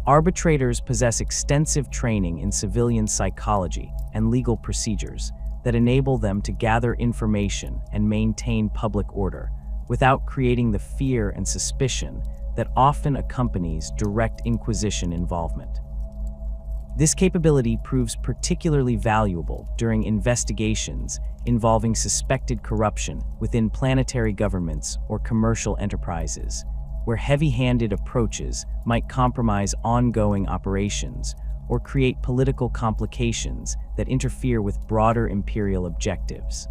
Arbitrators possess extensive training in civilian psychology and legal procedures that enable them to gather information and maintain public order without creating the fear and suspicion that often accompanies direct Inquisition involvement. This capability proves particularly valuable during investigations involving suspected corruption within planetary governments or commercial enterprises, where heavy-handed approaches might compromise ongoing operations or create political complications that interfere with broader Imperial objectives.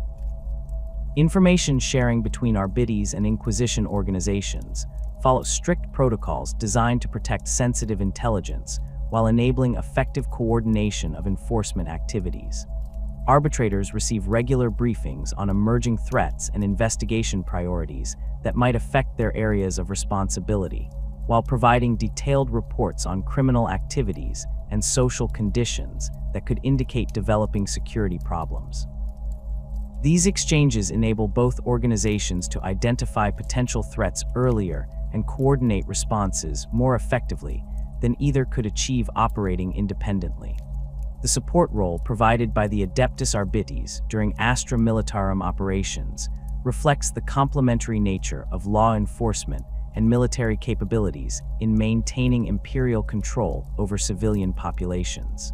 Information sharing between Arbites and Inquisition organizations follows strict protocols designed to protect sensitive intelligence while enabling effective coordination of enforcement activities. Arbitrators receive regular briefings on emerging threats and investigation priorities that might affect their areas of responsibility, while providing detailed reports on criminal activities and social conditions that could indicate developing security problems. These exchanges enable both organizations to identify potential threats earlier and coordinate responses more effectively than either could achieve operating independently. The support role provided by the Adeptus Arbites during Astra Militarum operations reflects the complementary nature of law enforcement and military capabilities in maintaining Imperial control over civilian populations.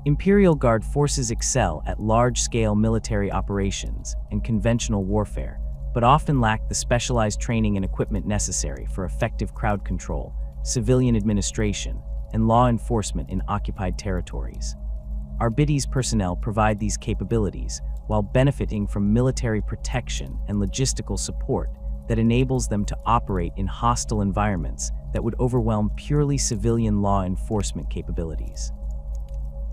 Imperial Guard forces excel at large-scale military operations and conventional warfare, but often lack the specialized training and equipment necessary for effective crowd control, civilian administration, and law enforcement in occupied territories. Arbites personnel provide these capabilities while benefiting from military protection and logistical support that enables them to operate in hostile environments that would overwhelm purely civilian law enforcement capabilities.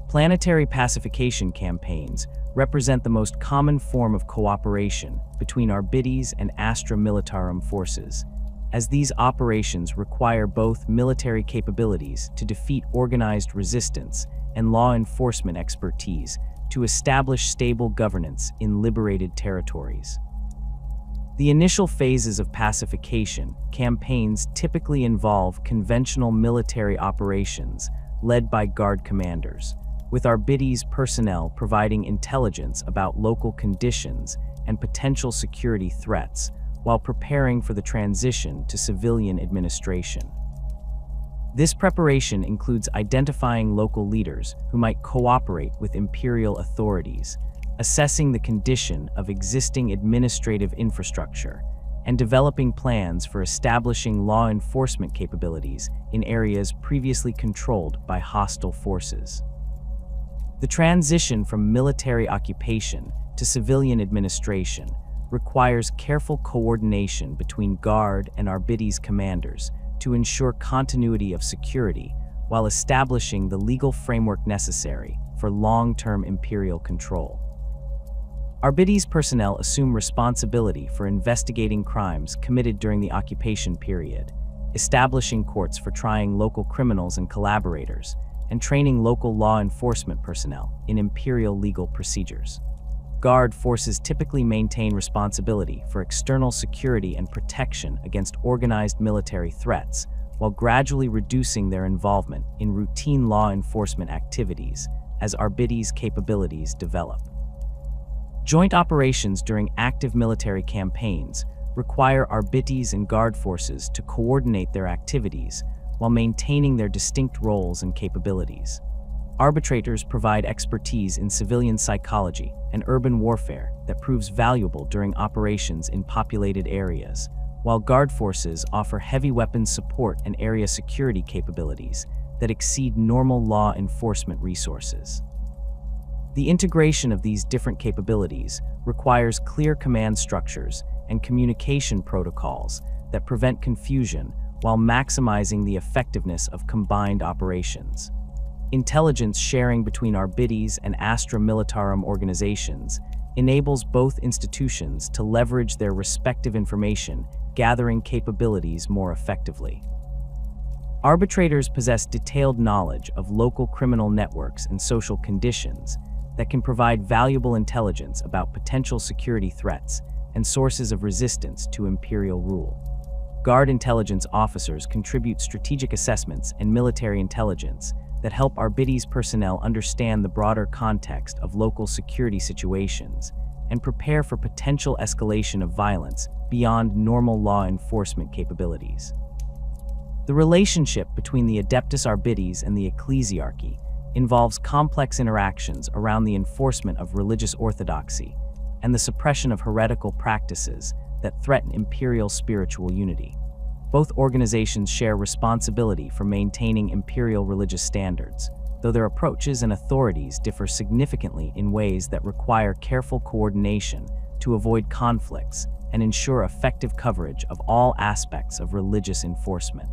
Planetary pacification campaigns represent the most common form of cooperation between Arbites and Astra Militarum forces, as these operations require both military capabilities to defeat organized resistance and law enforcement expertise to establish stable governance in liberated territories. The initial phases of pacification campaigns typically involve conventional military operations led by Guard commanders, with Arbites personnel providing intelligence about local conditions and potential security threats while preparing for the transition to civilian administration. This preparation includes identifying local leaders who might cooperate with Imperial authorities, assessing the condition of existing administrative infrastructure, and developing plans for establishing law enforcement capabilities in areas previously controlled by hostile forces. The transition from military occupation to civilian administration requires careful coordination between Guard and Arbites commanders to ensure continuity of security while establishing the legal framework necessary for long-term Imperial control. Arbites personnel assume responsibility for investigating crimes committed during the occupation period, establishing courts for trying local criminals and collaborators, and training local law enforcement personnel in Imperial legal procedures. Guard forces typically maintain responsibility for external security and protection against organized military threats, while gradually reducing their involvement in routine law enforcement activities as Arbites capabilities develop. Joint operations during active military campaigns require Arbites and Guard forces to coordinate their activities while maintaining their distinct roles and capabilities. Arbitrators provide expertise in civilian psychology and urban warfare that proves valuable during operations in populated areas, while Guard forces offer heavy weapons support and area security capabilities that exceed normal law enforcement resources. The integration of these different capabilities requires clear command structures and communication protocols that prevent confusion while maximizing the effectiveness of combined operations. Intelligence sharing between Arbites and Astra Militarum organizations enables both institutions to leverage their respective information gathering capabilities more effectively. Arbitrators possess detailed knowledge of local criminal networks and social conditions that can provide valuable intelligence about potential security threats and sources of resistance to Imperial rule. Guard intelligence officers contribute strategic assessments and military intelligence that help Arbites personnel understand the broader context of local security situations and prepare for potential escalation of violence beyond normal law enforcement capabilities. The relationship between the Adeptus Arbites and the ecclesiarchy involves complex interactions around the enforcement of religious orthodoxy and the suppression of heretical practices that threaten Imperial spiritual unity. Both organizations share responsibility for maintaining Imperial religious standards, though their approaches and authorities differ significantly in ways that require careful coordination to avoid conflicts and ensure effective coverage of all aspects of religious enforcement.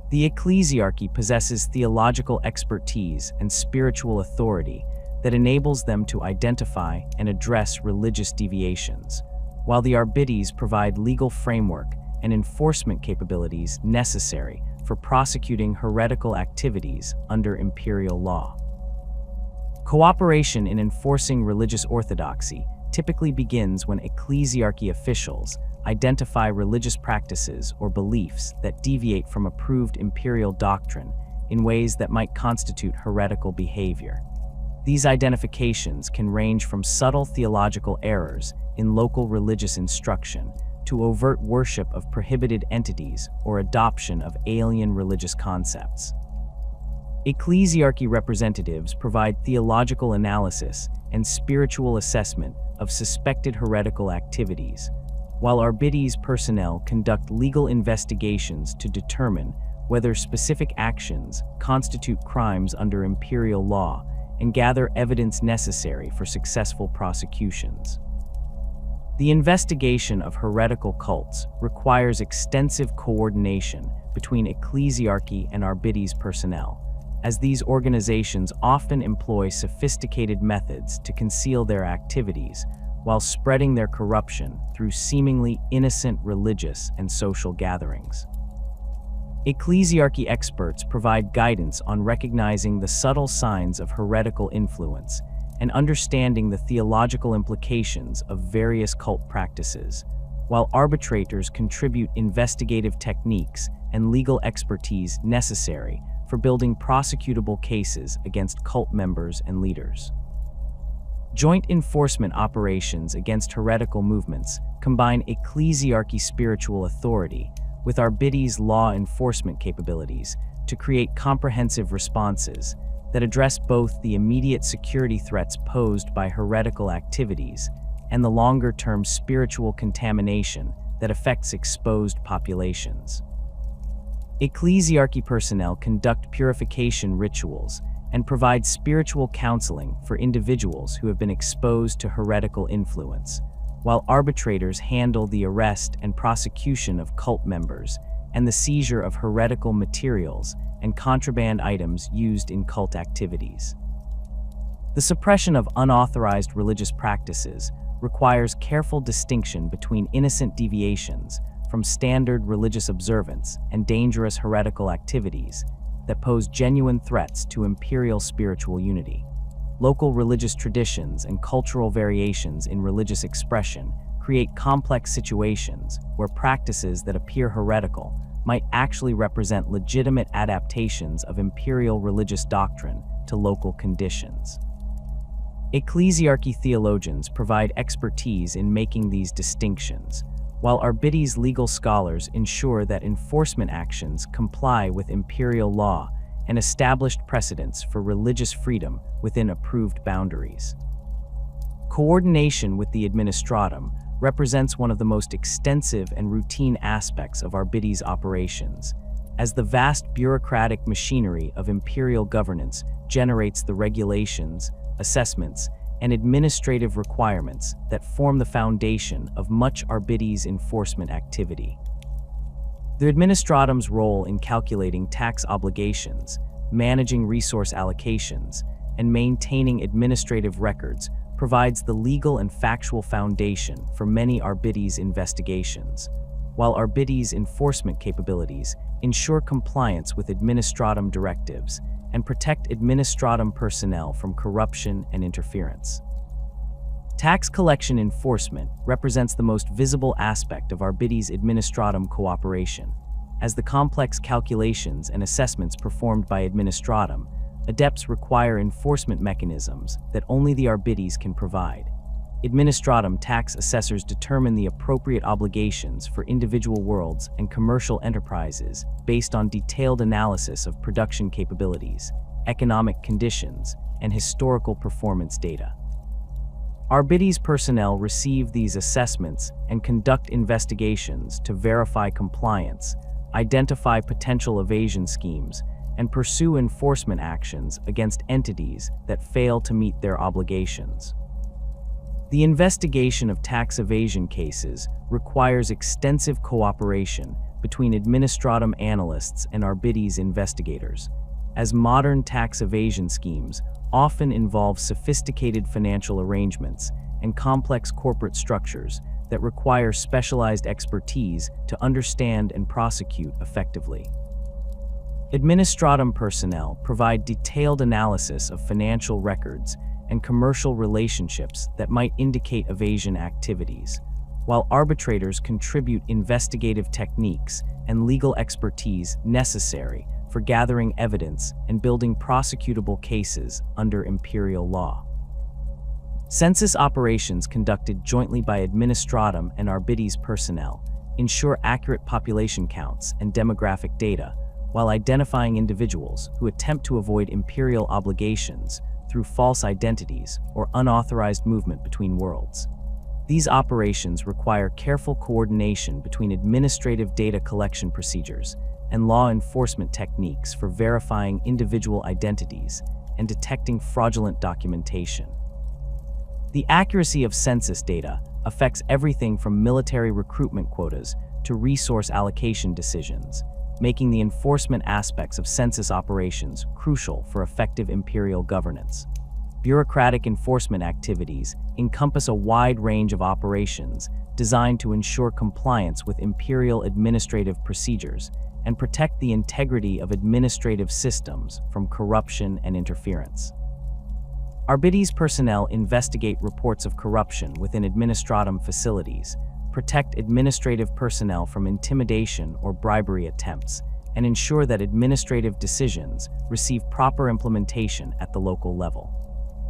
The ecclesiarchy possesses theological expertise and spiritual authority that enables them to identify and address religious deviations, while the Arbites provide legal framework and enforcement capabilities necessary for prosecuting heretical activities under Imperial law. Cooperation in enforcing religious orthodoxy typically begins when ecclesiarchy officials identify religious practices or beliefs that deviate from approved Imperial doctrine in ways that might constitute heretical behavior. These identifications can range from subtle theological errors in local religious instruction to overt worship of prohibited entities or adoption of alien religious concepts. Ecclesiarchy representatives provide theological analysis and spiritual assessment of suspected heretical activities, while Arbites personnel conduct legal investigations to determine whether specific actions constitute crimes under imperial law and gather evidence necessary for successful prosecutions. The investigation of heretical cults requires extensive coordination between ecclesiarchy and Arbites personnel, as these organizations often employ sophisticated methods to conceal their activities while spreading their corruption through seemingly innocent religious and social gatherings. Ecclesiarchy experts provide guidance on recognizing the subtle signs of heretical influence and understanding the theological implications of various cult practices, while arbitrators contribute investigative techniques and legal expertise necessary for building prosecutable cases against cult members and leaders. Joint enforcement operations against heretical movements combine ecclesiarchy spiritual authority with Arbites law enforcement capabilities to create comprehensive responses that address both the immediate security threats posed by heretical activities and the longer-term spiritual contamination that affects exposed populations. Ecclesiarchy personnel conduct purification rituals and provide spiritual counseling for individuals who have been exposed to heretical influence, while arbitrators handle the arrest and prosecution of cult members and the seizure of heretical materials and contraband items used in cult activities. The suppression of unauthorized religious practices requires careful distinction between innocent deviations from standard religious observance and dangerous heretical activities that pose genuine threats to imperial spiritual unity. Local religious traditions and cultural variations in religious expression create complex situations where practices that appear heretical might actually represent legitimate adaptations of imperial religious doctrine to local conditions. Ecclesiarchy theologians provide expertise in making these distinctions, while Arbites legal scholars ensure that enforcement actions comply with imperial law and established precedents for religious freedom within approved boundaries. Coordination with the administratum represents one of the most extensive and routine aspects of Arbites operations, as the vast bureaucratic machinery of imperial governance generates the regulations, assessments, and administrative requirements that form the foundation of much Arbites enforcement activity. The administratum's role in calculating tax obligations, managing resource allocations, and maintaining administrative records provides the legal and factual foundation for many Arbites investigations, while Arbites enforcement capabilities ensure compliance with administratum directives and protect administratum personnel from corruption and interference. Tax collection enforcement represents the most visible aspect of Arbites administratum cooperation, as the complex calculations and assessments performed by administratum adepts require enforcement mechanisms that only the Arbites can provide. Administratum tax assessors determine the appropriate obligations for individual worlds and commercial enterprises based on detailed analysis of production capabilities, economic conditions, and historical performance data. Arbites personnel receive these assessments and conduct investigations to verify compliance, identify potential evasion schemes, and pursue enforcement actions against entities that fail to meet their obligations. The investigation of tax evasion cases requires extensive cooperation between administratum analysts and Arbites investigators, as modern tax evasion schemes often involve sophisticated financial arrangements and complex corporate structures that require specialized expertise to understand and prosecute effectively. Administratum personnel provide detailed analysis of financial records and commercial relationships that might indicate evasion activities, while arbitrators contribute investigative techniques and legal expertise necessary for gathering evidence and building prosecutable cases under Imperial law. Census operations conducted jointly by Administratum and Arbites personnel ensure accurate population counts and demographic data while identifying individuals who attempt to avoid Imperial obligations through false identities or unauthorized movement between worlds. These operations require careful coordination between administrative data collection procedures and law enforcement techniques for verifying individual identities and detecting fraudulent documentation. The accuracy of census data affects everything from military recruitment quotas to resource allocation decisions, making the enforcement aspects of census operations crucial for effective Imperial governance. Bureaucratic enforcement activities encompass a wide range of operations designed to ensure compliance with Imperial administrative procedures and protect the integrity of administrative systems from corruption and interference. Arbites personnel investigate reports of corruption within Administratum facilities, protect administrative personnel from intimidation or bribery attempts, and ensure that administrative decisions receive proper implementation at the local level.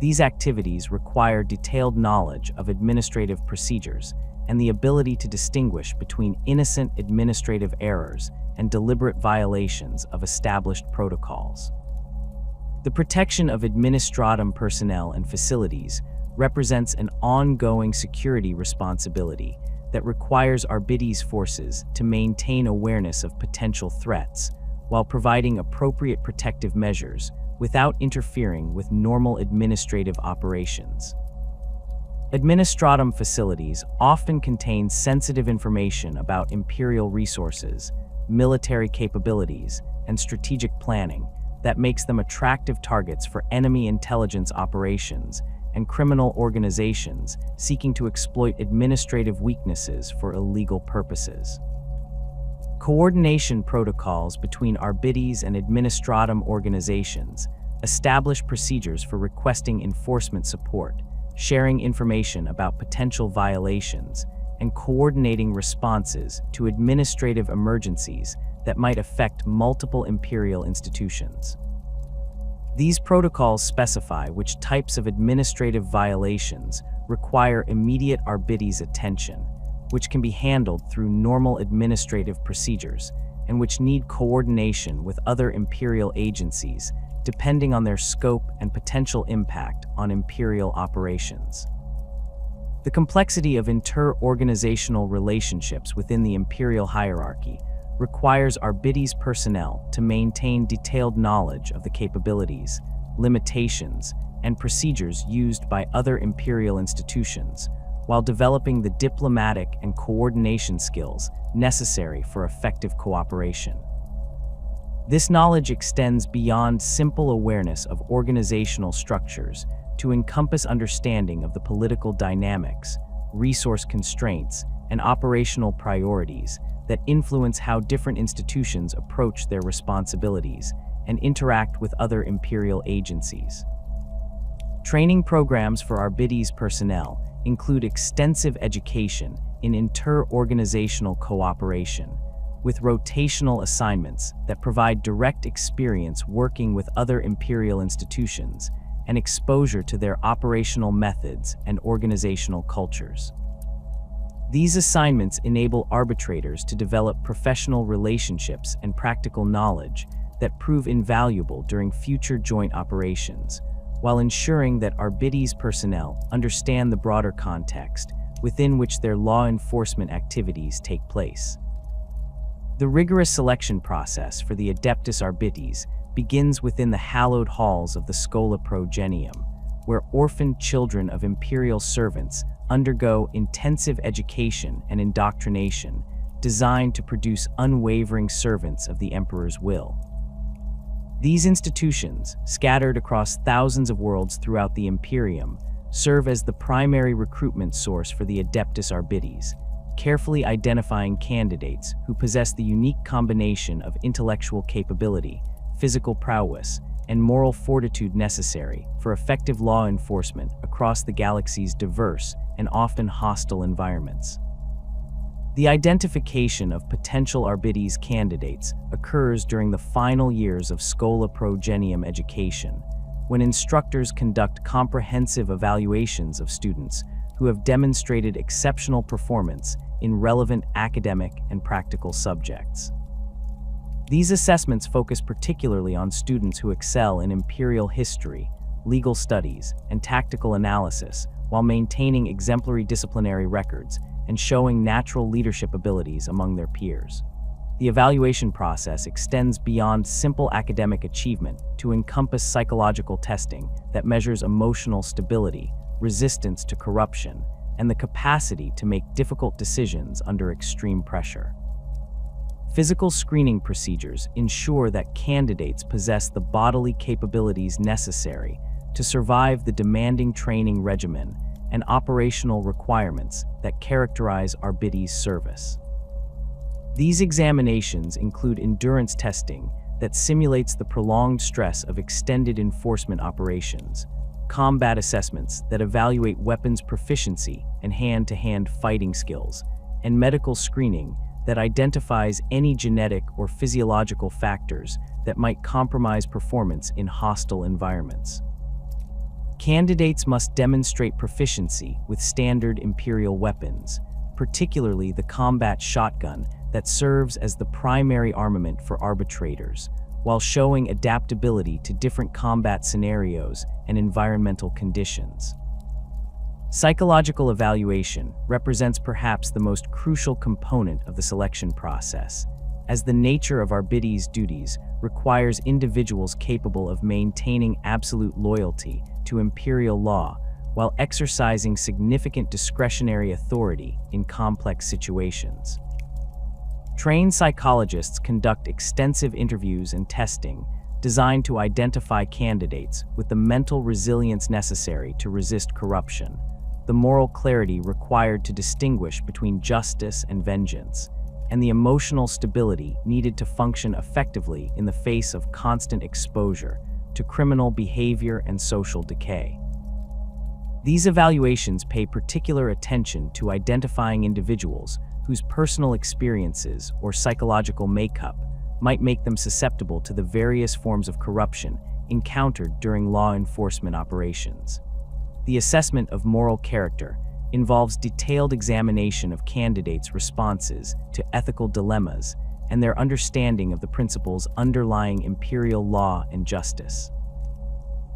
These activities require detailed knowledge of administrative procedures and the ability to distinguish between innocent administrative errors and deliberate violations of established protocols. The protection of Administratum personnel and facilities represents an ongoing security responsibility that requires Arbites forces to maintain awareness of potential threats while providing appropriate protective measures without interfering with normal administrative operations. Administratum facilities often contain sensitive information about Imperial resources, military capabilities, and strategic planning that makes them attractive targets for enemy intelligence operations and criminal organizations seeking to exploit administrative weaknesses for illegal purposes. Coordination protocols between Arbites and Administratum organizations establish procedures for requesting enforcement support, sharing information about potential violations, and coordinating responses to administrative emergencies that might affect multiple Imperial institutions. These protocols specify which types of administrative violations require immediate Arbites attention, which can be handled through normal administrative procedures, and which need coordination with other Imperial agencies depending on their scope and potential impact on Imperial operations. The complexity of inter-organizational relationships within the Imperial hierarchy requires Arbites personnel to maintain detailed knowledge of the capabilities, limitations, and procedures used by other Imperial institutions, while developing the diplomatic and coordination skills necessary for effective cooperation. This knowledge extends beyond simple awareness of organizational structures to encompass understanding of the political dynamics, resource constraints, and operational priorities that influence how different institutions approach their responsibilities and interact with other Imperial agencies. Training programs for Arbites personnel include extensive education in inter-organizational cooperation, with rotational assignments that provide direct experience working with other Imperial institutions and exposure to their operational methods and organizational cultures. These assignments enable arbitrators to develop professional relationships and practical knowledge that prove invaluable during future joint operations, while ensuring that Arbites personnel understand the broader context within which their law enforcement activities take place. The rigorous selection process for the Adeptus Arbites begins within the hallowed halls of the Schola Progenium, where orphaned children of Imperial servants undergo intensive education and indoctrination designed to produce unwavering servants of the Emperor's will. These institutions, scattered across thousands of worlds throughout the Imperium, serve as the primary recruitment source for the Adeptus Arbites, carefully identifying candidates who possess the unique combination of intellectual capability, physical prowess, and moral fortitude necessary for effective law enforcement across the galaxy's diverse and often hostile environments. The identification of potential Arbites candidates occurs during the final years of Schola Progenium education, when instructors conduct comprehensive evaluations of students who have demonstrated exceptional performance in relevant academic and practical subjects. These assessments focus particularly on students who excel in imperial history, legal studies, and tactical analysis, while maintaining exemplary disciplinary records and showing natural leadership abilities among their peers. The evaluation process extends beyond simple academic achievement to encompass psychological testing that measures emotional stability, resistance to corruption, and the capacity to make difficult decisions under extreme pressure. Physical screening procedures ensure that candidates possess the bodily capabilities necessary to survive the demanding training regimen and operational requirements that characterize Arbites service. These examinations include endurance testing that simulates the prolonged stress of extended enforcement operations, combat assessments that evaluate weapons proficiency and hand-to-hand fighting skills, and medical screening that identifies any genetic or physiological factors that might compromise performance in hostile environments. Candidates must demonstrate proficiency with standard Imperial weapons, particularly the combat shotgun that serves as the primary armament for arbitrators, while showing adaptability to different combat scenarios and environmental conditions. Psychological evaluation represents perhaps the most crucial component of the selection process, as the nature of Arbites duties requires individuals capable of maintaining absolute loyalty to Imperial law while exercising significant discretionary authority in complex situations. Trained psychologists conduct extensive interviews and testing designed to identify candidates with the mental resilience necessary to resist corruption, the moral clarity required to distinguish between justice and vengeance, and the emotional stability needed to function effectively in the face of constant exposure to criminal behavior and social decay. These evaluations pay particular attention to identifying individuals whose personal experiences or psychological makeup might make them susceptible to the various forms of corruption encountered during law enforcement operations. The assessment of moral character involves detailed examination of candidates' responses to ethical dilemmas and their understanding of the principles underlying Imperial law and justice.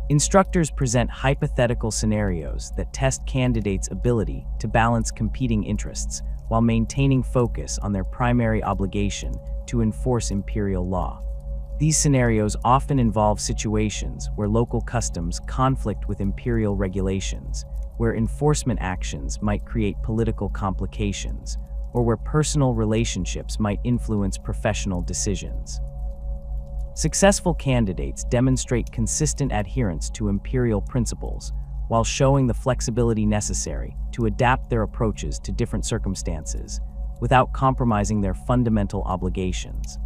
Instructors present hypothetical scenarios that test candidates' ability to balance competing interests while maintaining focus on their primary obligation to enforce Imperial law. These scenarios often involve situations where local customs conflict with Imperial regulations, where enforcement actions might create political complications, or where personal relationships might influence professional decisions. Successful candidates demonstrate consistent adherence to Imperial principles while showing the flexibility necessary to adapt their approaches to different circumstances without compromising their fundamental obligations.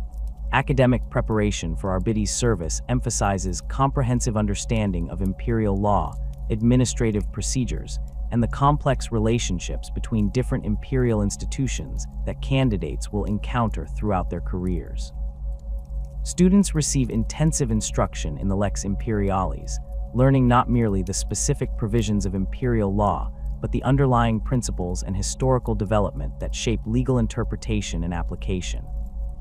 Academic preparation for Arbites service emphasizes comprehensive understanding of Imperial law, administrative procedures, and the complex relationships between different Imperial institutions that candidates will encounter throughout their careers. Students receive intensive instruction in the Lex Imperialis, learning not merely the specific provisions of Imperial law, but the underlying principles and historical development that shape legal interpretation and application.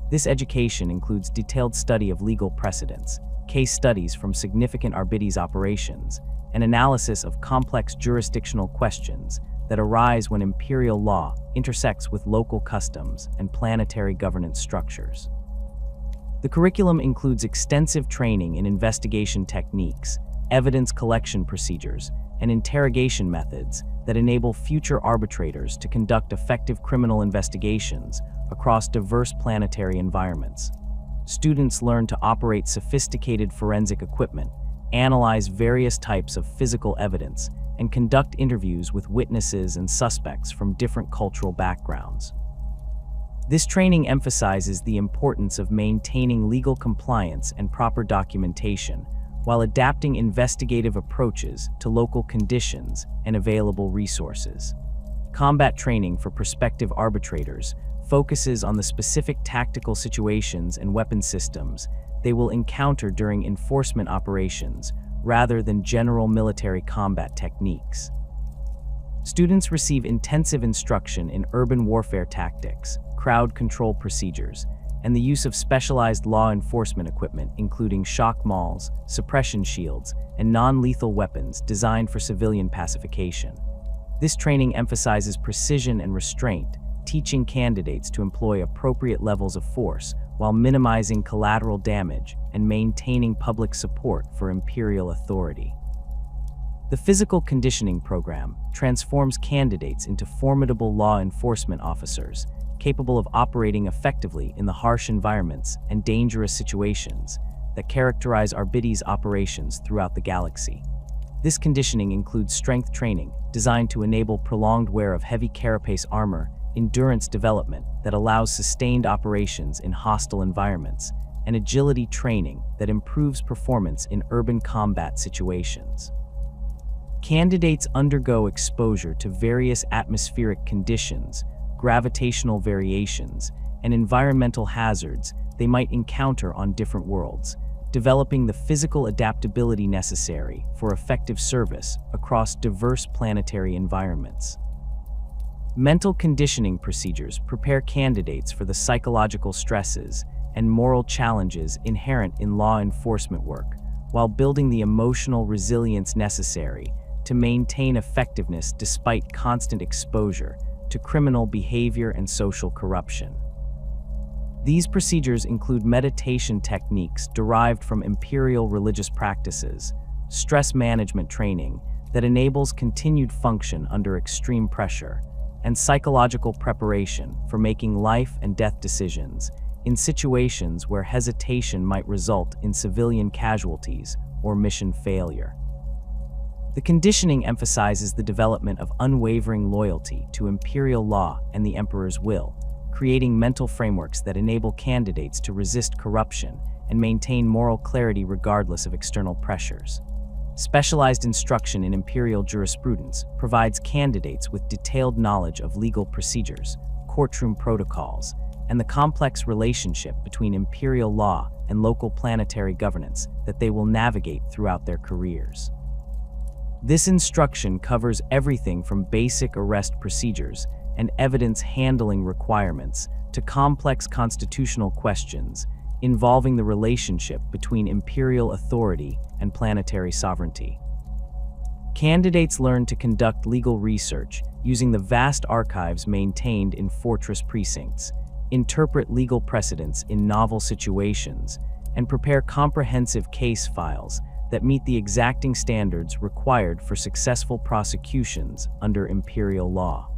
This education includes detailed study of legal precedents, case studies from significant Arbites operations, and analysis of complex jurisdictional questions that arise when Imperial law intersects with local customs and planetary governance structures. The curriculum includes extensive training in investigation techniques, evidence collection procedures, and interrogation methods that enable future arbitrators to conduct effective criminal investigations across diverse planetary environments. Students learn to operate sophisticated forensic equipment, analyze various types of physical evidence, and conduct interviews with witnesses and suspects from different cultural backgrounds. This training emphasizes the importance of maintaining legal compliance and proper documentation, while adapting investigative approaches to local conditions and available resources. Combat training for prospective arbitrators focuses on the specific tactical situations and weapon systems they will encounter during enforcement operations, rather than general military combat techniques. Students receive intensive instruction in urban warfare tactics, crowd control procedures, and the use of specialized law enforcement equipment including shock mauls, suppression shields, and non-lethal weapons designed for civilian pacification. This training emphasizes precision and restraint, teaching candidates to employ appropriate levels of force while minimizing collateral damage and maintaining public support for Imperial authority. The physical conditioning program transforms candidates into formidable law enforcement officers, capable of operating effectively in the harsh environments and dangerous situations that characterize Arbites operations throughout the galaxy. This conditioning includes strength training, designed to enable prolonged wear of heavy carapace armor, endurance development that allows sustained operations in hostile environments, and agility training that improves performance in urban combat situations. Candidates undergo exposure to various atmospheric conditions, gravitational variations, and environmental hazards they might encounter on different worlds, developing the physical adaptability necessary for effective service across diverse planetary environments. Mental conditioning procedures prepare candidates for the psychological stresses and moral challenges inherent in law enforcement work, while building the emotional resilience necessary to maintain effectiveness despite constant exposure to criminal behavior and social corruption. These procedures include meditation techniques derived from Imperial religious practices, stress management training that enables continued function under extreme pressure, and psychological preparation for making life and death decisions in situations where hesitation might result in civilian casualties or mission failure. The conditioning emphasizes the development of unwavering loyalty to Imperial law and the Emperor's will, creating mental frameworks that enable candidates to resist corruption and maintain moral clarity regardless of external pressures. Specialized instruction in Imperial jurisprudence provides candidates with detailed knowledge of legal procedures, courtroom protocols, and the complex relationship between Imperial law and local planetary governance that they will navigate throughout their careers. This instruction covers everything from basic arrest procedures and evidence handling requirements to complex constitutional questions involving the relationship between Imperial authority and planetary sovereignty. Candidates learn to conduct legal research using the vast archives maintained in fortress precincts, interpret legal precedents in novel situations, and prepare comprehensive case files that meet the exacting standards required for successful prosecutions under Imperial law.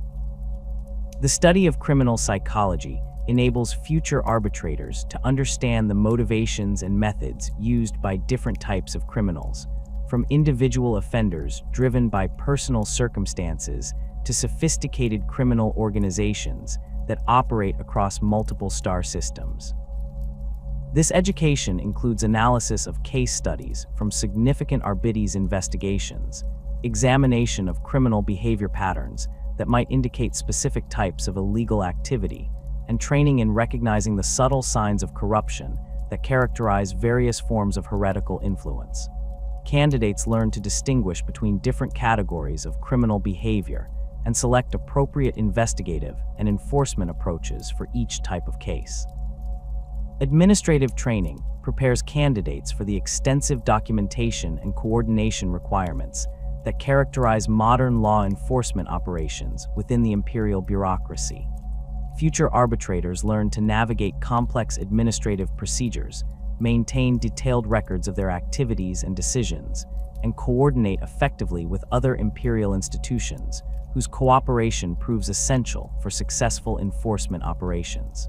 The study of criminal psychology enables future arbitrators to understand the motivations and methods used by different types of criminals, from individual offenders driven by personal circumstances to sophisticated criminal organizations that operate across multiple star systems. This education includes analysis of case studies from significant Arbites investigations, examination of criminal behavior patterns that might indicate specific types of illegal activity, and training in recognizing the subtle signs of corruption that characterize various forms of heretical influence. Candidates learn to distinguish between different categories of criminal behavior and select appropriate investigative and enforcement approaches for each type of case. Administrative training prepares candidates for the extensive documentation and coordination requirements that characterize modern law enforcement operations within the Imperial bureaucracy. Future arbitrators learn to navigate complex administrative procedures, maintain detailed records of their activities and decisions, and coordinate effectively with other Imperial institutions whose cooperation proves essential for successful enforcement operations.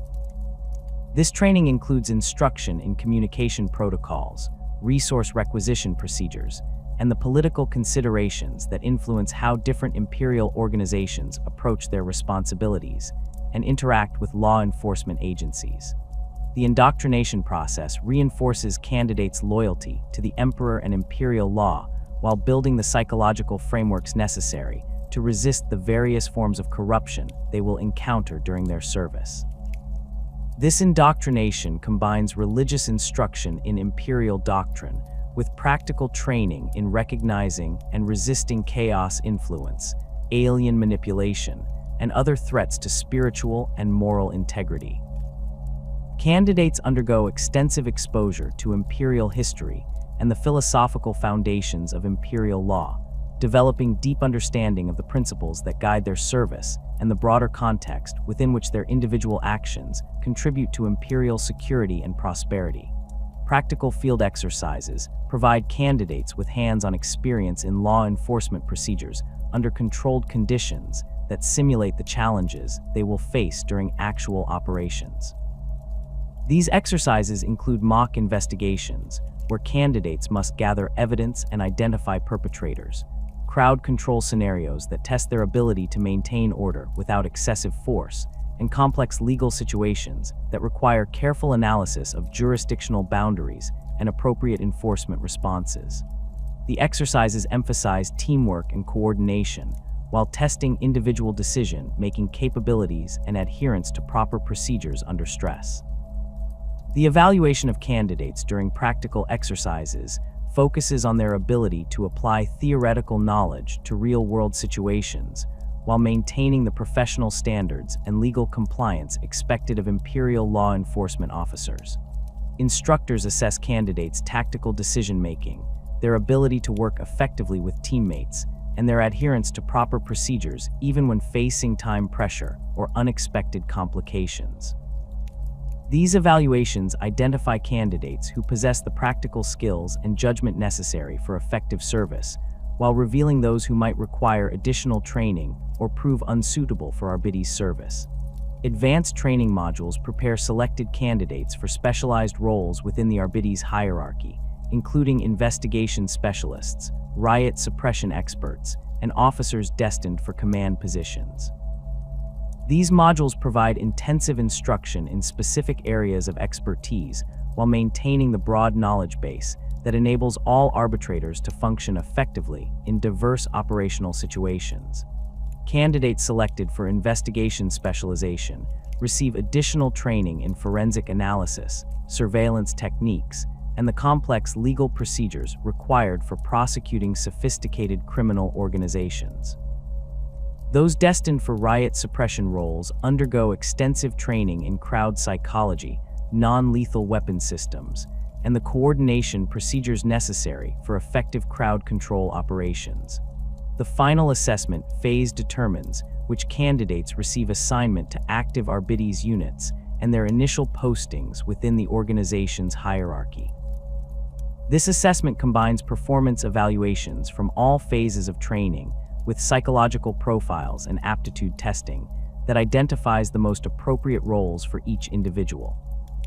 This training includes instruction in communication protocols, resource requisition procedures, and the political considerations that influence how different Imperial organizations approach their responsibilities and interact with law enforcement agencies. The indoctrination process reinforces candidates' loyalty to the Emperor and Imperial law while building the psychological frameworks necessary to resist the various forms of corruption they will encounter during their service. This indoctrination combines religious instruction in Imperial doctrine with practical training in recognizing and resisting chaos influence, alien manipulation, and other threats to spiritual and moral integrity. Candidates undergo extensive exposure to Imperial history and the philosophical foundations of Imperial law, developing deep understanding of the principles that guide their service and the broader context within which their individual actions contribute to Imperial security and prosperity. Practical field exercises provide candidates with hands-on experience in law enforcement procedures under controlled conditions that simulate the challenges they will face during actual operations. These exercises include mock investigations, where candidates must gather evidence and identify perpetrators, crowd control scenarios that test their ability to maintain order without excessive force, and complex legal situations that require careful analysis of jurisdictional boundaries and appropriate enforcement responses. The exercises emphasize teamwork and coordination, while testing individual decision-making capabilities and adherence to proper procedures under stress. The evaluation of candidates during practical exercises focuses on their ability to apply theoretical knowledge to real-world situations while maintaining the professional standards and legal compliance expected of Imperial law enforcement officers. Instructors assess candidates' tactical decision-making, their ability to work effectively with teammates, and their adherence to proper procedures even when facing time pressure or unexpected complications. These evaluations identify candidates who possess the practical skills and judgment necessary for effective service, while revealing those who might require additional training or prove unsuitable for Arbites service. Advanced training modules prepare selected candidates for specialized roles within the Arbites hierarchy, including investigation specialists, riot suppression experts, and officers destined for command positions. These modules provide intensive instruction in specific areas of expertise while maintaining the broad knowledge base that enables all arbitrators to function effectively in diverse operational situations. Candidates selected for investigation specialization receive additional training in forensic analysis, surveillance techniques, and the complex legal procedures required for prosecuting sophisticated criminal organizations. Those destined for riot suppression roles undergo extensive training in crowd psychology, non-lethal weapon systems, and the coordination procedures necessary for effective crowd control operations. The final assessment phase determines which candidates receive assignment to active Arbites units and their initial postings within the organization's hierarchy. This assessment combines performance evaluations from all phases of training with psychological profiles and aptitude testing that identifies the most appropriate roles for each individual.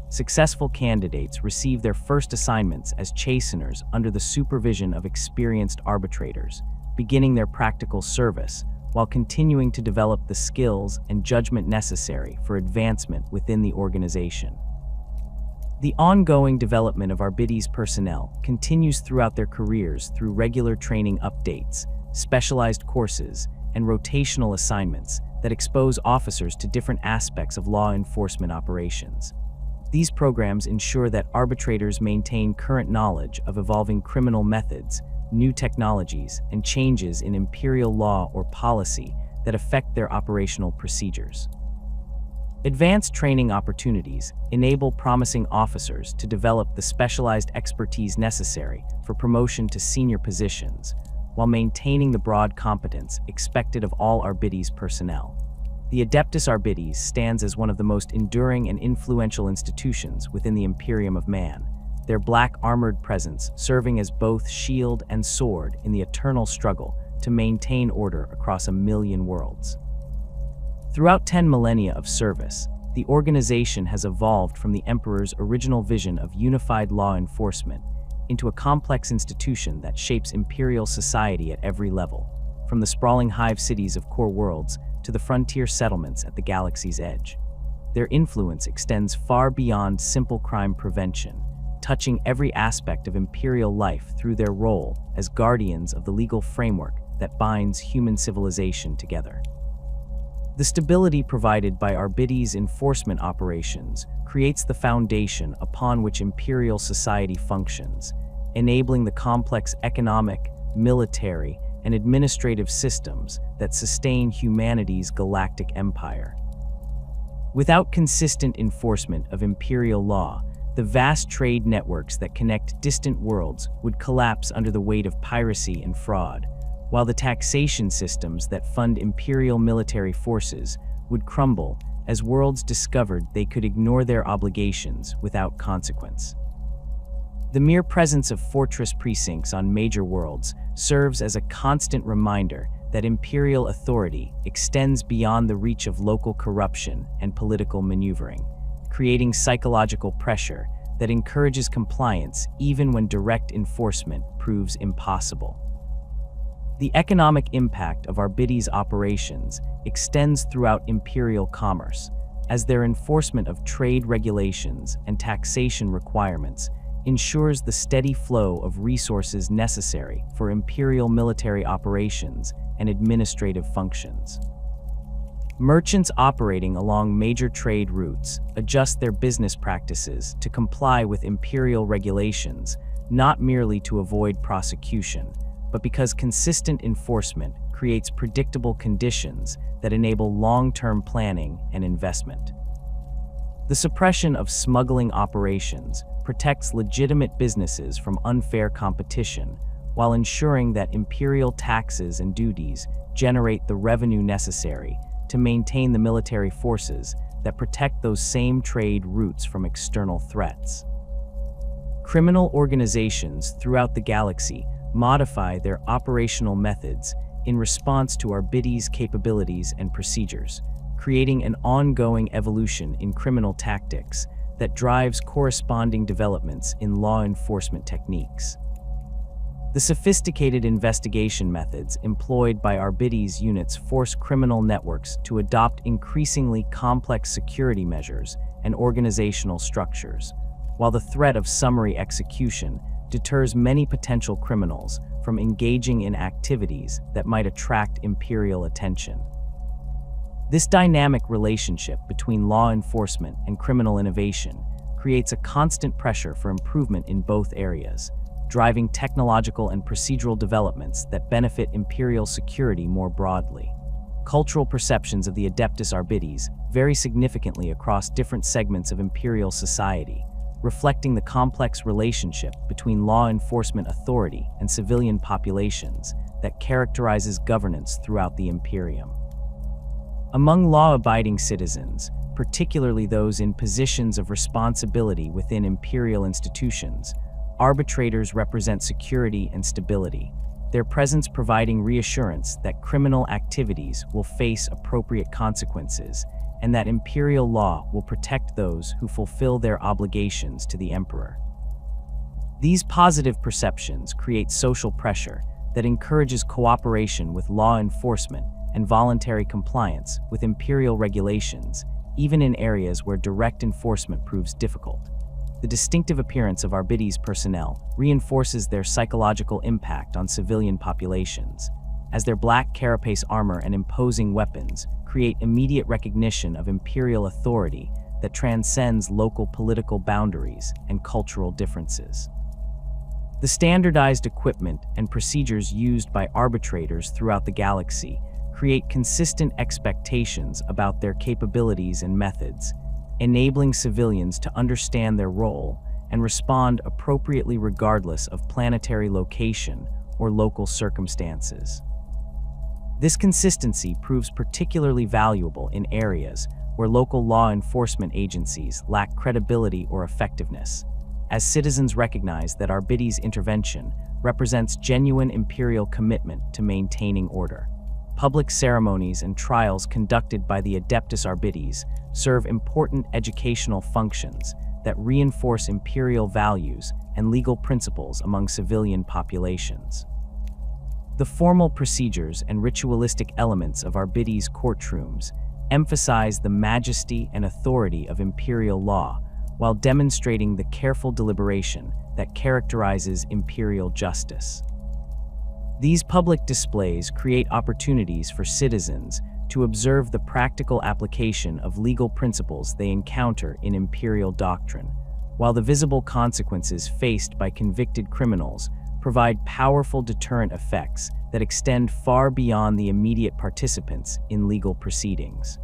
Successful candidates receive their first assignments as chasteners under the supervision of experienced arbitrators, beginning their practical service while continuing to develop the skills and judgment necessary for advancement within the organization. The ongoing development of Arbites personnel continues throughout their careers through regular training updates, specialized courses, and rotational assignments that expose officers to different aspects of law enforcement operations. These programs ensure that arbitrators maintain current knowledge of evolving criminal methods, new technologies, and changes in Imperial law or policy that affect their operational procedures. Advanced training opportunities enable promising officers to develop the specialized expertise necessary for promotion to senior positions, while maintaining the broad competence expected of all Arbites personnel. The Adeptus Arbites stands as one of the most enduring and influential institutions within the Imperium of Man, their black armored presence serving as both shield and sword in the eternal struggle to maintain order across 1,000,000 worlds. Throughout 10 millennia of service, the organization has evolved from the Emperor's original vision of unified law enforcement into a complex institution that shapes Imperial society at every level, from the sprawling hive cities of core worlds to the frontier settlements at the galaxy's edge. Their influence extends far beyond simple crime prevention, touching every aspect of Imperial life through their role as guardians of the legal framework that binds human civilization together. The stability provided by Arbites' enforcement operations creates the foundation upon which imperial society functions, enabling the complex economic, military, and administrative systems that sustain humanity's galactic empire. Without consistent enforcement of imperial law, the vast trade networks that connect distant worlds would collapse under the weight of piracy and fraud, while the taxation systems that fund imperial military forces would crumble as worlds discovered they could ignore their obligations without consequence. The mere presence of fortress precincts on major worlds serves as a constant reminder that imperial authority extends beyond the reach of local corruption and political maneuvering, creating psychological pressure that encourages compliance even when direct enforcement proves impossible. The economic impact of Arbites' operations extends throughout imperial commerce, as their enforcement of trade regulations and taxation requirements ensures the steady flow of resources necessary for imperial military operations and administrative functions. Merchants operating along major trade routes adjust their business practices to comply with imperial regulations, not merely to avoid prosecution, but because consistent enforcement creates predictable conditions that enable long-term planning and investment. The suppression of smuggling operations protects legitimate businesses from unfair competition, while ensuring that imperial taxes and duties generate the revenue necessary to maintain the military forces that protect those same trade routes from external threats. Criminal organizations throughout the galaxy modify their operational methods in response to Arbites' capabilities and procedures, creating an ongoing evolution in criminal tactics that drives corresponding developments in law enforcement techniques. The sophisticated investigation methods employed by Arbites' units force criminal networks to adopt increasingly complex security measures and organizational structures, while the threat of summary execution deters many potential criminals from engaging in activities that might attract imperial attention. This dynamic relationship between law enforcement and criminal innovation creates a constant pressure for improvement in both areas, driving technological and procedural developments that benefit imperial security more broadly. Cultural perceptions of the Adeptus Arbites vary significantly across different segments of imperial society, reflecting the complex relationship between law enforcement authority and civilian populations that characterizes governance throughout the Imperium. Among law-abiding citizens, particularly those in positions of responsibility within imperial institutions, arbitrators represent security and stability, their presence providing reassurance that criminal activities will face appropriate consequences and that imperial law will protect those who fulfill their obligations to the emperor. These positive perceptions create social pressure that encourages cooperation with law enforcement and voluntary compliance with imperial regulations, even in areas where direct enforcement proves difficult. The distinctive appearance of Arbites' personnel reinforces their psychological impact on civilian populations, as their black carapace armor and imposing weapons create immediate recognition of imperial authority that transcends local political boundaries and cultural differences. The standardized equipment and procedures used by arbitrators throughout the galaxy create consistent expectations about their capabilities and methods, enabling civilians to understand their role and respond appropriately regardless of planetary location or local circumstances. This consistency proves particularly valuable in areas where local law enforcement agencies lack credibility or effectiveness, as citizens recognize that Arbites' intervention represents genuine imperial commitment to maintaining order. Public ceremonies and trials conducted by the Adeptus Arbites serve important educational functions that reinforce imperial values and legal principles among civilian populations. The formal procedures and ritualistic elements of Arbites' courtrooms emphasize the majesty and authority of imperial law while demonstrating the careful deliberation that characterizes imperial justice. These public displays create opportunities for citizens to observe the practical application of legal principles they encounter in imperial doctrine, while the visible consequences faced by convicted criminals provide powerful deterrent effects that extend far beyond the immediate participants in legal proceedings.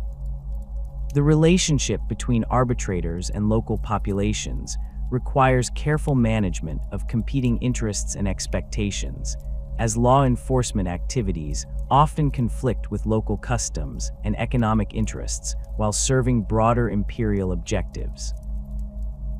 The relationship between arbitrators and local populations requires careful management of competing interests and expectations, as law enforcement activities often conflict with local customs and economic interests while serving broader imperial objectives.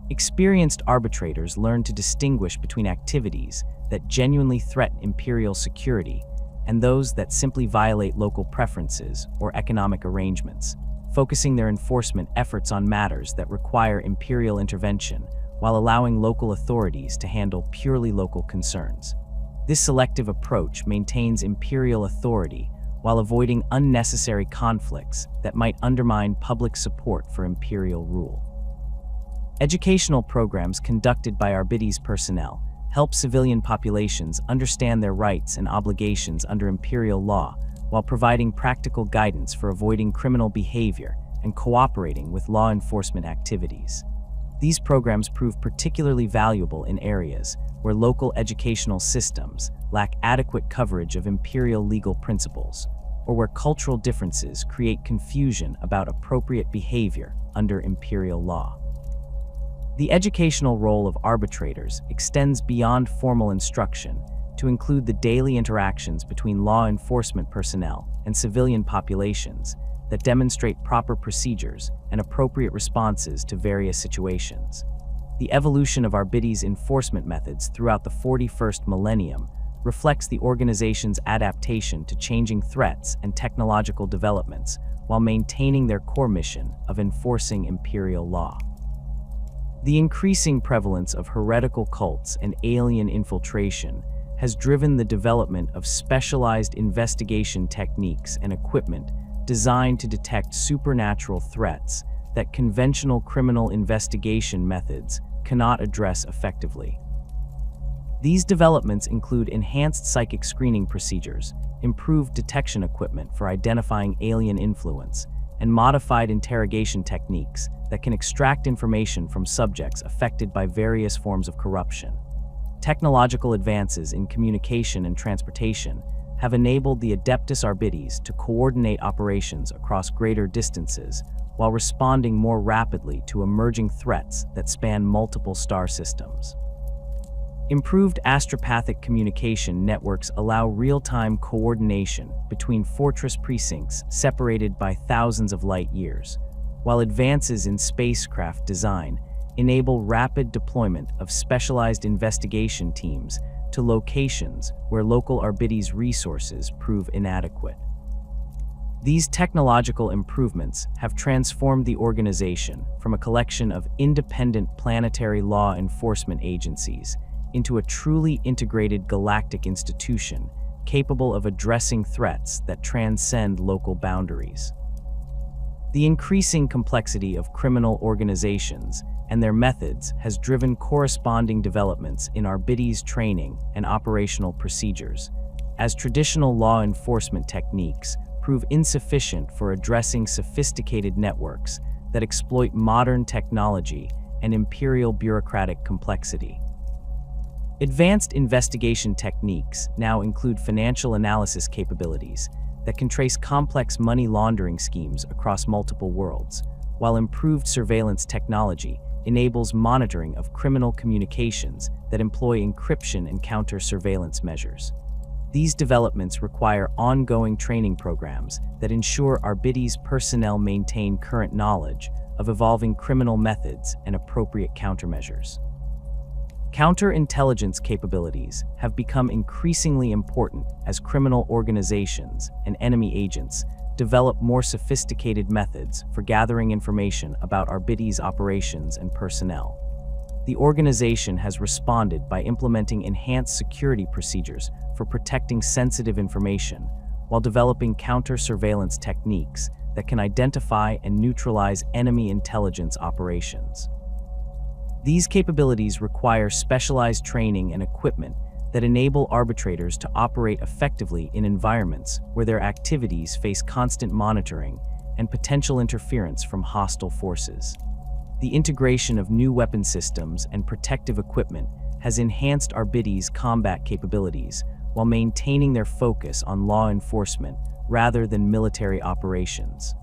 Experienced arbitrators learn to distinguish between activities that genuinely threaten imperial security and those that simply violate local preferences or economic arrangements, focusing their enforcement efforts on matters that require imperial intervention while allowing local authorities to handle purely local concerns. This selective approach maintains imperial authority while avoiding unnecessary conflicts that might undermine public support for imperial rule. Educational programs conducted by Arbites personnel help civilian populations understand their rights and obligations under imperial law while providing practical guidance for avoiding criminal behavior and cooperating with law enforcement activities. These programs prove particularly valuable in areas where local educational systems lack adequate coverage of imperial legal principles, or where cultural differences create confusion about appropriate behavior under imperial law. The educational role of arbitrators extends beyond formal instruction to include the daily interactions between law enforcement personnel and civilian populations that demonstrate proper procedures and appropriate responses to various situations. The evolution of Arbites enforcement methods throughout the 41st millennium reflects the organization's adaptation to changing threats and technological developments while maintaining their core mission of enforcing imperial law. The increasing prevalence of heretical cults and alien infiltration has driven the development of specialized investigation techniques and equipment designed to detect supernatural threats that conventional criminal investigation methods cannot address effectively. These developments include enhanced psychic screening procedures, improved detection equipment for identifying alien influence, and modified interrogation techniques that can extract information from subjects affected by various forms of corruption. Technological advances in communication and transportation have enabled the Adeptus Arbites to coordinate operations across greater distances while responding more rapidly to emerging threats that span multiple star systems. Improved astropathic communication networks allow real-time coordination between fortress precincts separated by thousands of light years, while advances in spacecraft design enable rapid deployment of specialized investigation teams to locations where local Arbites resources prove inadequate. These technological improvements have transformed the organization from a collection of independent planetary law enforcement agencies into a truly integrated galactic institution capable of addressing threats that transcend local boundaries. The increasing complexity of criminal organizations and their methods has driven corresponding developments in Arbites training and operational procedures, as traditional law enforcement techniques prove insufficient for addressing sophisticated networks that exploit modern technology and imperial bureaucratic complexity. Advanced investigation techniques now include financial analysis capabilities that can trace complex money laundering schemes across multiple worlds, while improved surveillance technology enables monitoring of criminal communications that employ encryption and counter-surveillance measures. These developments require ongoing training programs that ensure Arbites personnel maintain current knowledge of evolving criminal methods and appropriate countermeasures. Counterintelligence capabilities have become increasingly important as criminal organizations and enemy agents develop more sophisticated methods for gathering information about Arbites operations and personnel. The organization has responded by implementing enhanced security procedures for protecting sensitive information, while developing counter-surveillance techniques that can identify and neutralize enemy intelligence operations. These capabilities require specialized training and equipment that enable arbitrators to operate effectively in environments where their activities face constant monitoring and potential interference from hostile forces. The integration of new weapon systems and protective equipment has enhanced Arbites' combat capabilities while maintaining their focus on law enforcement rather than military operations.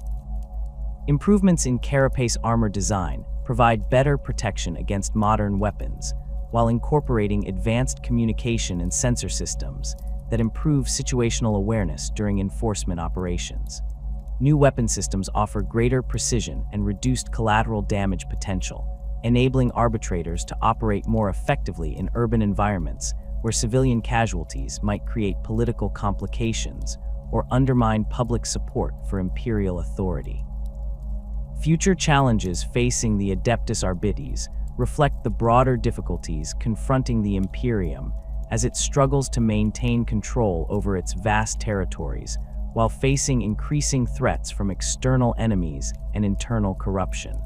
Improvements in carapace armor design provide better protection against modern weapons, while incorporating advanced communication and sensor systems that improve situational awareness during enforcement operations. New weapon systems offer greater precision and reduced collateral damage potential, enabling arbitrators to operate more effectively in urban environments where civilian casualties might create political complications or undermine public support for Imperial authority. Future challenges facing the Adeptus Arbites reflect the broader difficulties confronting the Imperium as it struggles to maintain control over its vast territories while facing increasing threats from external enemies and internal corruption.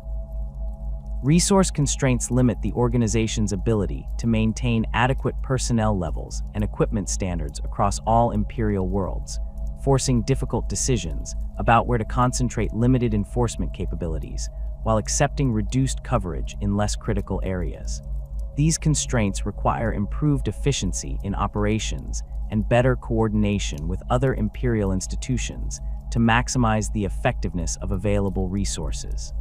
Resource constraints limit the organization's ability to maintain adequate personnel levels and equipment standards across all Imperial worlds, forcing difficult decisions about where to concentrate limited enforcement capabilities while accepting reduced coverage in less critical areas. These constraints require improved efficiency in operations and better coordination with other Imperial institutions to maximize the effectiveness of available resources.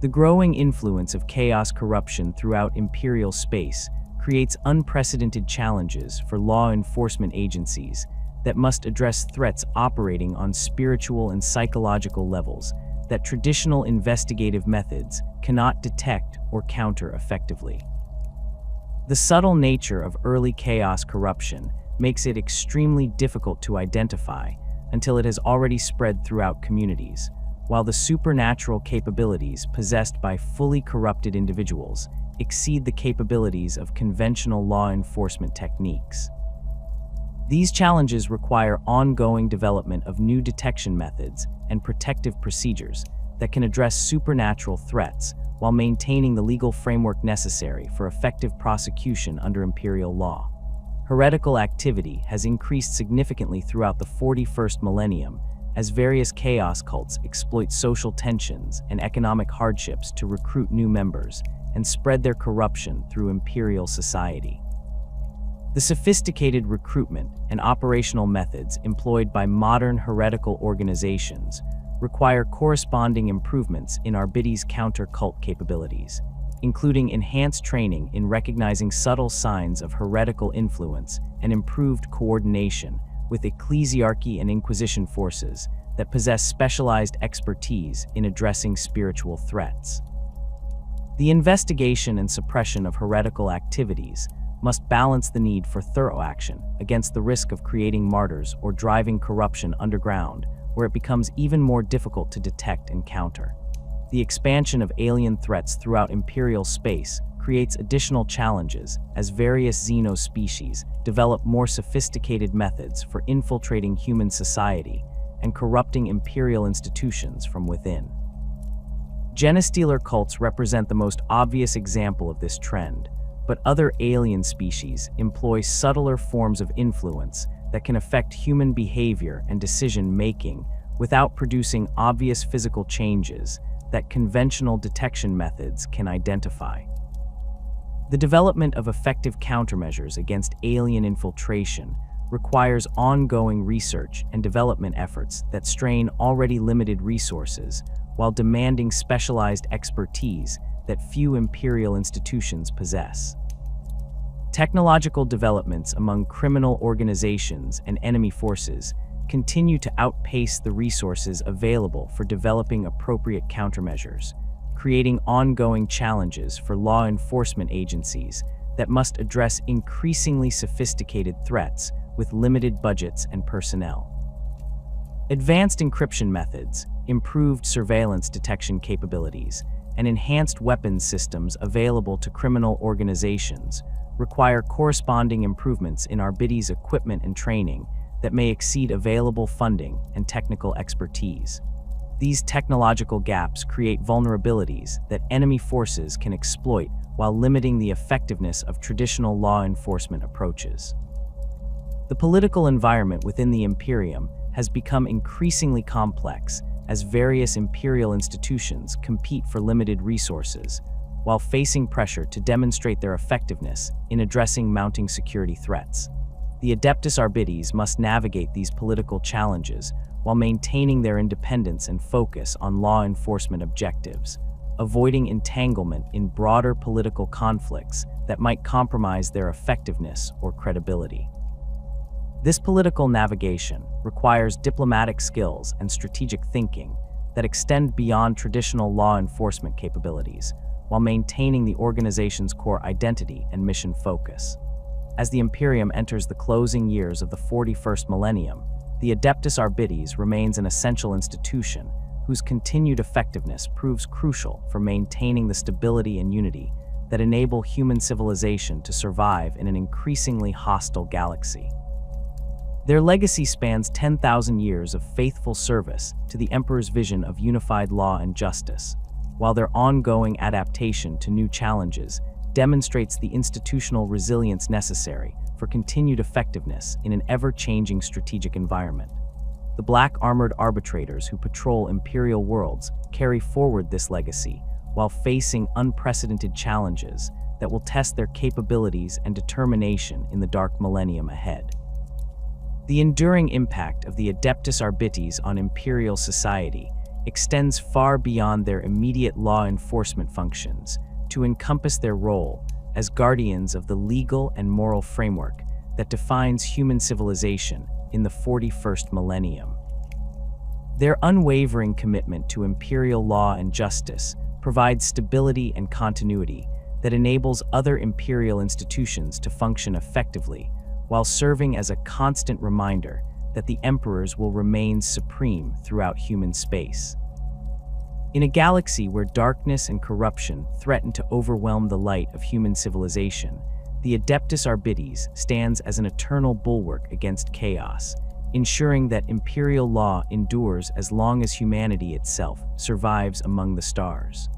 The growing influence of chaos corruption throughout Imperial space creates unprecedented challenges for law enforcement agencies that must address threats operating on spiritual and psychological levels that traditional investigative methods cannot detect or counter effectively. The subtle nature of early chaos corruption makes it extremely difficult to identify until it has already spread throughout communities, while the supernatural capabilities possessed by fully corrupted individuals exceed the capabilities of conventional law enforcement techniques. These challenges require ongoing development of new detection methods and protective procedures that can address supernatural threats while maintaining the legal framework necessary for effective prosecution under Imperial law. Heretical activity has increased significantly throughout the 41st millennium as various chaos cults exploit social tensions and economic hardships to recruit new members and spread their corruption through Imperial society. The sophisticated recruitment and operational methods employed by modern heretical organizations require corresponding improvements in Arbites' counter-cult capabilities, including enhanced training in recognizing subtle signs of heretical influence and improved coordination with ecclesiarchy and inquisition forces that possess specialized expertise in addressing spiritual threats. The investigation and suppression of heretical activities must balance the need for thorough action against the risk of creating martyrs or driving corruption underground, where it becomes even more difficult to detect and counter. The expansion of alien threats throughout Imperial space creates additional challenges as various xenospecies develop more sophisticated methods for infiltrating human society and corrupting Imperial institutions from within. Genestealer cults represent the most obvious example of this trend, but other alien species employ subtler forms of influence that can affect human behavior and decision-making without producing obvious physical changes that conventional detection methods can identify. The development of effective countermeasures against alien infiltration requires ongoing research and development efforts that strain already limited resources while demanding specialized expertise that few Imperial institutions possess. Technological developments among criminal organizations and enemy forces continue to outpace the resources available for developing appropriate countermeasures, creating ongoing challenges for law enforcement agencies that must address increasingly sophisticated threats with limited budgets and personnel. Advanced encryption methods, improved surveillance detection capabilities, and enhanced weapons systems available to criminal organizations require corresponding improvements in Arbites' equipment and training that may exceed available funding and technical expertise. These technological gaps create vulnerabilities that enemy forces can exploit while limiting the effectiveness of traditional law enforcement approaches. The political environment within the Imperium has become increasingly complex as various imperial institutions compete for limited resources, while facing pressure to demonstrate their effectiveness in addressing mounting security threats. The Adeptus Arbites must navigate these political challenges while maintaining their independence and focus on law enforcement objectives, avoiding entanglement in broader political conflicts that might compromise their effectiveness or credibility. This political navigation requires diplomatic skills and strategic thinking that extend beyond traditional law enforcement capabilities, while maintaining the organization's core identity and mission focus. As the Imperium enters the closing years of the 41st millennium, the Adeptus Arbites remains an essential institution whose continued effectiveness proves crucial for maintaining the stability and unity that enable human civilization to survive in an increasingly hostile galaxy. Their legacy spans 10,000 years of faithful service to the Emperor's vision of unified law and justice, while their ongoing adaptation to new challenges demonstrates the institutional resilience necessary for continued effectiveness in an ever-changing strategic environment. The black-armored arbitrators who patrol Imperial worlds carry forward this legacy while facing unprecedented challenges that will test their capabilities and determination in the dark millennium ahead. The enduring impact of the Adeptus Arbites on Imperial society extends far beyond their immediate law enforcement functions to encompass their role as guardians of the legal and moral framework that defines human civilization in the 41st millennium. Their unwavering commitment to imperial law and justice provides stability and continuity that enables other imperial institutions to function effectively, while serving as a constant reminder that the emperors will remain supreme throughout human space. In a galaxy where darkness and corruption threaten to overwhelm the light of human civilization, the Adeptus Arbites stands as an eternal bulwark against chaos, ensuring that imperial law endures as long as humanity itself survives among the stars.